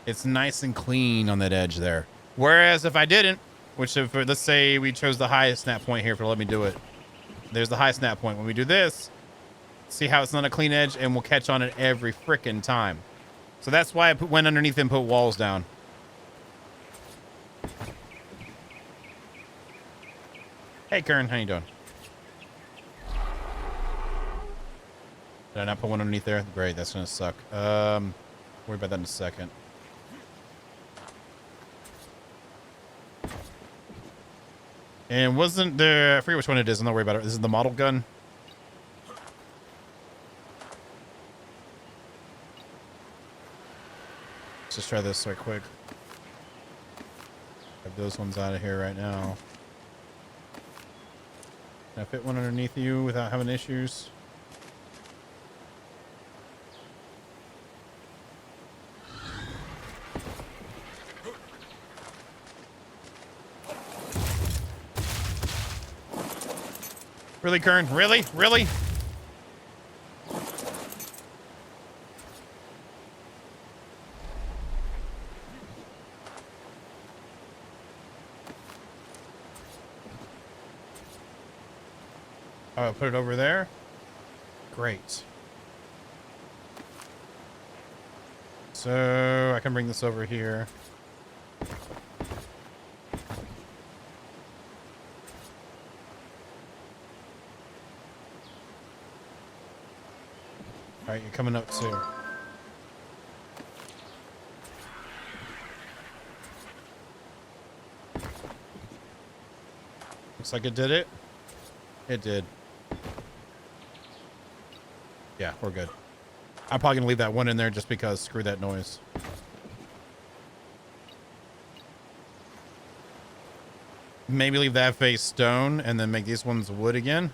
it's nice and clean on that edge there. Whereas if I didn't, which if let's say we chose the highest snap point here for let me do it. There's the high snap point. When we do this, see how it's not a clean edge and we'll catch on it every frickin' time. So that's why I went underneath and put walls down. Hey, Kern, how you doing? Did I not put one underneath there? Great, that's gonna suck. Worry about that in a second. And wasn't there, I forget which one it is, I'm not worried about it. This is the model gun. Let's just try this right quick. Have those ones out of here right now. Can I fit one underneath you without having issues? Really, Kern? Really? Really? Oh, put it over there? Great. So I can bring this over here. All right, you're coming up too. Looks like it did it. It did. Yeah, we're good. I'm probably gonna leave that one in there just because screw that noise. Maybe leave that face stone and then make these ones wood again.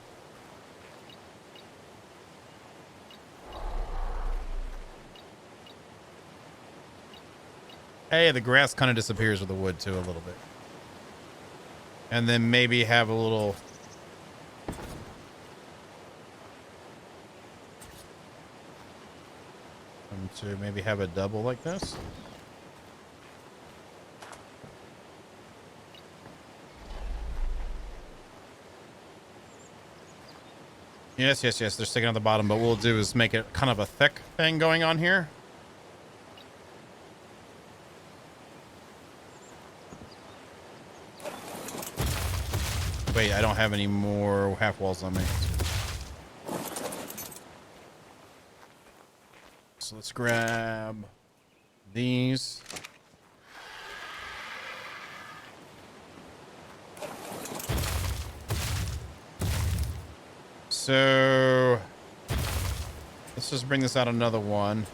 Hey, the grass kind of disappears with the wood too a little bit. And then maybe have a little... to maybe have a double like this. Yes, yes, yes, they're sticking on the bottom, but what we'll do is make it kind of a thick thing going on here. Wait, I don't have any more half walls on me. So let's grab these. So Let's just bring this out another one.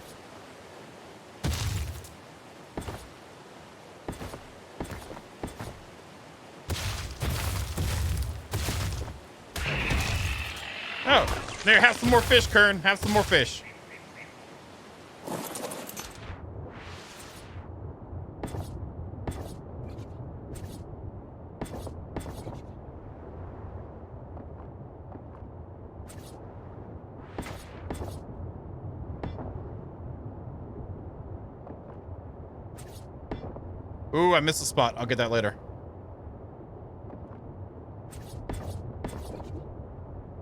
Oh, there, have some more fish, Kern. Have some more fish. Ooh, I missed a spot. I'll get that later.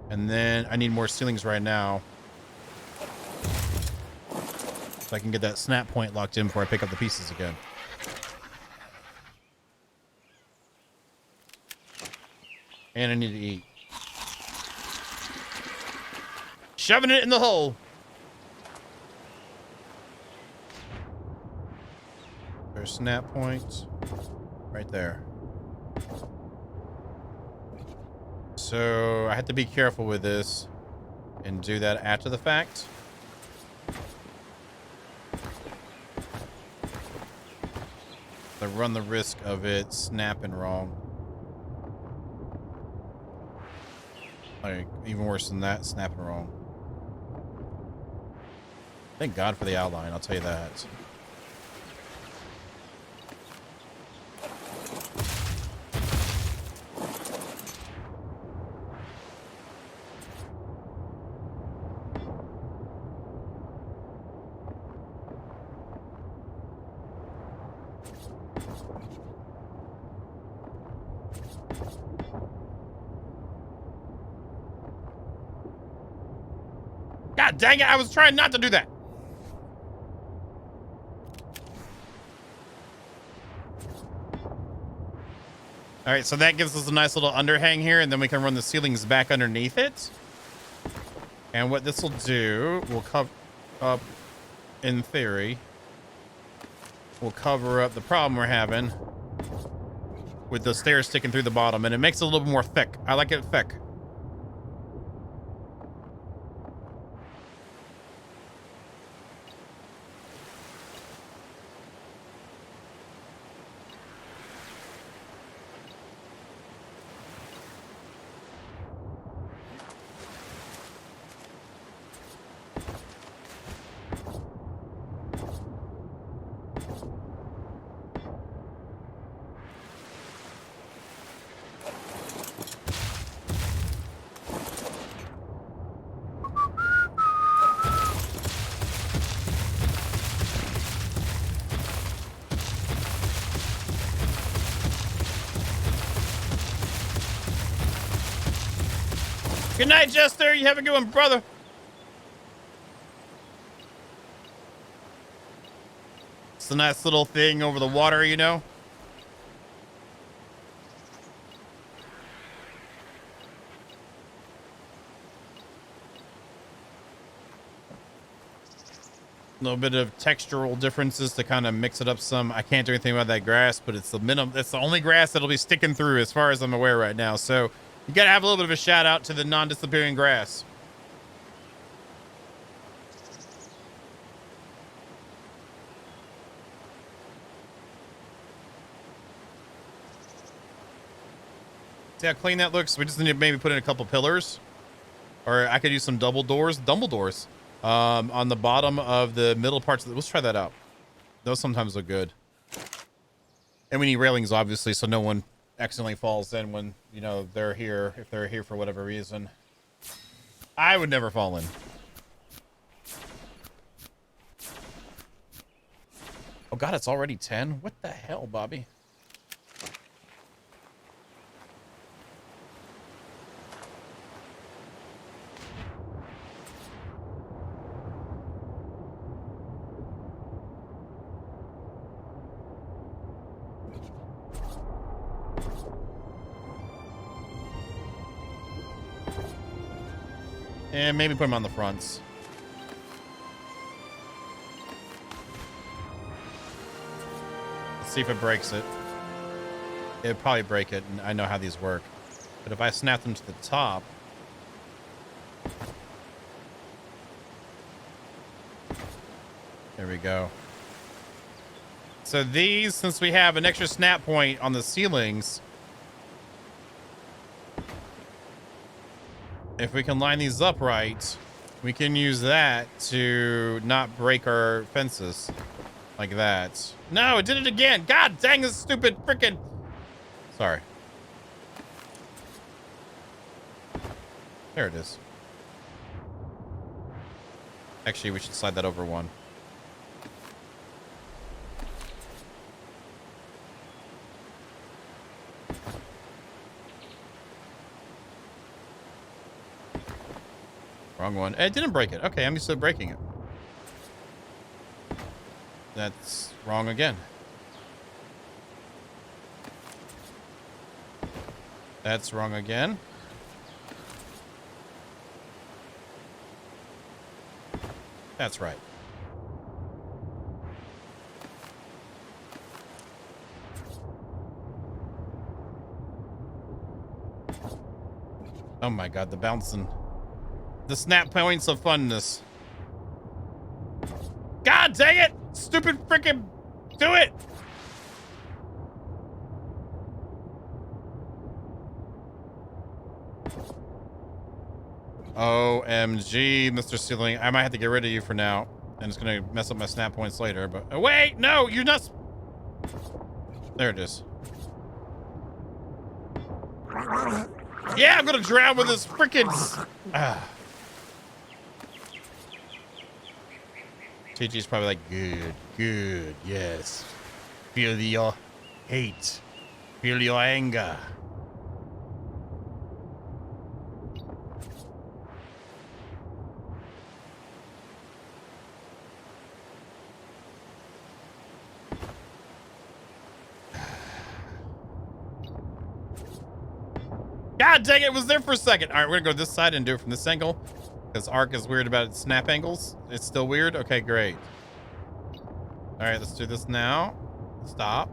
And then I need more ceilings right now, so I can get that snap point locked in before I pick up the pieces again. And I need to eat. Shoving it in the hole. There's snap points right there. So I have to be careful with this and do that after the fact. I run the risk of it snapping wrong. Like, even worse than that, snapping wrong. Thank God for the outline, I'll tell you that. God dang it, I was trying not to do that. All right, so that gives us a nice little underhang here, and then we can run the ceilings back underneath it. And what this will do, will cover up, in theory, will cover up the problem we're having with the stairs sticking through the bottom, and it makes it a little bit more thick. I like it thick. Good night, Jester. You have a good one, brother. It's a nice little thing over the water, you know. A little bit of textural differences to kind of mix it up some. I can't do anything about that grass, but it's the minimum. It's the only grass that'll be sticking through as far as I'm aware right now. So you got to have a little bit of a shout out to the non-disappearing grass. See how clean that looks? We just need to maybe put in a couple pillars, or I could use some double doors on the bottom of the middle parts. Let's try that out. Those sometimes look good. And we need railings, obviously, so no one accidentally falls in when, you know, they're here, if they're here for whatever reason. I would never fall in. Oh God, it's already 10? What the hell, Bobby? And maybe put them on the fronts. Let's see if it breaks it. It'd probably break it, and I know how these work. But if I snap them to the top... There we go. So these, since we have an extra snap point on the ceilings, if we can line these up right, we can use that to not break our fences like that. No, it did it again. God dang this stupid freaking. Sorry. There it is. Actually, we should slide that over one. Wrong one. It didn't break it. Okay, I'm used to breaking it. That's wrong again. That's wrong again. That's right. Oh my god, the bouncing. The snap points of funness. God dang it! Stupid freaking do it! OMG, Mr. Ceiling. I might have to get rid of you for now. And it's gonna mess up my snap points later, but oh, wait, no, you're not. There it is. Yeah, I'm gonna drown with this freaking. TG's probably like, good, yes. Feel your hate. Feel your anger. God dang it, it was there for a second. All right, we're gonna go this side and do it from this angle. Because ARK is weird about its snap angles. It's still weird? Okay, great. All right, let's do this now. Stop.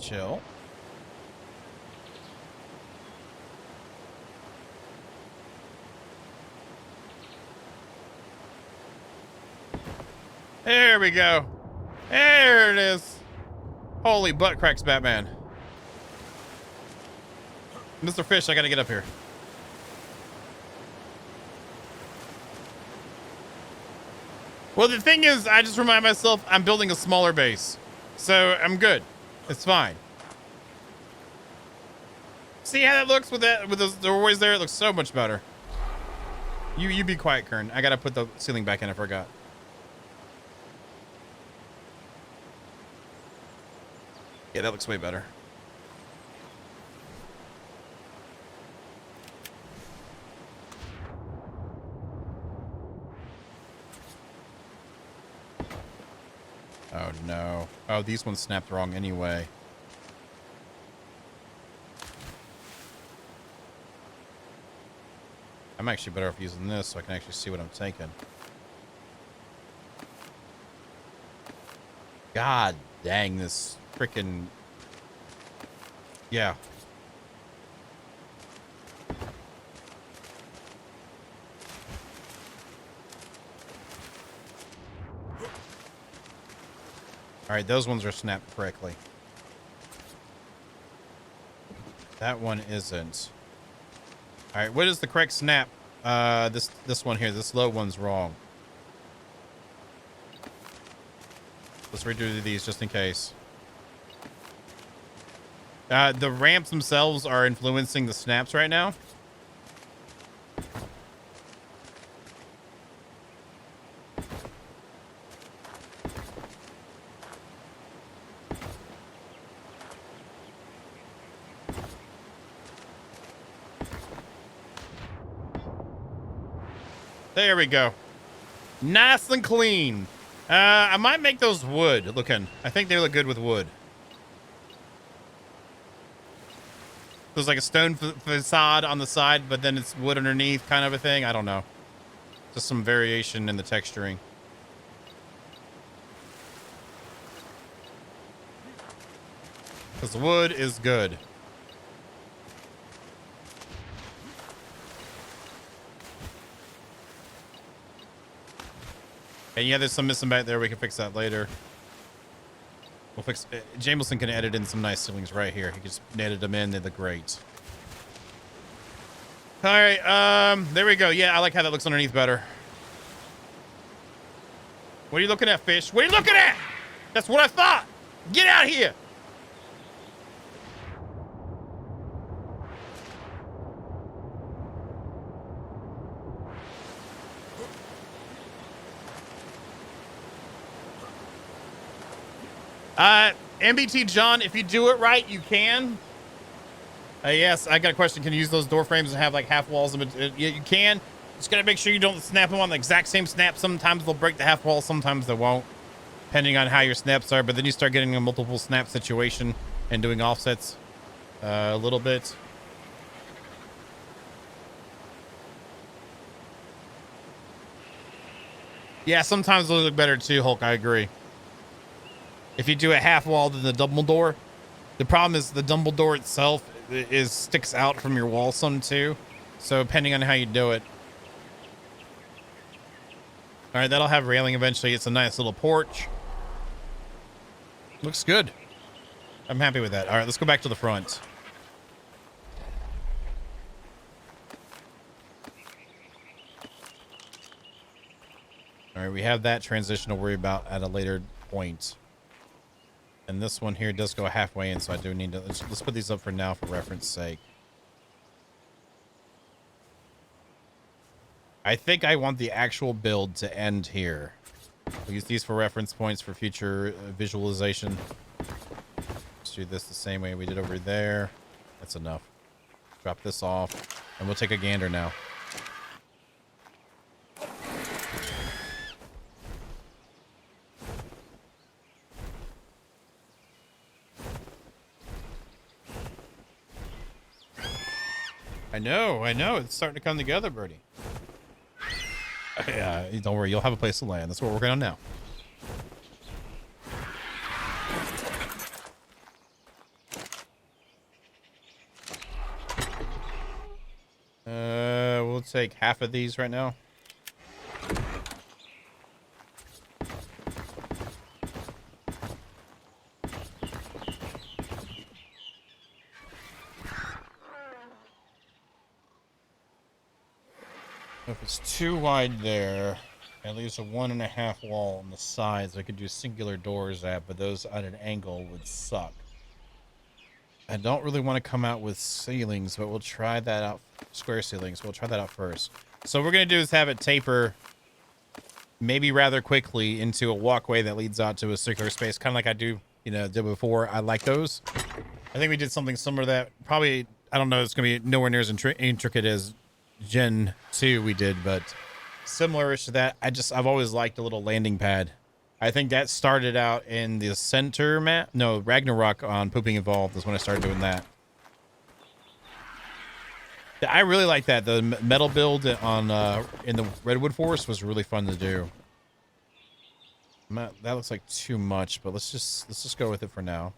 Chill. There we go. There it is. Holy butt cracks, Batman. Mr. Fish, I gotta get up here. Well, the thing is, I just remind myself I'm building a smaller base. So I'm good. It's fine. See how that looks with that, with those doorways there? It looks so much better. You be quiet, Kern. I gotta put the ceiling back in. I forgot. Yeah, that looks way better. Oh no. Oh, these ones snapped wrong anyway. I'm actually better off using this so I can actually see what I'm taking. God dang this freaking. Yeah. All right, those ones are snapped correctly. That one isn't. All right, what is the correct snap? This one here, this low one's wrong. Let's redo these just in case. The ramps themselves are influencing the snaps right now. There we go. Nice and clean. I might make those wood looking. I think they look good with wood. There's like a stone facade on the side, but then it's wood underneath kind of a thing. I don't know. Just some variation in the texturing. Because wood is good. And yeah, there's some missing back there. We can fix that later. We'll fix Jameson can edit in some nice ceilings right here. He just netted them in. They look great. All right. There we go. Yeah, I like how that looks underneath better. What are you looking at, fish? What are you looking at? That's what I thought. Get out of here. MBT John, if you do it right, you can. Yes, I got a question. Can you use those door frames and have like half walls? Yeah, you can. Just gotta make sure you don't snap them on the exact same snap. Sometimes they'll break the half wall, sometimes they won't, depending on how your snaps are. But then you start getting a multiple snap situation and doing offsets a little bit. Yeah, sometimes they'll look better too, Hulk. I agree. If you do a half wall than the double door, the problem is the double door itself sticks out from your wall some too. So depending on how you do it. All right, that'll have railing eventually. It's a nice little porch. Looks good. I'm happy with that. All right, let's go back to the front. All right, we have that transition to worry about at a later point. And this one here does go halfway in, so I do need to... Let's put these up for now for reference sake. I think I want the actual build to end here. We'll use these for reference points for future visualization. Let's do this the same way we did over there. That's enough. Drop this off, and we'll take a gander now. I know. It's starting to come together, Birdie. Yeah, don't worry. You'll have a place to land. That's what we're working on now. We'll take half of these right now. If it's too wide there, it leaves a 1.5 wall on the sides. I could do singular doors at, but those at an angle would suck. I don't really want to come out with ceilings, but we'll try that out. Square ceilings. We'll try that out first. So what we're going to do is have it taper maybe rather quickly into a walkway that leads out to a circular space, kind of like I did before. I like those. I think we did something similar to that. Probably, I don't know, it's going to be nowhere near as intricate as Gen 2 we did, but similar-ish to that. I've always liked a little landing pad. I think that started out in the center map. No, Ragnarok on Pooping Evolved is when I started doing that. I really like that. The metal build on in the Redwood Forest was really fun to do. That looks like too much, but let's just go with it for now.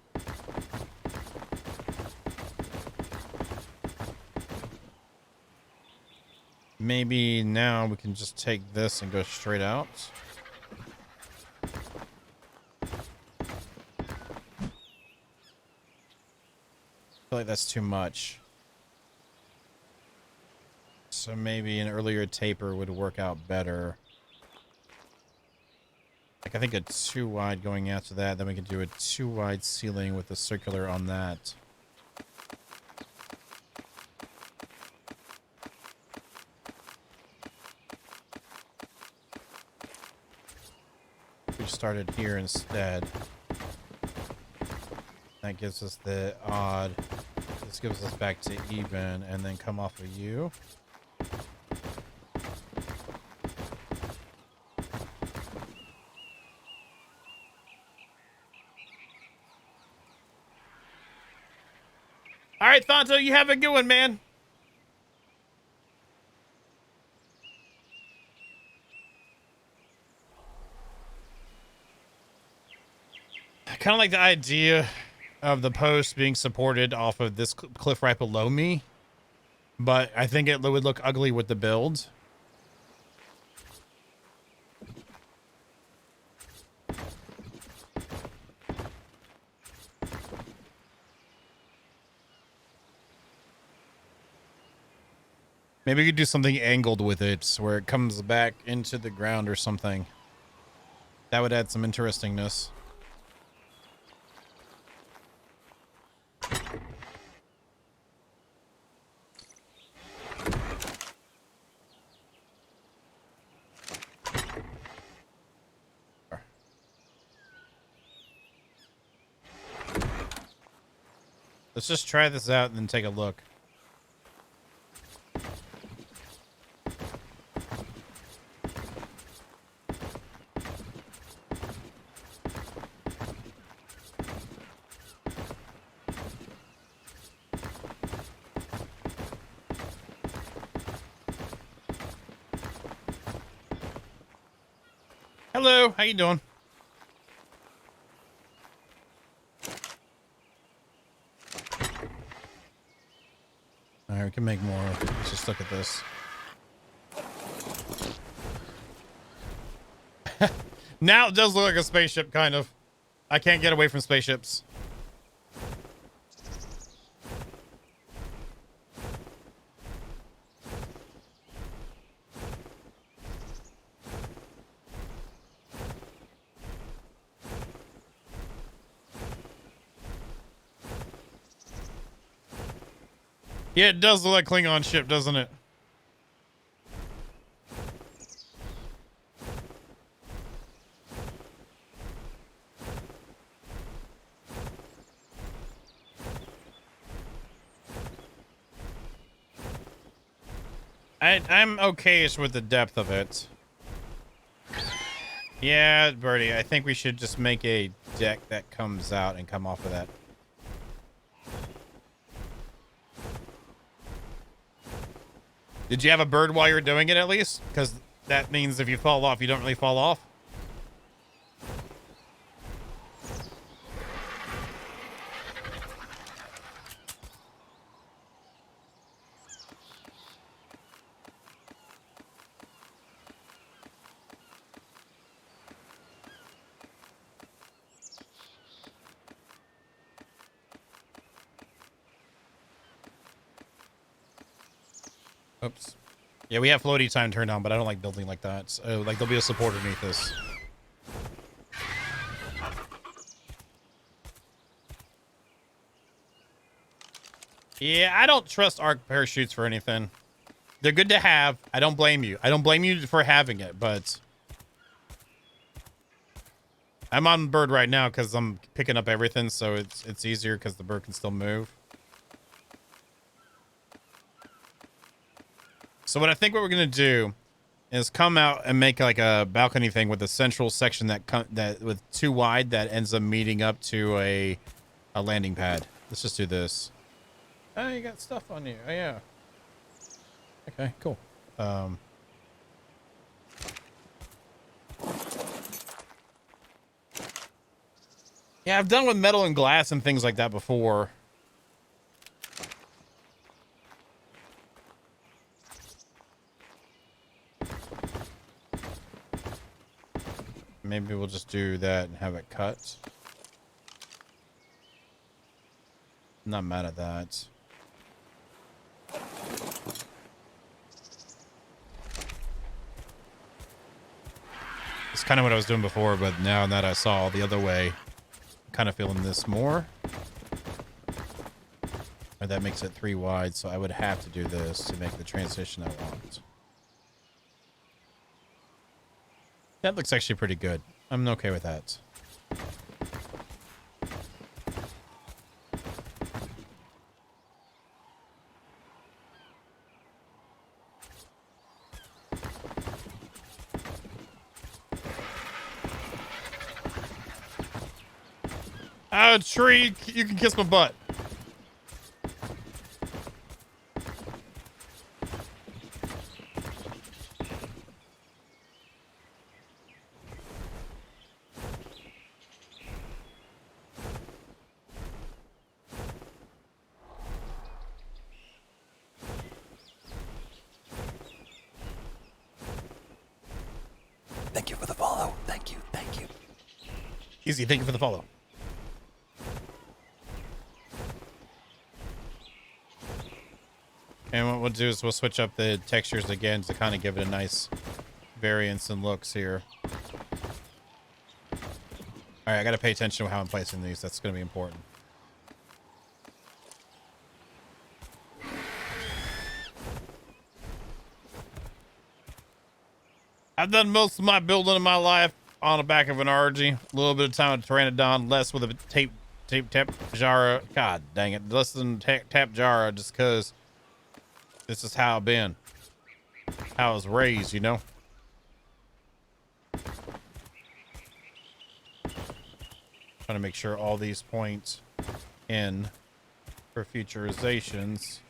Maybe now we can just take this and go straight out. I feel like that's too much. So maybe an earlier taper would work out better. Like I think a too wide going after that. Then we can do a too wide ceiling with a circular on that. We started here instead. That gives us the odd. This gives us back to even, and then come off of you. All right, Thonto, you have a good one, man. I kind of like the idea of the post being supported off of this cliff right below me, but I think it would look ugly with the build. Maybe we could do something angled with it where it comes back into the ground or something. That would add some interestingness. Let's just try this out and then take a look. Hello, how you doing? All right, we can make more. Let's just look at this. Now it does look like a spaceship, kind of. I can't get away from spaceships. Yeah, it does look like Klingon ship, doesn't it? I'm okay-ish with the depth of it. Yeah, Birdie, I think we should just make a deck that comes out and come off of that. Did you have a bird while you were doing it at least? Because that means if you fall off, you don't really fall off. Oops. Yeah, we have floaty time turned on, but I don't like building like that. So, like, there'll be a support underneath this. Yeah, I don't trust ARK parachutes for anything. They're good to have. I don't blame you. I don't blame you for having it, but... I'm on bird right now because I'm picking up everything, so it's easier because the bird can still move. So what I think what we're gonna do is come out and make like a balcony thing with a central section that with too wide that ends up meeting up to a landing pad. Let's just do this. Oh, you got stuff on you. Oh yeah. Okay, cool. Yeah, I've done with metal and glass and things like that before. Maybe we'll just do that and have it cut. I'm not mad at that. It's kind of what I was doing before, but now that I saw the other way, I'm kind of feeling this more. Or that makes it 3 wide, so I would have to do this to make the transition I want. That looks actually pretty good. I'm okay with that. Oh, tree, you can kiss my butt. Thank you for the follow. Thank you. Thank you. Easy, thank you for the follow. And what we'll do is we'll switch up the textures again to kind of give it a nice variance in looks here. All right, I got to pay attention to how I'm placing these. That's going to be important. I've done most of my building in my life on the back of an RG. A little bit of time with Pteranodon, less with a tap Jara. God dang it. Less than tap Jara just because this is how I've been. How I was raised, you know? Trying to make sure all these points in for futurizations.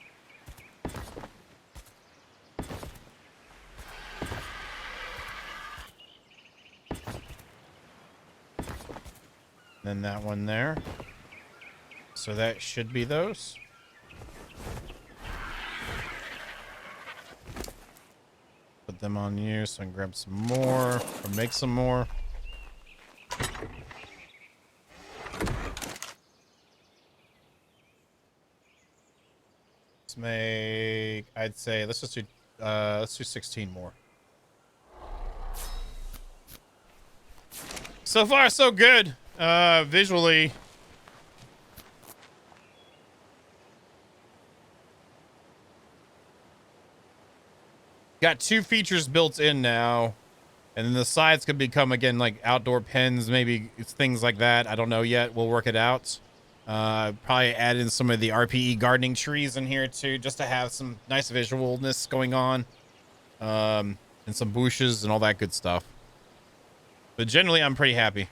Then that one there. So that should be those. Put them on you so I can grab some more or make some more. Let's make, I'd say, let's do 16 more. So far, so good. Visually. Got 2 features built in now. And then the sides could become, again, like outdoor pens, maybe it's things like that. I don't know yet. We'll work it out. Probably add in some of the RPE gardening trees in here, too, just to have some nice visualness going on. And some bushes and all that good stuff. But generally, I'm pretty happy.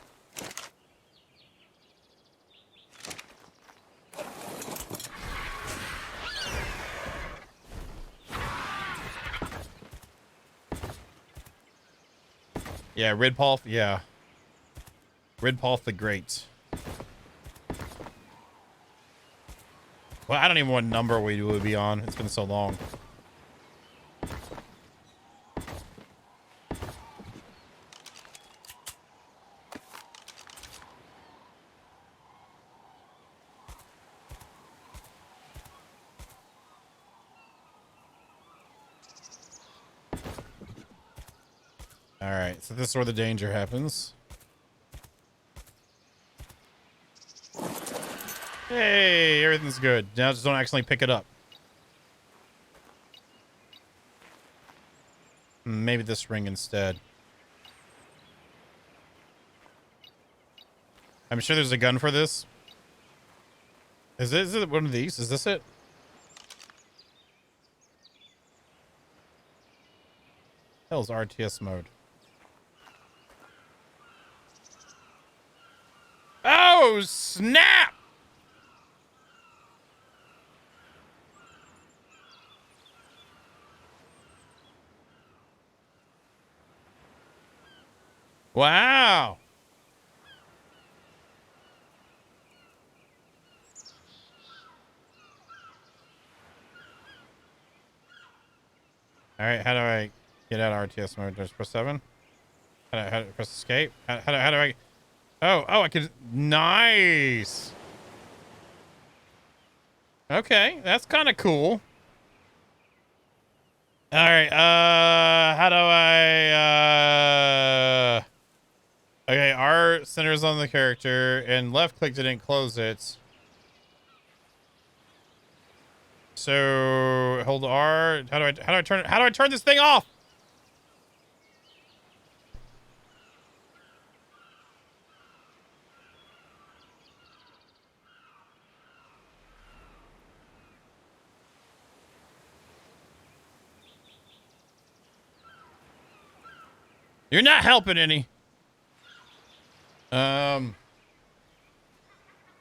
Yeah, Ridpolf, yeah. Ridpolf the Great. Well, I don't even know what number we would be on. It's been so long. All right, so this is where the danger happens. Hey, everything's good. Now just don't accidentally pick it up. Maybe this ring instead. I'm sure there's a gun for this. Is it one of these? Is this it? Hell's RTS mode. Oh, snap! Wow. All right, how do I get out of RTS mode? Just press 7? How do I press escape? How do I... Oh, I can... Nice! Okay, that's kind of cool. All right, how do I... Okay, R centers on the character, and left click didn't close it. So hold R. How do I turn this thing off? You're not helping any.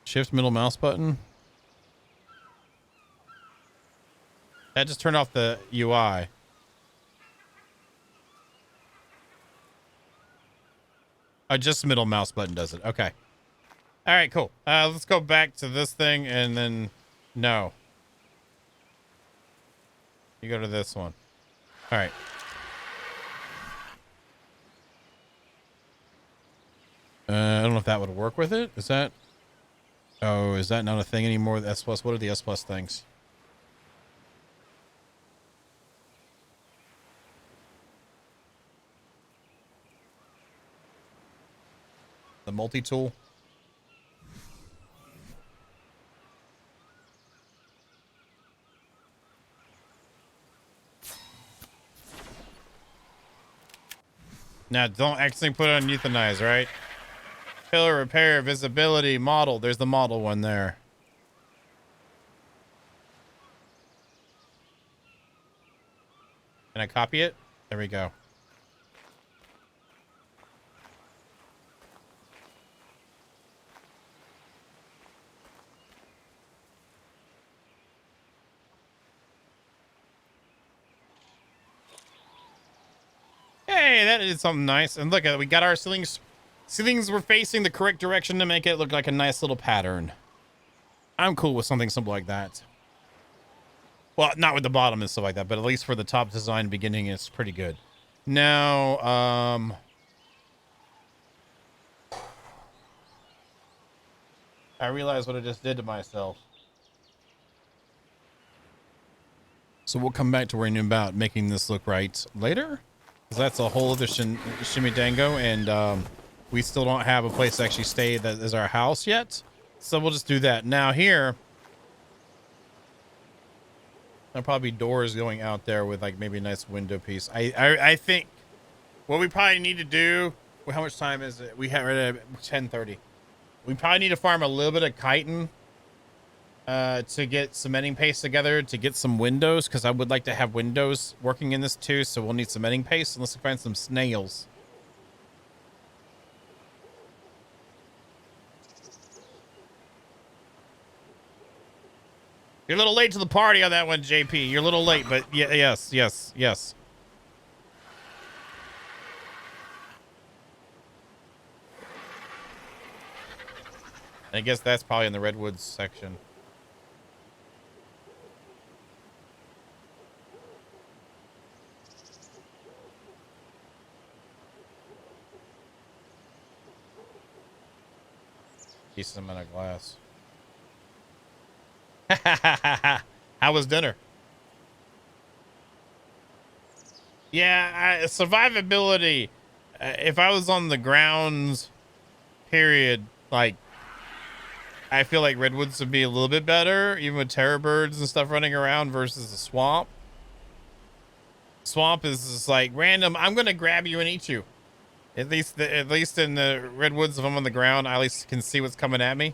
Shift middle mouse button. That just turned off the UI. Oh, just middle mouse button does it. Okay. All right, cool. Let's go back to this thing and then no. You go to this one. All right. I don't know if that would work with it. Is that... Oh, is that not a thing anymore? The S plus. What are the S plus things? The multi-tool. Now, don't accidentally put it on euthanize, right? Pillar repair, visibility, model. There's the model one there. Can I copy it? There we go. Hey, that is something nice. And look, we got our ceilings. Ceilings were facing the correct direction to make it look like a nice little pattern. I'm cool with something simple like that. Well, not with the bottom and stuff like that, but at least for the top design beginning, it's pretty good. Now, I realized what I just did to myself. So we'll come back to worrying about making this look right later. Because that's a whole other shimmy dango, and we still don't have a place to actually stay that is our house yet. So we'll just do that. Now here, there'll probably be doors going out there with like maybe a nice window piece. I think what we probably need to do, well, how much time is it? We have right at 10:30. We probably need to farm a little bit of chitin to get cementing paste together to get some windows, because I would like to have windows working in this too. So we'll need cementing paste unless we find some snails. You're a little late to the party on that one, JP. You're a little late, but yeah, yes. I guess that's probably in the redwoods section. Decent amount of glass. How was dinner? Yeah, survivability. If I was on the grounds, period, like, I feel like redwoods would be a little bit better, even with terror birds and stuff running around versus the swamp. Swamp is just like random. I'm gonna grab you and eat you. At least in the redwoods, if I'm on the ground, I at least can see what's coming at me.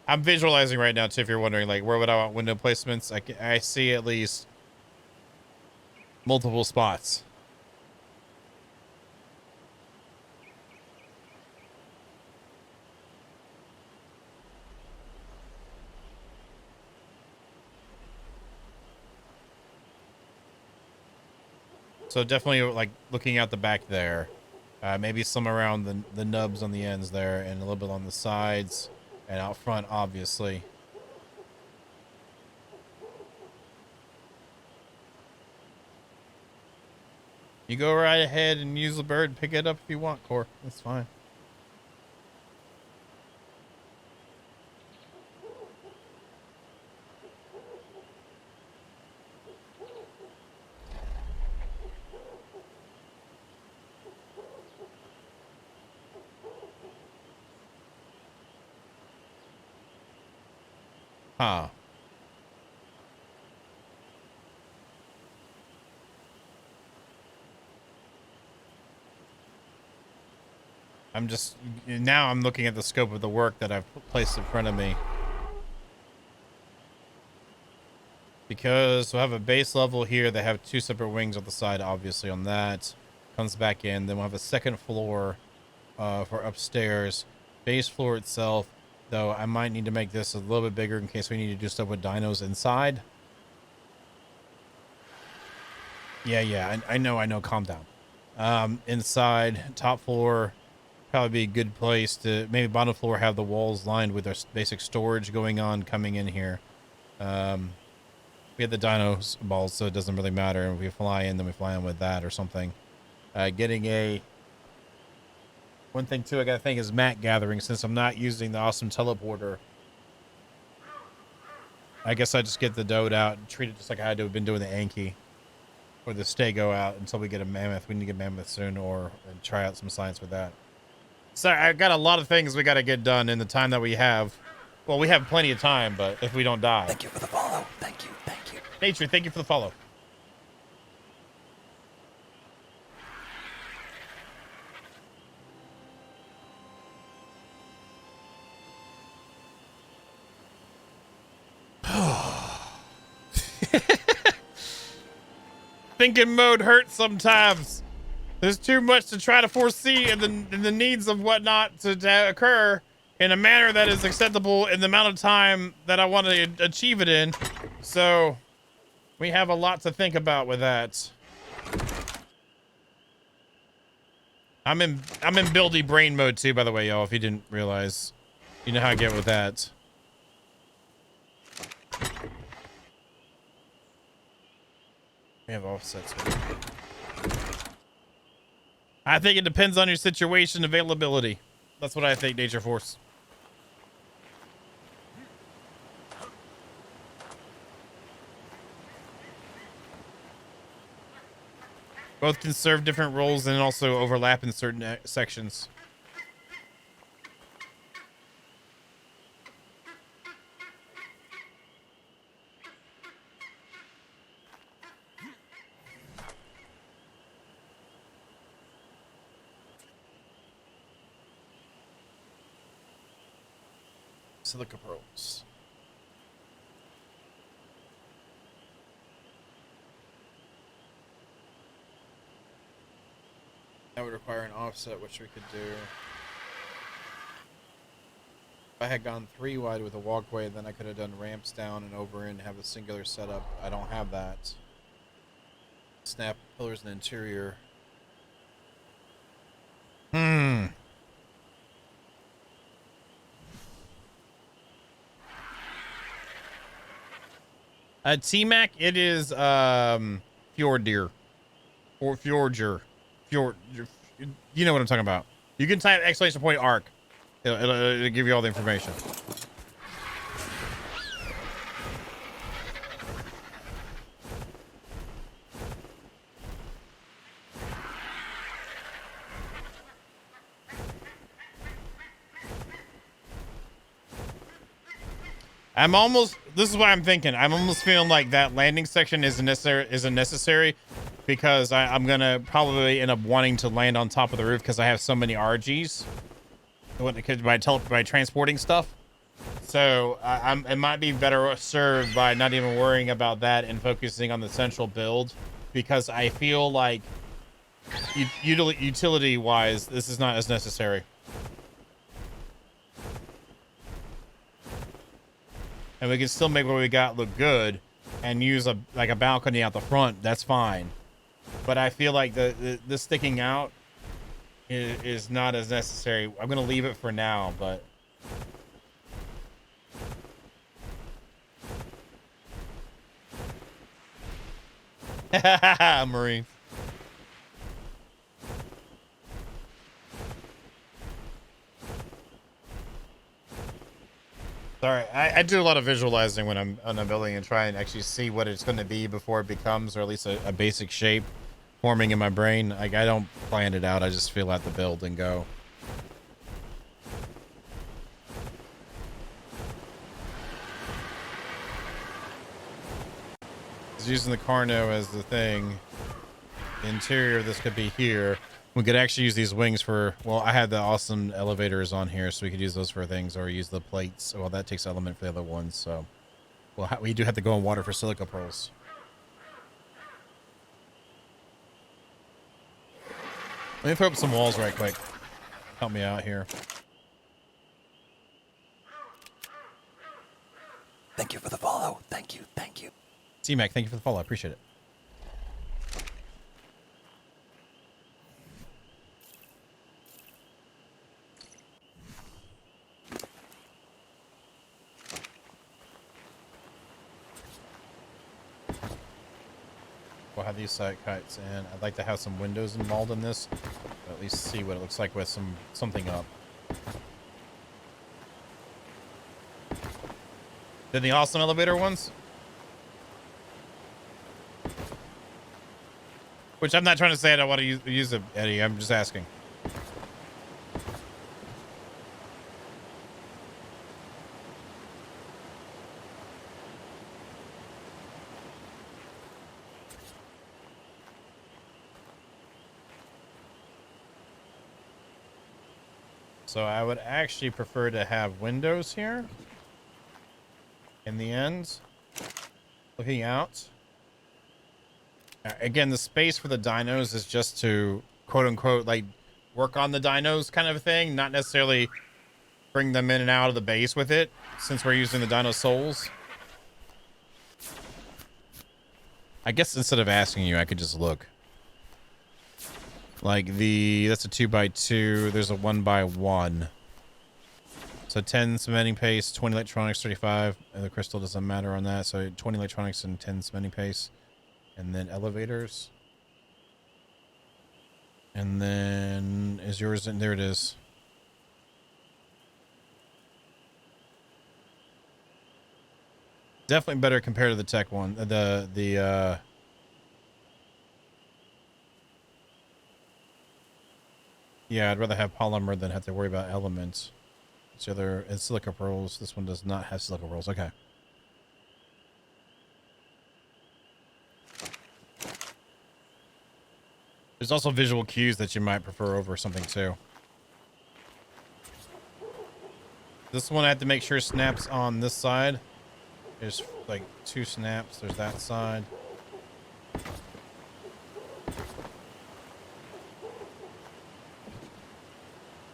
I'm visualizing right now too. If you're wondering, like, where would I want window placements? I see at least multiple spots. So definitely like looking out the back there, maybe some around the nubs on the ends there, and a little bit on the sides and out front, obviously. You go right ahead and use the bird and pick it up if you want, Core. That's fine. Huh. Now I'm looking at the scope of the work that I've placed in front of me. Because we'll have a base level here. They have two separate wings on the side, obviously, on that. Comes back in. Then we'll have a second floor for upstairs. Base floor itself, though, I might need to make this a little bit bigger in case we need to do stuff with dinos inside. Yeah, I know. Calm down. Inside, top floor, probably be a good place to, maybe bottom floor, have the walls lined with our basic storage going on coming in here. We had the dinos balls, so it doesn't really matter. If we fly in, then we fly in with that or something. One thing too I gotta think is mat gathering. Since I'm not using the awesome teleporter, I guess I just get the dode out and treat it just like I had to have been doing the Anki. or the stego out until we get a mammoth. We need to get mammoth soon, or try out some science with that. So I got a lot of things we got to get done in the time that we have. Well, we have plenty of time, but if we don't die. Thank you for the follow. Thank you. Thank you. Nature, thank you for the follow. Thinking mode hurts sometimes. There's too much to try to foresee in the needs of whatnot to occur in a manner that is acceptable in the amount of time that I want to achieve it in. So we have a lot to think about with that. I'm in buildy brain mode too, by the way, y'all, if you didn't realize. You know how I get with that. We have offsets. I think it depends on your situation, availability. That's what I think, Nature Force. Both can serve different roles and also overlap in certain sections. Silica pearls. That would require an offset, which we could do. If I had gone 3 wide with a walkway, then I could have done ramps down and over and have a singular setup. I don't have that. Snap pillars in the interior. T-Mac, it is FJORDUR or FJORDUR. You know what I'm talking about. You can type !@ ARK. It'll give you all the information. This is what I'm thinking. I'm almost feeling like that landing section isn't necessary because I'm gonna probably end up wanting to land on top of the roof because I have so many RGs by transporting stuff. So it might be better served by not even worrying about that and focusing on the central build, because I feel like utility wise, this is not as necessary. And we can still make what we got look good and use a balcony out the front. That's fine. But I feel like the sticking out is not as necessary. I'm going to leave it for now, but Marine. Sorry, I do a lot of visualizing when I'm on a building and try and actually see what it's going to be before it becomes, or at least a basic shape forming in my brain. Like, I don't plan it out. I just feel out the build and go. Just using the Carno as the thing. The interior of this could be here. We could actually use these wings for, well, I had the awesome elevators on here, so we could use those for things, or use the plates. Well, that takes element for the other ones, so. Well, we do have to go in water for silica pearls. Let me throw up some walls right quick. Help me out here. Thank you for the follow. Thank you. Thank you. C-Mac, thank you for the follow. I appreciate it. We'll have these side kites, and I'd like to have some windows involved in this, or at least see what it looks like with something up. Did the awesome elevator ones? Which I'm not trying to say I don't want to use it, Eddie. I'm just asking. So I would actually prefer to have windows here in the end, looking out. Again, the space for the dinos is just to quote unquote like work on the dinos kind of a thing, not necessarily bring them in and out of the base with it, since we're using the dino souls. I guess instead of asking you, I could just look. Like that's a 2x2. There's a 1x1. So 10 cementing paste, 20 electronics, 35. And the crystal doesn't matter on that. So 20 electronics and 10 cementing paste. And then elevators. And then is yours in there? It is. Definitely better compared to the tech one. Yeah, I'd rather have polymer than have to worry about elements. It's the other, it's silica pearls. This one does not have silica pearls. Okay. There's also visual cues that you might prefer over something too. This one I have to make sure snaps on this side. There's like 2 snaps. There's that side.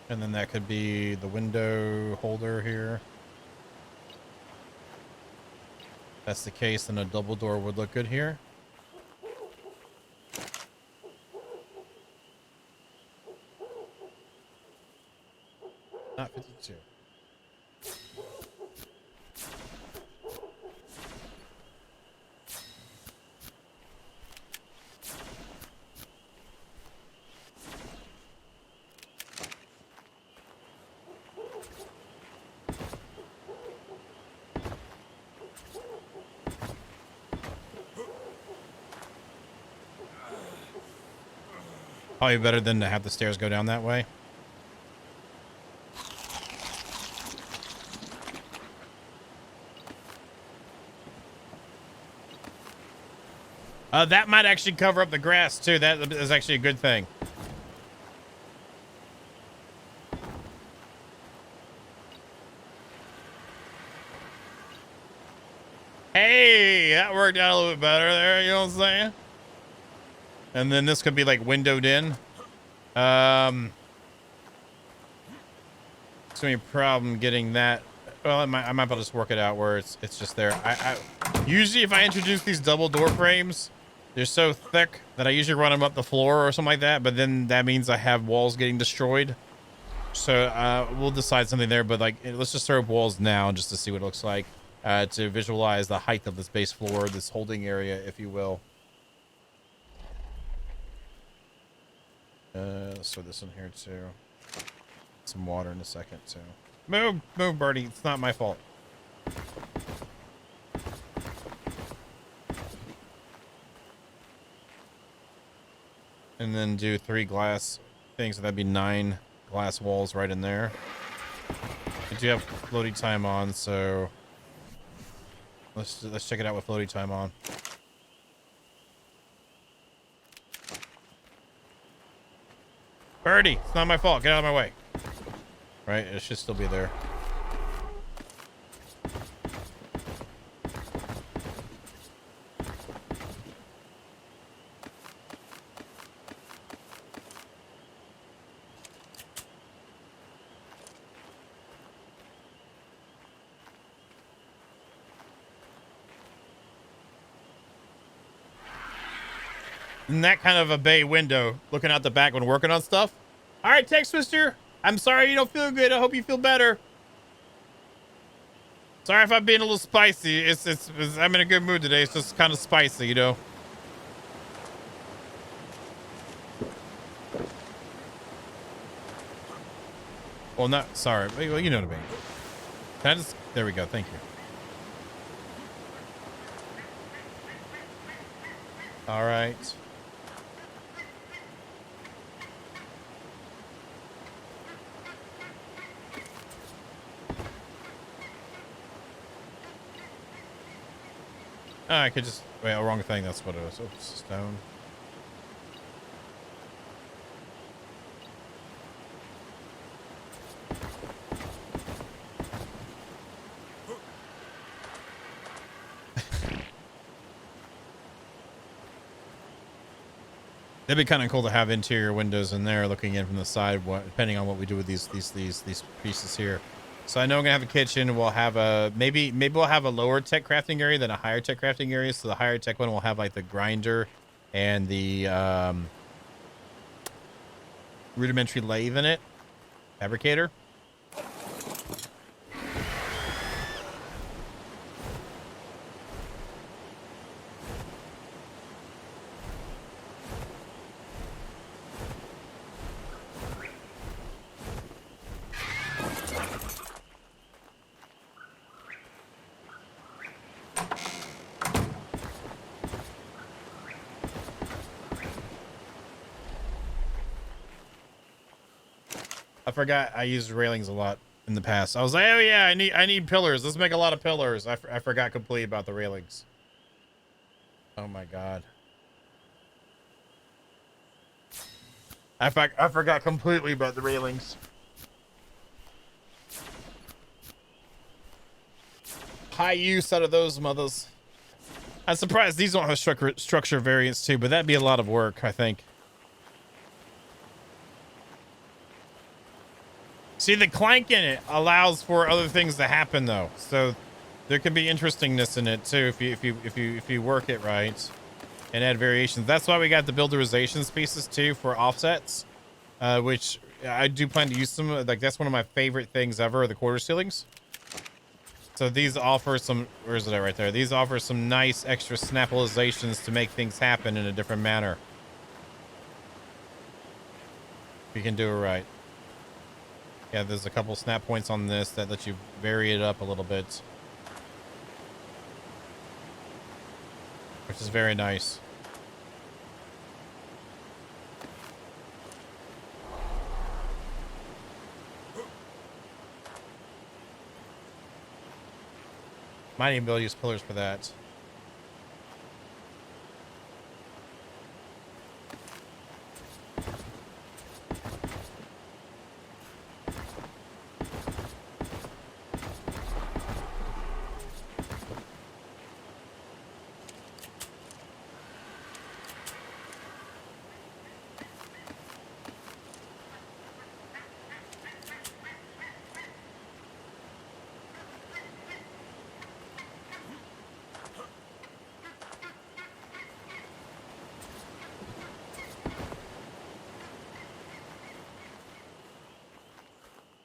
And then that could be the window holder here. If that's the case, then a double door would look good here. Not 52. Probably better than to have the stairs go down that way. That might actually cover up the grass too. That is actually a good thing. Hey, that worked out a little bit better there. You know what I'm saying? And then this could be like windowed in. It's gonna be a problem getting that. Well, I might be able to just work it out where it's just there. I usually if I introduce these double door frames, they're so thick that I usually run them up the floor or something like that. But then that means I have walls getting destroyed. So we'll decide something there. But like, let's just throw up walls now just to see what it looks like, to visualize the height of this base floor, this holding area, if you will. Let's throw this in here too. Some water in a second too. Move, Birdie. It's not my fault. And then do 3 glass things. So that'd be 9 glass walls right in there. I do have floating time on, so let's check it out with floating time on. Birdie, it's not my fault. Get out of my way. Right, it should still be there. In that kind of a bay window, looking out the back when working on stuff. All right, Tech Twister. I'm sorry you don't feel good. I hope you feel better. Sorry if I'm being a little spicy. It's I'm in a good mood today. It's just kind of spicy, you know. Well, not sorry. Well, you know what I mean. Can I just? There we go. Thank you. All right. Oh, I could just wait. Oh, wrong thing. That's what it was. Oops, stone. That'd be kind of cool to have interior windows in there, looking in from the side. Depending on what we do with these pieces here. So I know I'm gonna have a kitchen. We'll have a maybe we'll have a lower tech crafting area than a higher tech crafting area. So the higher tech one will have like the grinder and the rudimentary lathe in it, fabricator. I forgot I used railings a lot in the past. I was like, oh yeah, I need pillars. Let's make a lot of pillars. I forgot completely about the railings. Oh my god. I forgot completely about the railings. High use out of those mothers. I'm surprised these don't have structure variants too, but that'd be a lot of work, I think. See, the clank in it allows for other things to happen though, so there can be interestingness in it too if you work it right and add variations. That's why we got the builderization pieces too for offsets, which I do plan to use some. Like that's one of my favorite things ever, the quarter ceilings. So these offer some. Where is it at right there? These offer some nice extra snapalizations to make things happen in a different manner. You can do it right. Yeah, there's a couple snap points on this that let you vary it up a little bit, which is very nice. Might even be able to use pillars for that.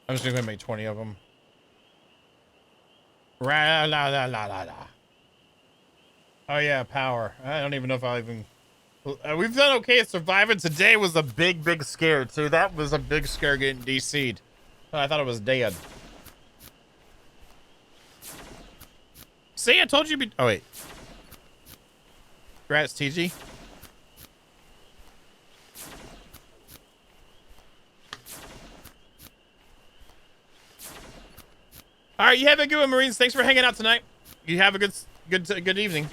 I'm just gonna make 20 of them. La la la la la. Oh yeah, power. I don't even know if I'll even. We've done okay at surviving. Today was a big scare too. That was a big scare getting DC'd. I thought it was dead. See, I told you. Oh wait. Congrats, TG. All right, you have a good one, Marines. Thanks for hanging out tonight. You have a good evening.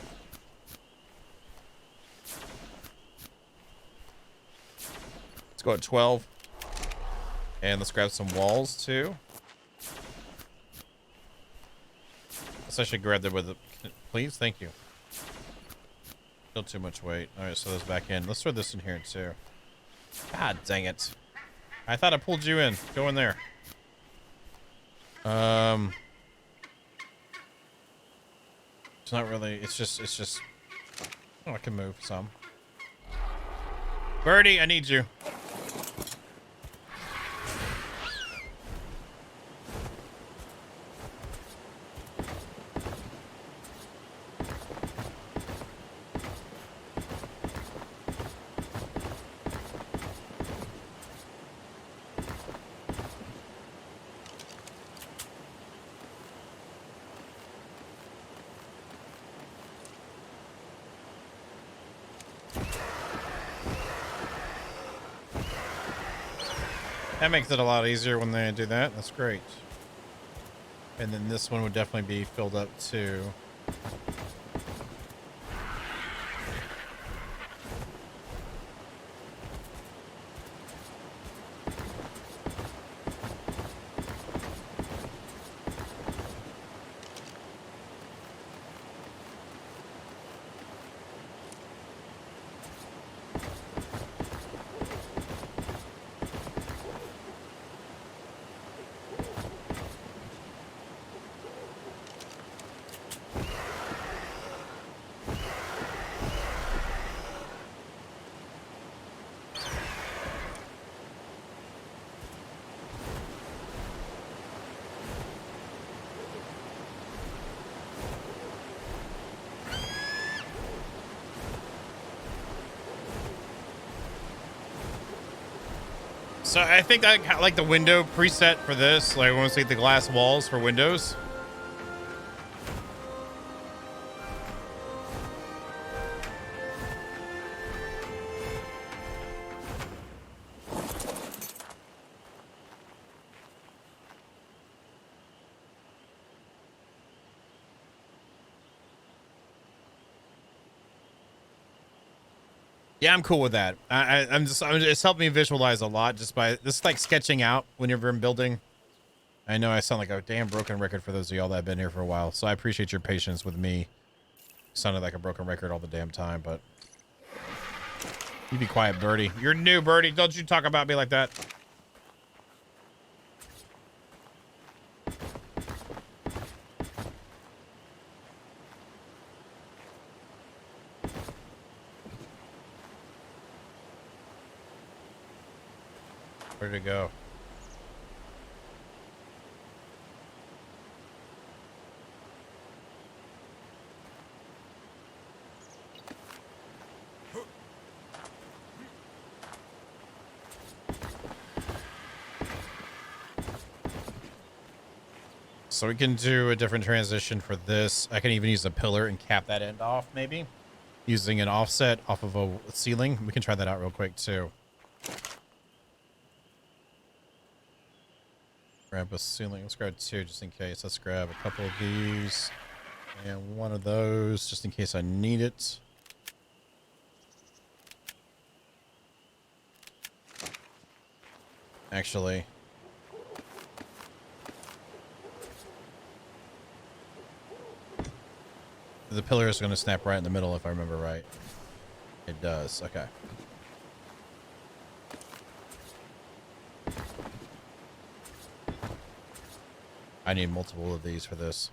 Let's go at 12. And let's grab some walls, too. Guess I should grab that with it. Please? Thank you. Still too much weight. All right, so this back in. Let's throw this in here, too. God dang it. I thought I pulled you in. Go in there. It's not really, it's just, oh, I can move some. Birdie, I need you. That makes it a lot easier when they do that. That's great. And then this one would definitely be filled up too. So I think I like the window preset for this. Like I want to see the glass walls for windows. Yeah, I'm cool with that. I'm just it's helped me visualize a lot just by this, like sketching out whenever I'm building. I know I sound like a damn broken record for those of y'all that have been here for a while, so I appreciate your patience with me sounding like a broken record all the damn time. But you be quiet, Birdie. You're new, Birdie. Don't you talk about me like that. Where'd it go? So we can do a different transition for this. I can even use a pillar and cap that end off, maybe. Using an offset off of a ceiling. We can try that out real quick, too. Grab a ceiling. Let's grab 2 just in case. Let's grab a couple of these. And 1 of those just in case I need it. Actually... the pillar is going to snap right in the middle if I remember right. It does. Okay. I need multiple of these for this.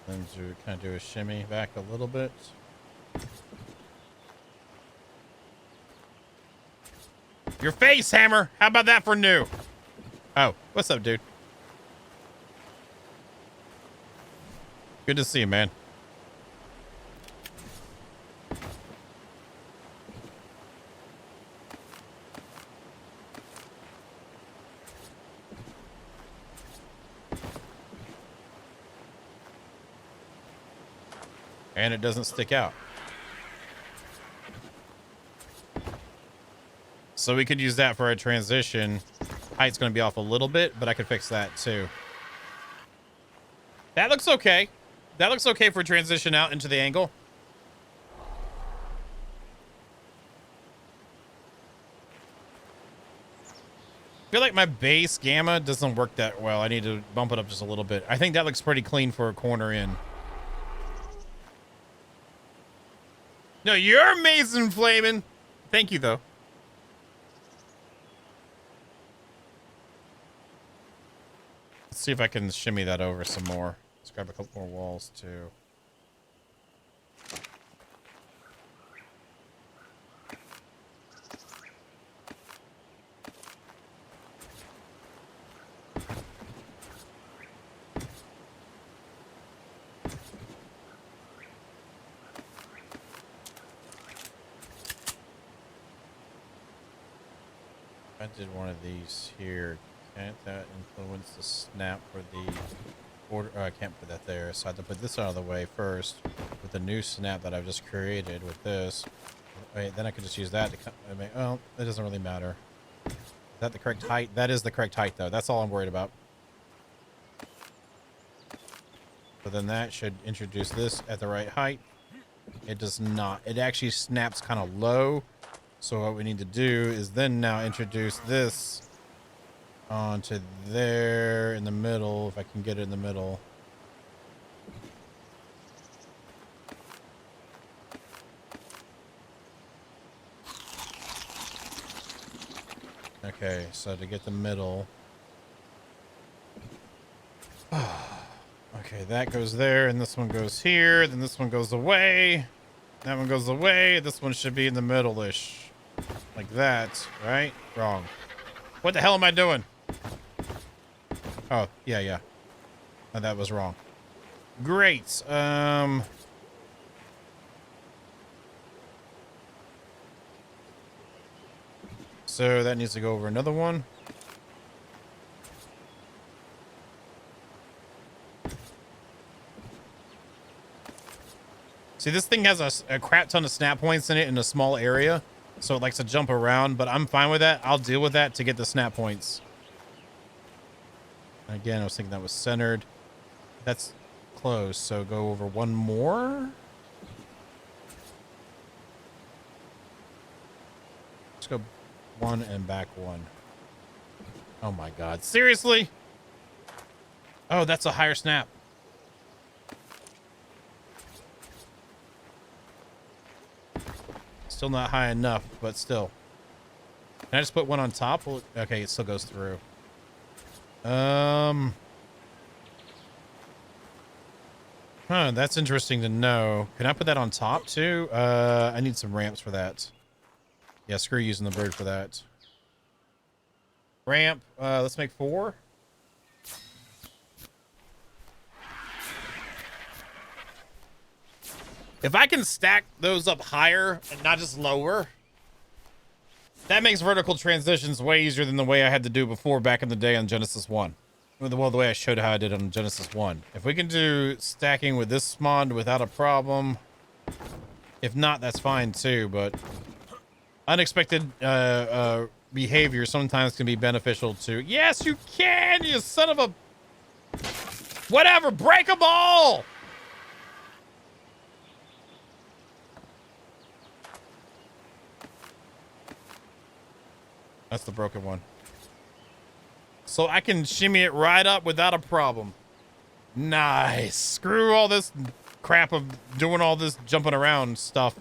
Then to kind of do a shimmy back a little bit. Your face, Hammer! How about that for new? Oh, what's up, dude? Good to see you, man. And it doesn't stick out. So we could use that for a transition. Height's going to be off a little bit, but I could fix that too. That looks okay. That looks okay for transition out into the angle. I feel like my base gamma doesn't work that well. I need to bump it up just a little bit. I think that looks pretty clean for a corner in. No, you're amazing, Flamin'. Thank you, though. Let's see if I can shimmy that over some more. Let's grab a couple more walls, too. I did one of these here. Can't that influence the snap for the order? Oh, I can't put that there, so I have to put this out of the way first with the new snap that I've just created with this. Wait, then I could just use that to come. I mean, well, it doesn't really matter. Is that the correct height? That is the correct height, though. That's all I'm worried about. But then that should introduce this at the right height. It does not. It actually snaps kind of low. So what we need to do is then now introduce this onto there in the middle, if I can get it in the middle. Okay, so to get the middle. Okay, that goes there, and this one goes here. Then this one goes away. That one goes away. This one should be in the middle-ish. Like that, right? Wrong. What the hell am I doing? Oh, yeah. Oh, that was wrong. Great. So that needs to go over another one. See, this thing has a crap ton of snap points in it in a small area, so it likes to jump around, but I'm fine with that. I'll deal with that to get the snap points. Again, I was thinking that was centered. That's close, so go over one more. Let's go one and back one. Oh my God, seriously? Oh, that's a higher snap. Still not high enough, but still. Can I just put one on top? Well, okay, it still goes through. Huh, that's interesting to know. Can I put that on top too? I need some ramps for that. Yeah, screw using the bird for that. Ramp, let's make 4. If I can stack those up higher and not just lower, that makes vertical transitions way easier than the way I had to do before back in the day on Genesis 1. Well, the way I showed how I did on Genesis 1. If we can do stacking with this mod without a problem, if not, that's fine too, but unexpected behavior sometimes can be beneficial too. Yes, you can, you son of a... Whatever, break them all! That's the broken one. So I can shimmy it right up without a problem. Nice. Screw all this crap of doing all this jumping around stuff.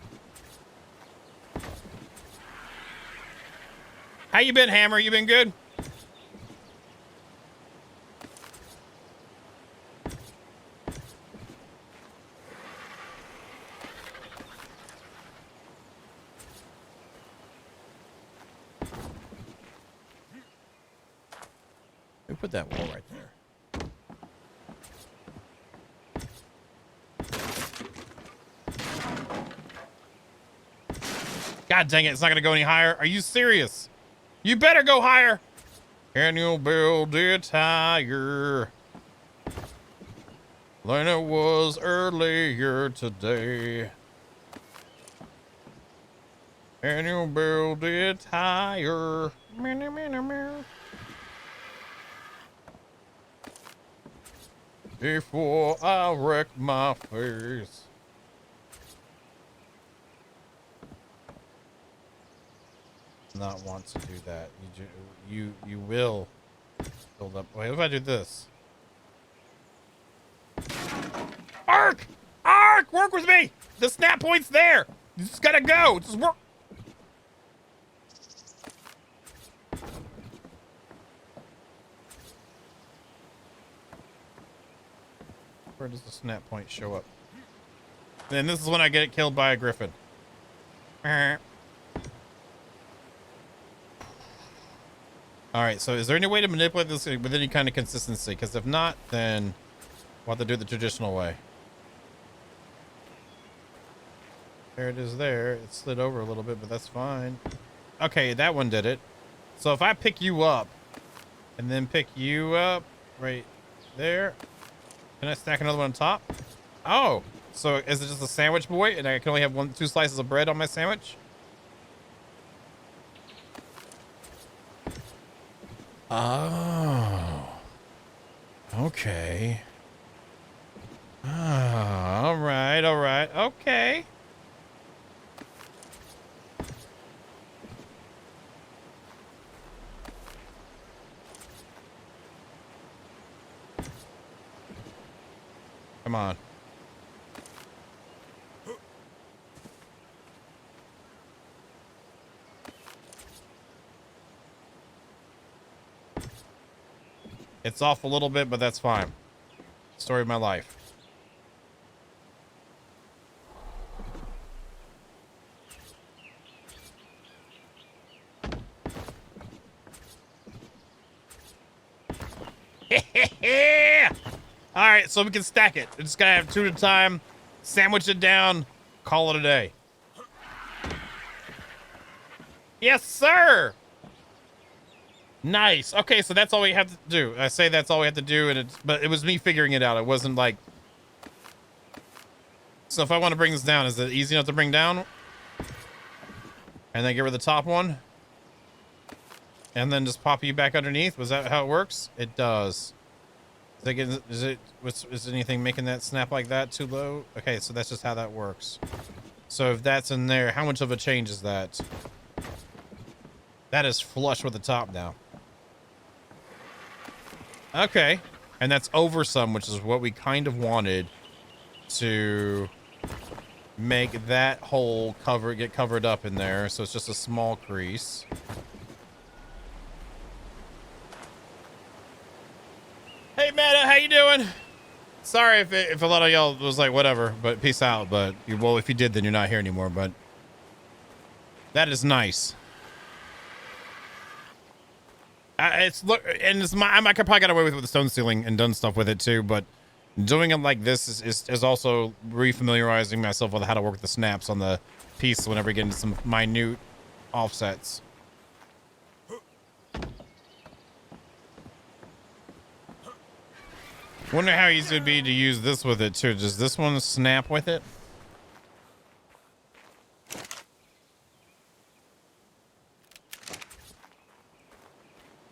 How you been, Hammer? You been good? We put that wall right there. God dang it, it's not gonna go any higher. Are you serious? You better go higher. Can you build it higher than it was earlier today? Can you build it higher? Before I wreck my face. Not want to do that. You will build up. Wait, what if I do this? ARK! ARK! Work with me! The snap point's there! You just gotta go! Just work! Where does the snap point show up? Then this is when I get killed by a griffin. Alright, so is there any way to manipulate this with any kind of consistency? Because if not, then we'll have to do it the traditional way. There it is there. It slid over a little bit, but that's fine. Okay, that one did it. So if I pick you up, and then pick you up right there, can I stack another one on top? Oh, so is it just a sandwich boy, and I can only have 2 slices of bread on my sandwich? Oh. Okay. Ah, all right, okay. Come on. It's off a little bit, but that's fine. Story of my life. right, so we can stack it. We just gotta have 2 at a time, sandwich it down, call it a day. Yes, sir. Nice. Okay, so that's all we have to do. I say that's all we have to do, but it was me figuring it out. It wasn't like. So if I want to bring this down, is it easy enough to bring down? And then get rid of the top one? And then just pop you back underneath? Was that how it works? It does. Is anything making that snap like that too low? Okay, so that's just how that works. So if that's in there, how much of a change is that? That is flush with the top now. Okay. And that's over some, which is what we kind of wanted to make that hole get covered up in there. So it's just a small crease. Hey, Meta, how you doing? Sorry if a lot of y'all was like, whatever, but peace out. But, well, if you did, then you're not here anymore. But that is nice. I probably got away with the stone ceiling and done stuff with it too, but doing it like this is also refamiliarizing myself with how to work with the snaps on the piece whenever you get into some minute offsets. Wonder how easy it'd be to use this with it too. Does this one snap with it?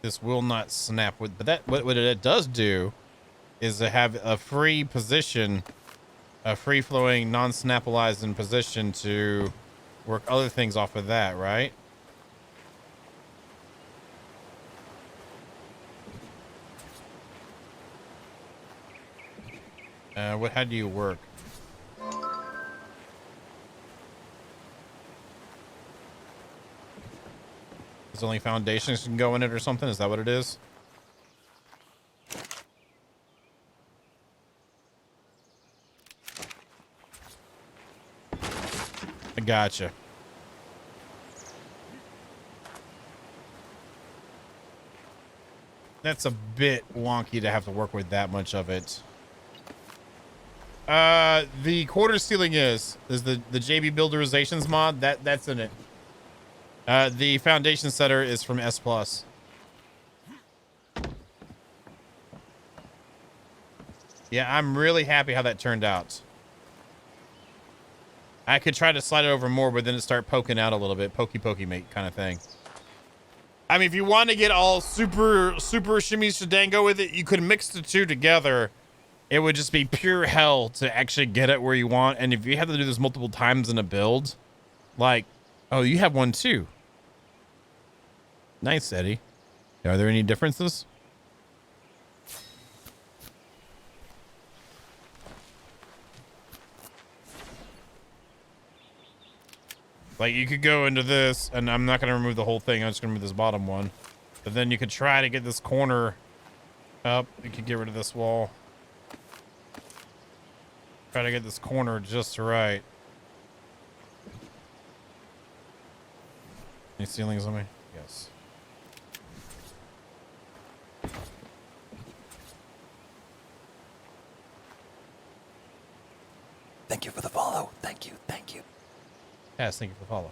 This will not snap with, but that what it does do is to have a free position, a free flowing, non-snapalized in position to work other things off of that, right? How do you work? There's only foundations can go in it or something? Is that what it is? I gotcha. That's a bit wonky to have to work with that much of it. The quarter ceiling is the JB Builderizations mod that's in it. The foundation setter is from S Plus. Yeah, I'm really happy how that turned out. I could try to slide it over more, but then it start poking out a little bit, pokey mate kind of thing. I mean, if you want to get all super shimmy shadango with it, you could mix the two together. It would just be pure hell to actually get it where you want. And if you have to do this multiple times in a build, like, oh, you have one too. Nice, Eddie. Are there any differences? Like, you could go into this, and I'm not going to remove the whole thing. I'm just going to remove this bottom one. But then you could try to get this corner up. You could get rid of this wall. Try to get this corner just right. Any ceilings on me? Yes. Thank you for the follow. Thank you. Thank you. Yes, thank you for the follow.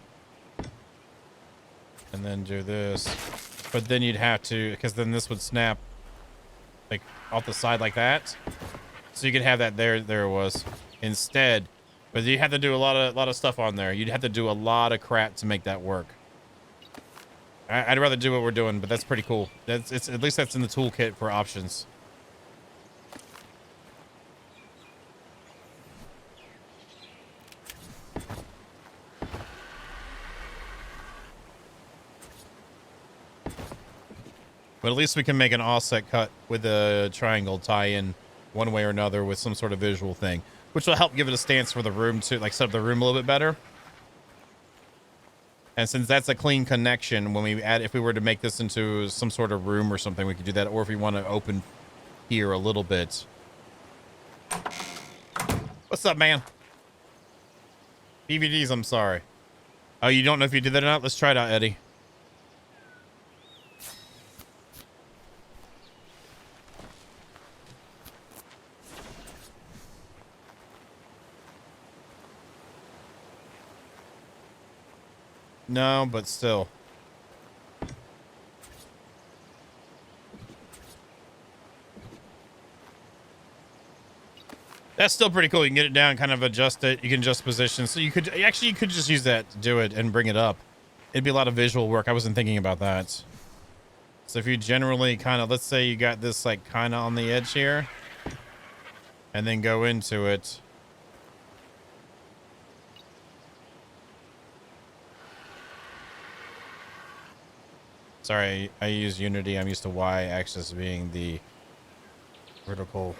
And then do this. But then you'd have to, because then this would snap like off the side like that. So you could have that there. There it was. Instead, but you have to do a lot of stuff on there. You'd have to do a lot of crap to make that work. I'd rather do what we're doing, but that's pretty cool. It's at least that's in the toolkit for options. But at least we can make an offset cut with a triangle tie-in one way or another with some sort of visual thing, which will help give it a stance for the room to like set up the room a little bit better. And since that's a clean connection, when we add, if we were to make this into some sort of room or something, we could do that. Or if we want to open here a little bit. What's up, man? DVDs, I'm sorry. Oh, you don't know if you did that or not? Let's try it out, Eddie. No, but still. That's still pretty cool. You can get it down, kind of adjust it. You can adjust position. So you could actually, you could just use that to do it and bring it up. It'd be a lot of visual work. I wasn't thinking about that. So if you generally kind of, let's say you got this like kind of on the edge here and then go into it. Sorry, I use Unity. I'm used to Y axis being the vertical.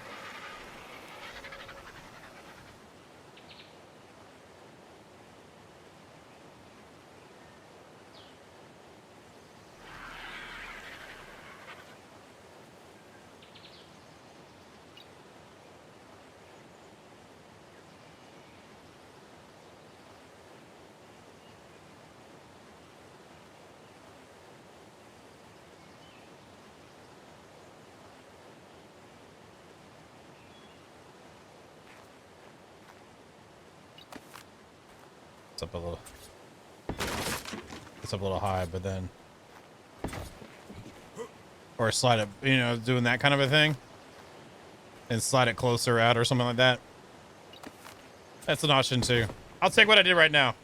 It's up a little. It's up a little high, but then, or slide it, you know, doing that kind of a thing, and slide it closer out or something like that. That's an option too. I'll take what I did right now.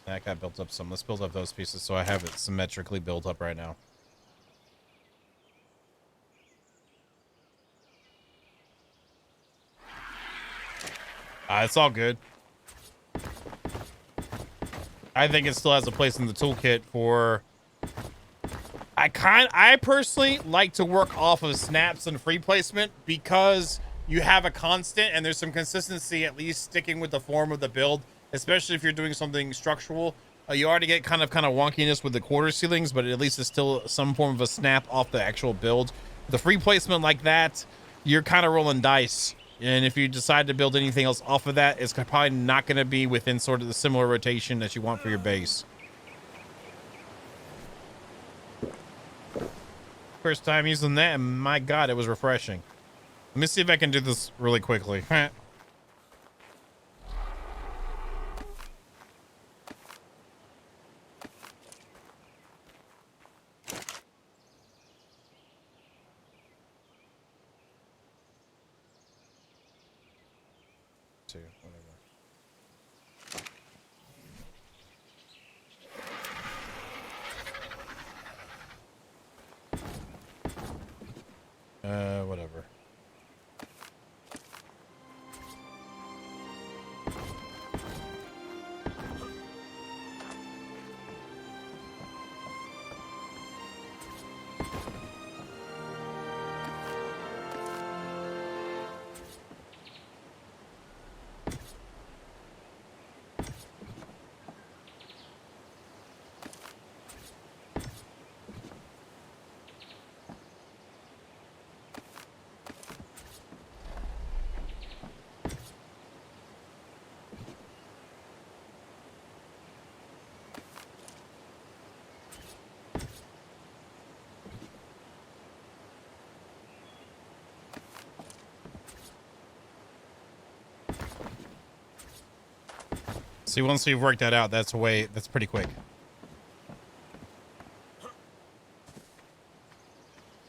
That got built up some. Let's build up those pieces so I have it symmetrically built up right now. It's all good. I think it still has a place in the toolkit for... I personally like to work off of snaps and free placement because you have a constant and there's some consistency, at least sticking with the form of the build, especially if you're doing something structural. You already get kind of wonkiness with the quarter ceilings, but at least it's still some form of a snap off the actual build. The free placement like that, you're kind of rolling dice. And if you decide to build anything else off of that, it's probably not going to be within sort of the similar rotation that you want for your base. First time using that, and my God, it was refreshing. Let me see if I can do this really quickly. Whatever. See, once you've worked that out, that's pretty quick.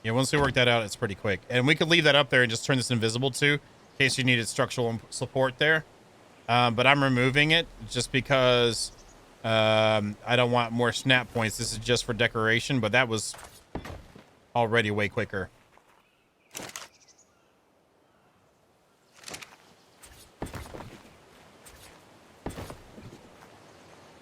Yeah, once we work that out, it's pretty quick. And we could leave that up there and just turn this invisible too, in case you needed structural support there. But I'm removing it just because I don't want more snap points. This is just for decoration, but that was already way quicker.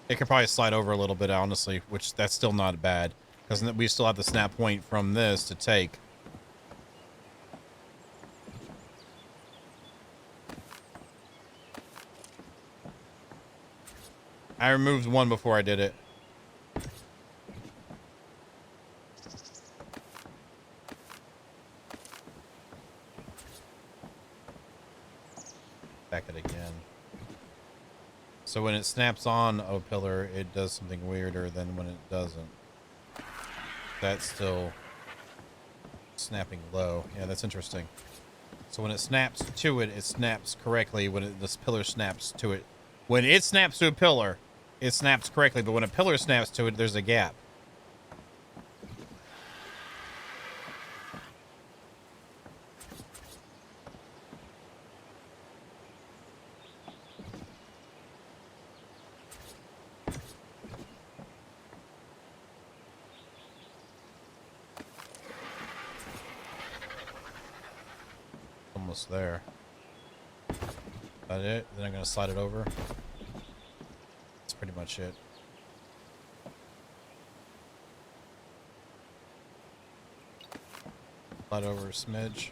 It could probably slide over a little bit, honestly, which that's still not bad because we still have the snap point from this to take. I removed one before I did it. Back it again. So when it snaps on a pillar, it does something weirder than when it doesn't. That's still snapping low. Yeah, that's interesting. So when it snaps to it, it snaps correctly. When this pillar snaps to it, when it snaps to a pillar, it snaps correctly. But when a pillar snaps to it, there's a gap. Almost there. That it? Then I'm gonna slide it over. That's pretty much it. Slide over a smidge.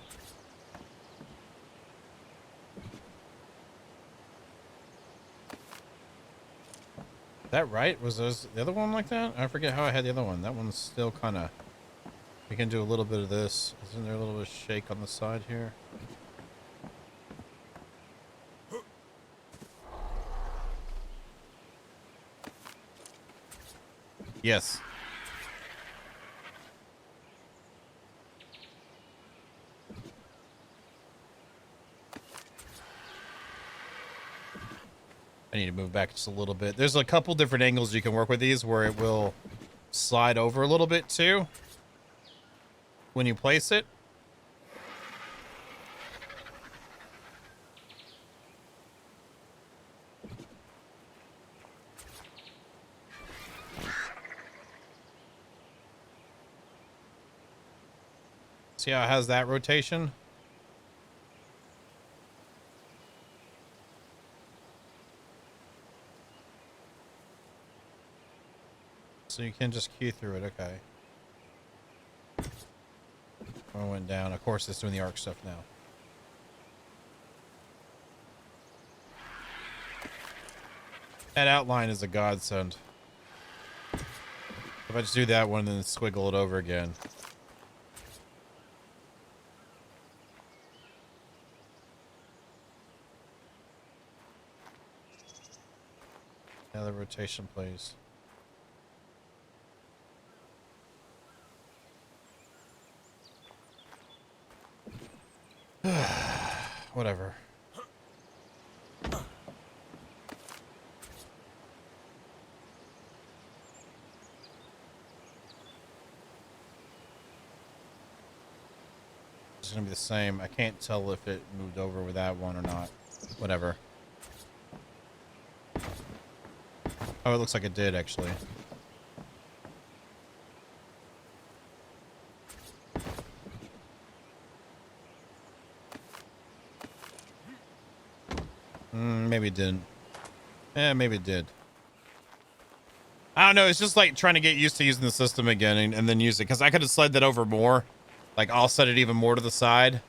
Is that right? Was those the other one like that? I forget how I had the other one. That one's still kind of. We can do a little bit of this. Isn't there a little bit of shake on the side here? Yes. I need to move back just a little bit. There's a couple different angles you can work with these where it will slide over a little bit too when you place it. See how it has that rotation? So you can just key through it, okay. One went down. Of course, it's doing the ARK stuff now. That outline is a godsend. If I just do that one and then squiggle it over again. Now the rotation plays. Whatever. It's gonna be the same. I can't tell if it moved over with that one or not. Whatever. Oh, it looks like it did actually. Maybe it didn't. Yeah, maybe it did. I don't know. It's just like trying to get used to using the system again and then use it. Because I could have slid that over more. Like, I'll set it even more to the side.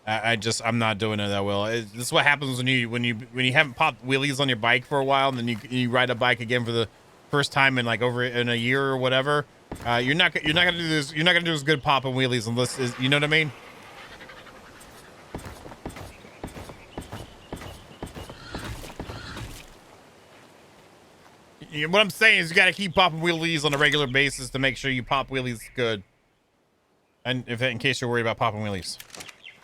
I'm not doing it that well. This is what happens when you haven't popped wheelies on your bike for a while, and then you ride a bike again for the first time in like over in a year or whatever. You're not gonna do this. You're not gonna do as good popping wheelies unless you know what I mean. What I'm saying is you got to keep popping wheelies on a regular basis to make sure you pop wheelies good. And in case you're worried about popping wheelies.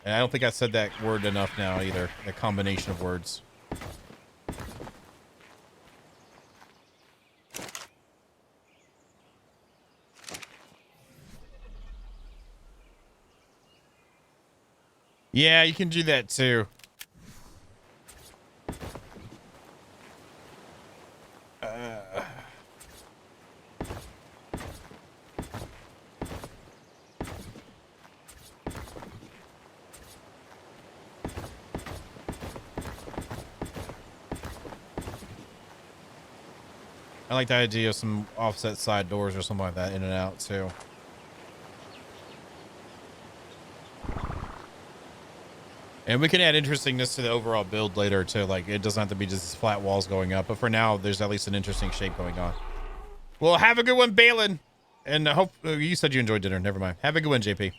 And I don't think I said that word enough now either. The combination of words. Yeah, you can do that too. I like the idea of some offset side doors or something like that in and out too. And we can add interestingness to the overall build later too. Like it doesn't have to be just flat walls going up, but for now there's at least an interesting shape going on. Well, have a good one, Balin. And I hope you said you enjoyed dinner. Never mind. Have a good one, JP.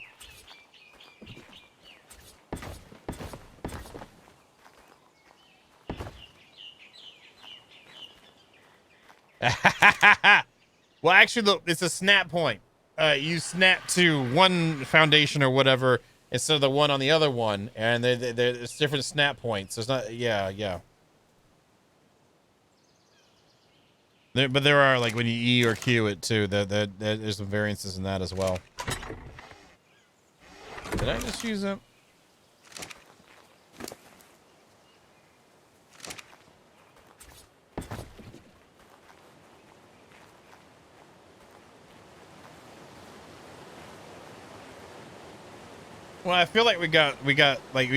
Well, actually, look, it's a snap point. you snap to one foundation or whatever instead of the one on the other one, and there's different snap points. There's not, yeah. But there are, like, when you E or Q it too, there's some variances in that as well. Did I just use it? Well, I feel like we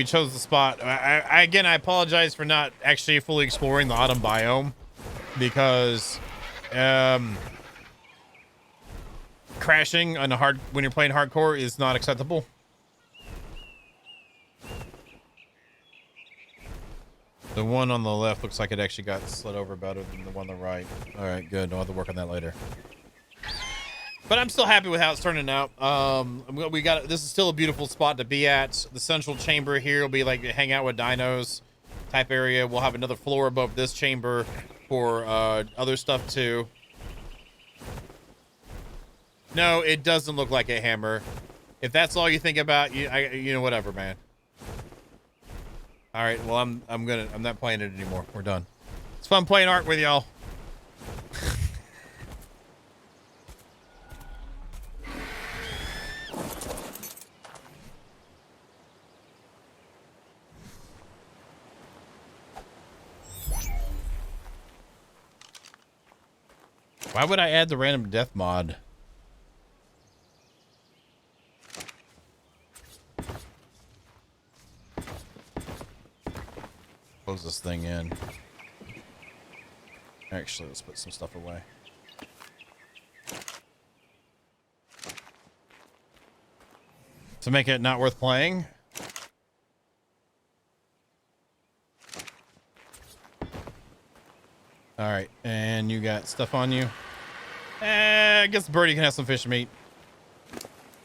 chose the spot. Again, I apologize for not actually fully exploring the autumn biome, because crashing on when you're playing hardcore is not acceptable. The one on the left looks like it actually got slid over better than the one on the right. All right, good. I'll have to work on that later. But I'm still happy with how it's turning out. This is still a beautiful spot to be at. The central chamber here will be like hang out with dinos type area. We'll have another floor above this chamber for other stuff too. No, it doesn't look like a hammer. If that's all you think about, you know, whatever, man. All right, well, I'm not playing it anymore. We're done. It's fun playing ARK with y'all. Why would I add the random death mod? Close this thing in. Actually, let's put some stuff away. To make it not worth playing. All right, and you got stuff on you. I guess Birdie can have some fish meat.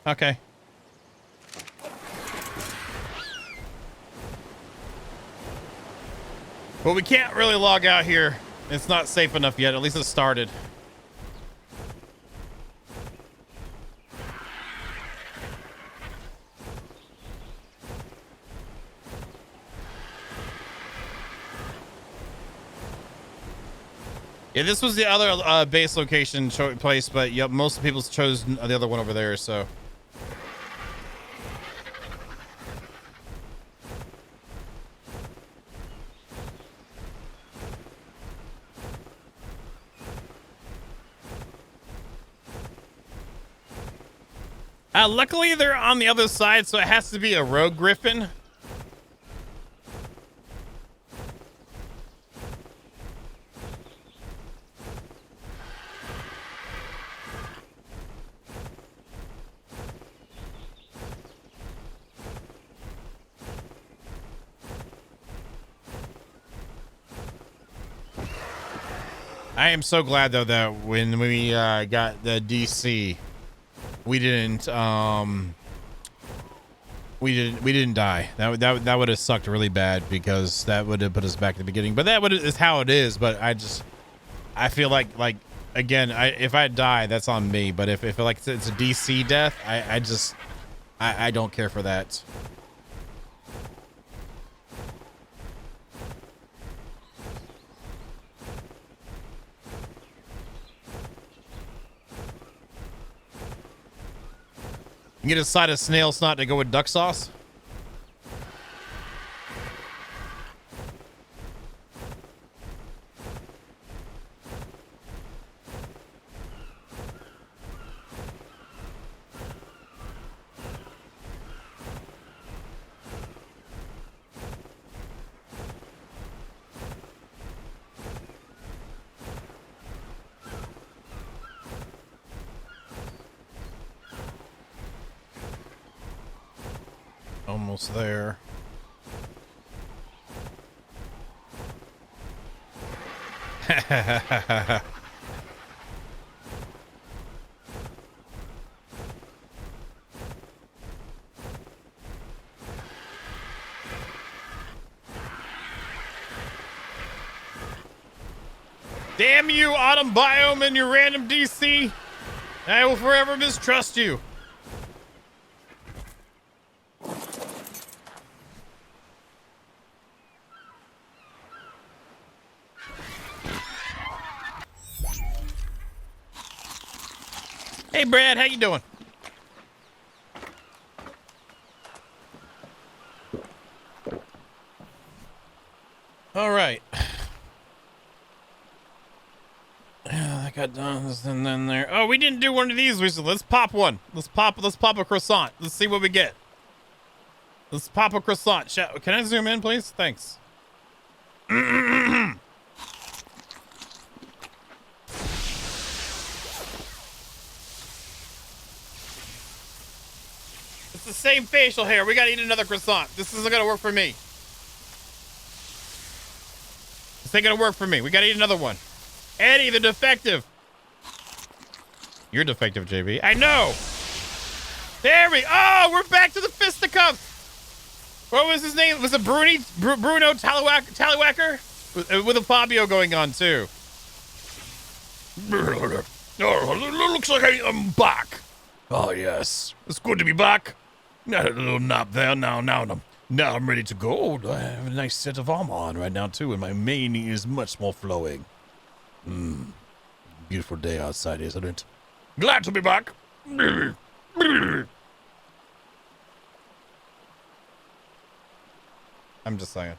Okay. Well, we can't really log out here. It's not safe enough yet. At least it started. Yeah, this was the other base location place, but yep, most people chose the other one over there, so. Luckily, they're on the other side, so it has to be a rogue griffin. I am so glad though that when we got the DC, we didn't die. That would have sucked really bad, because that would have put us back at the beginning. But that is how it is. But I feel like again, if I die, that's on me. But if it's a DC death, I don't care for that. You get a side of snail snot to go with duck sauce. Almost there. Damn you, autumn biome and your random DC. I will forever mistrust you. Hey, Brad, how you doing? All right. Yeah, that got done. And then there. Oh, we didn't do one of these recently. Let's pop one. Let's pop a croissant. Let's see what we get. Let's pop a croissant. Can I zoom in, please? Thanks. It's the same facial hair. We gotta eat another croissant. This isn't gonna work for me. This ain't gonna work for me. We gotta eat another one. Eddie, the defective. You're defective, JB. I know. There we. Oh, we're back to the fisticuffs. What was his name? Was it Bruno Tallywacker? With a Fabio going on too. Oh, looks like I'm back. Oh yes, it's good to be back. Got a little nap there. Now I'm ready to go. I have a nice set of armor on right now too, and my mane is much more flowing. Beautiful day outside, isn't it? Glad to be back. I'm just saying.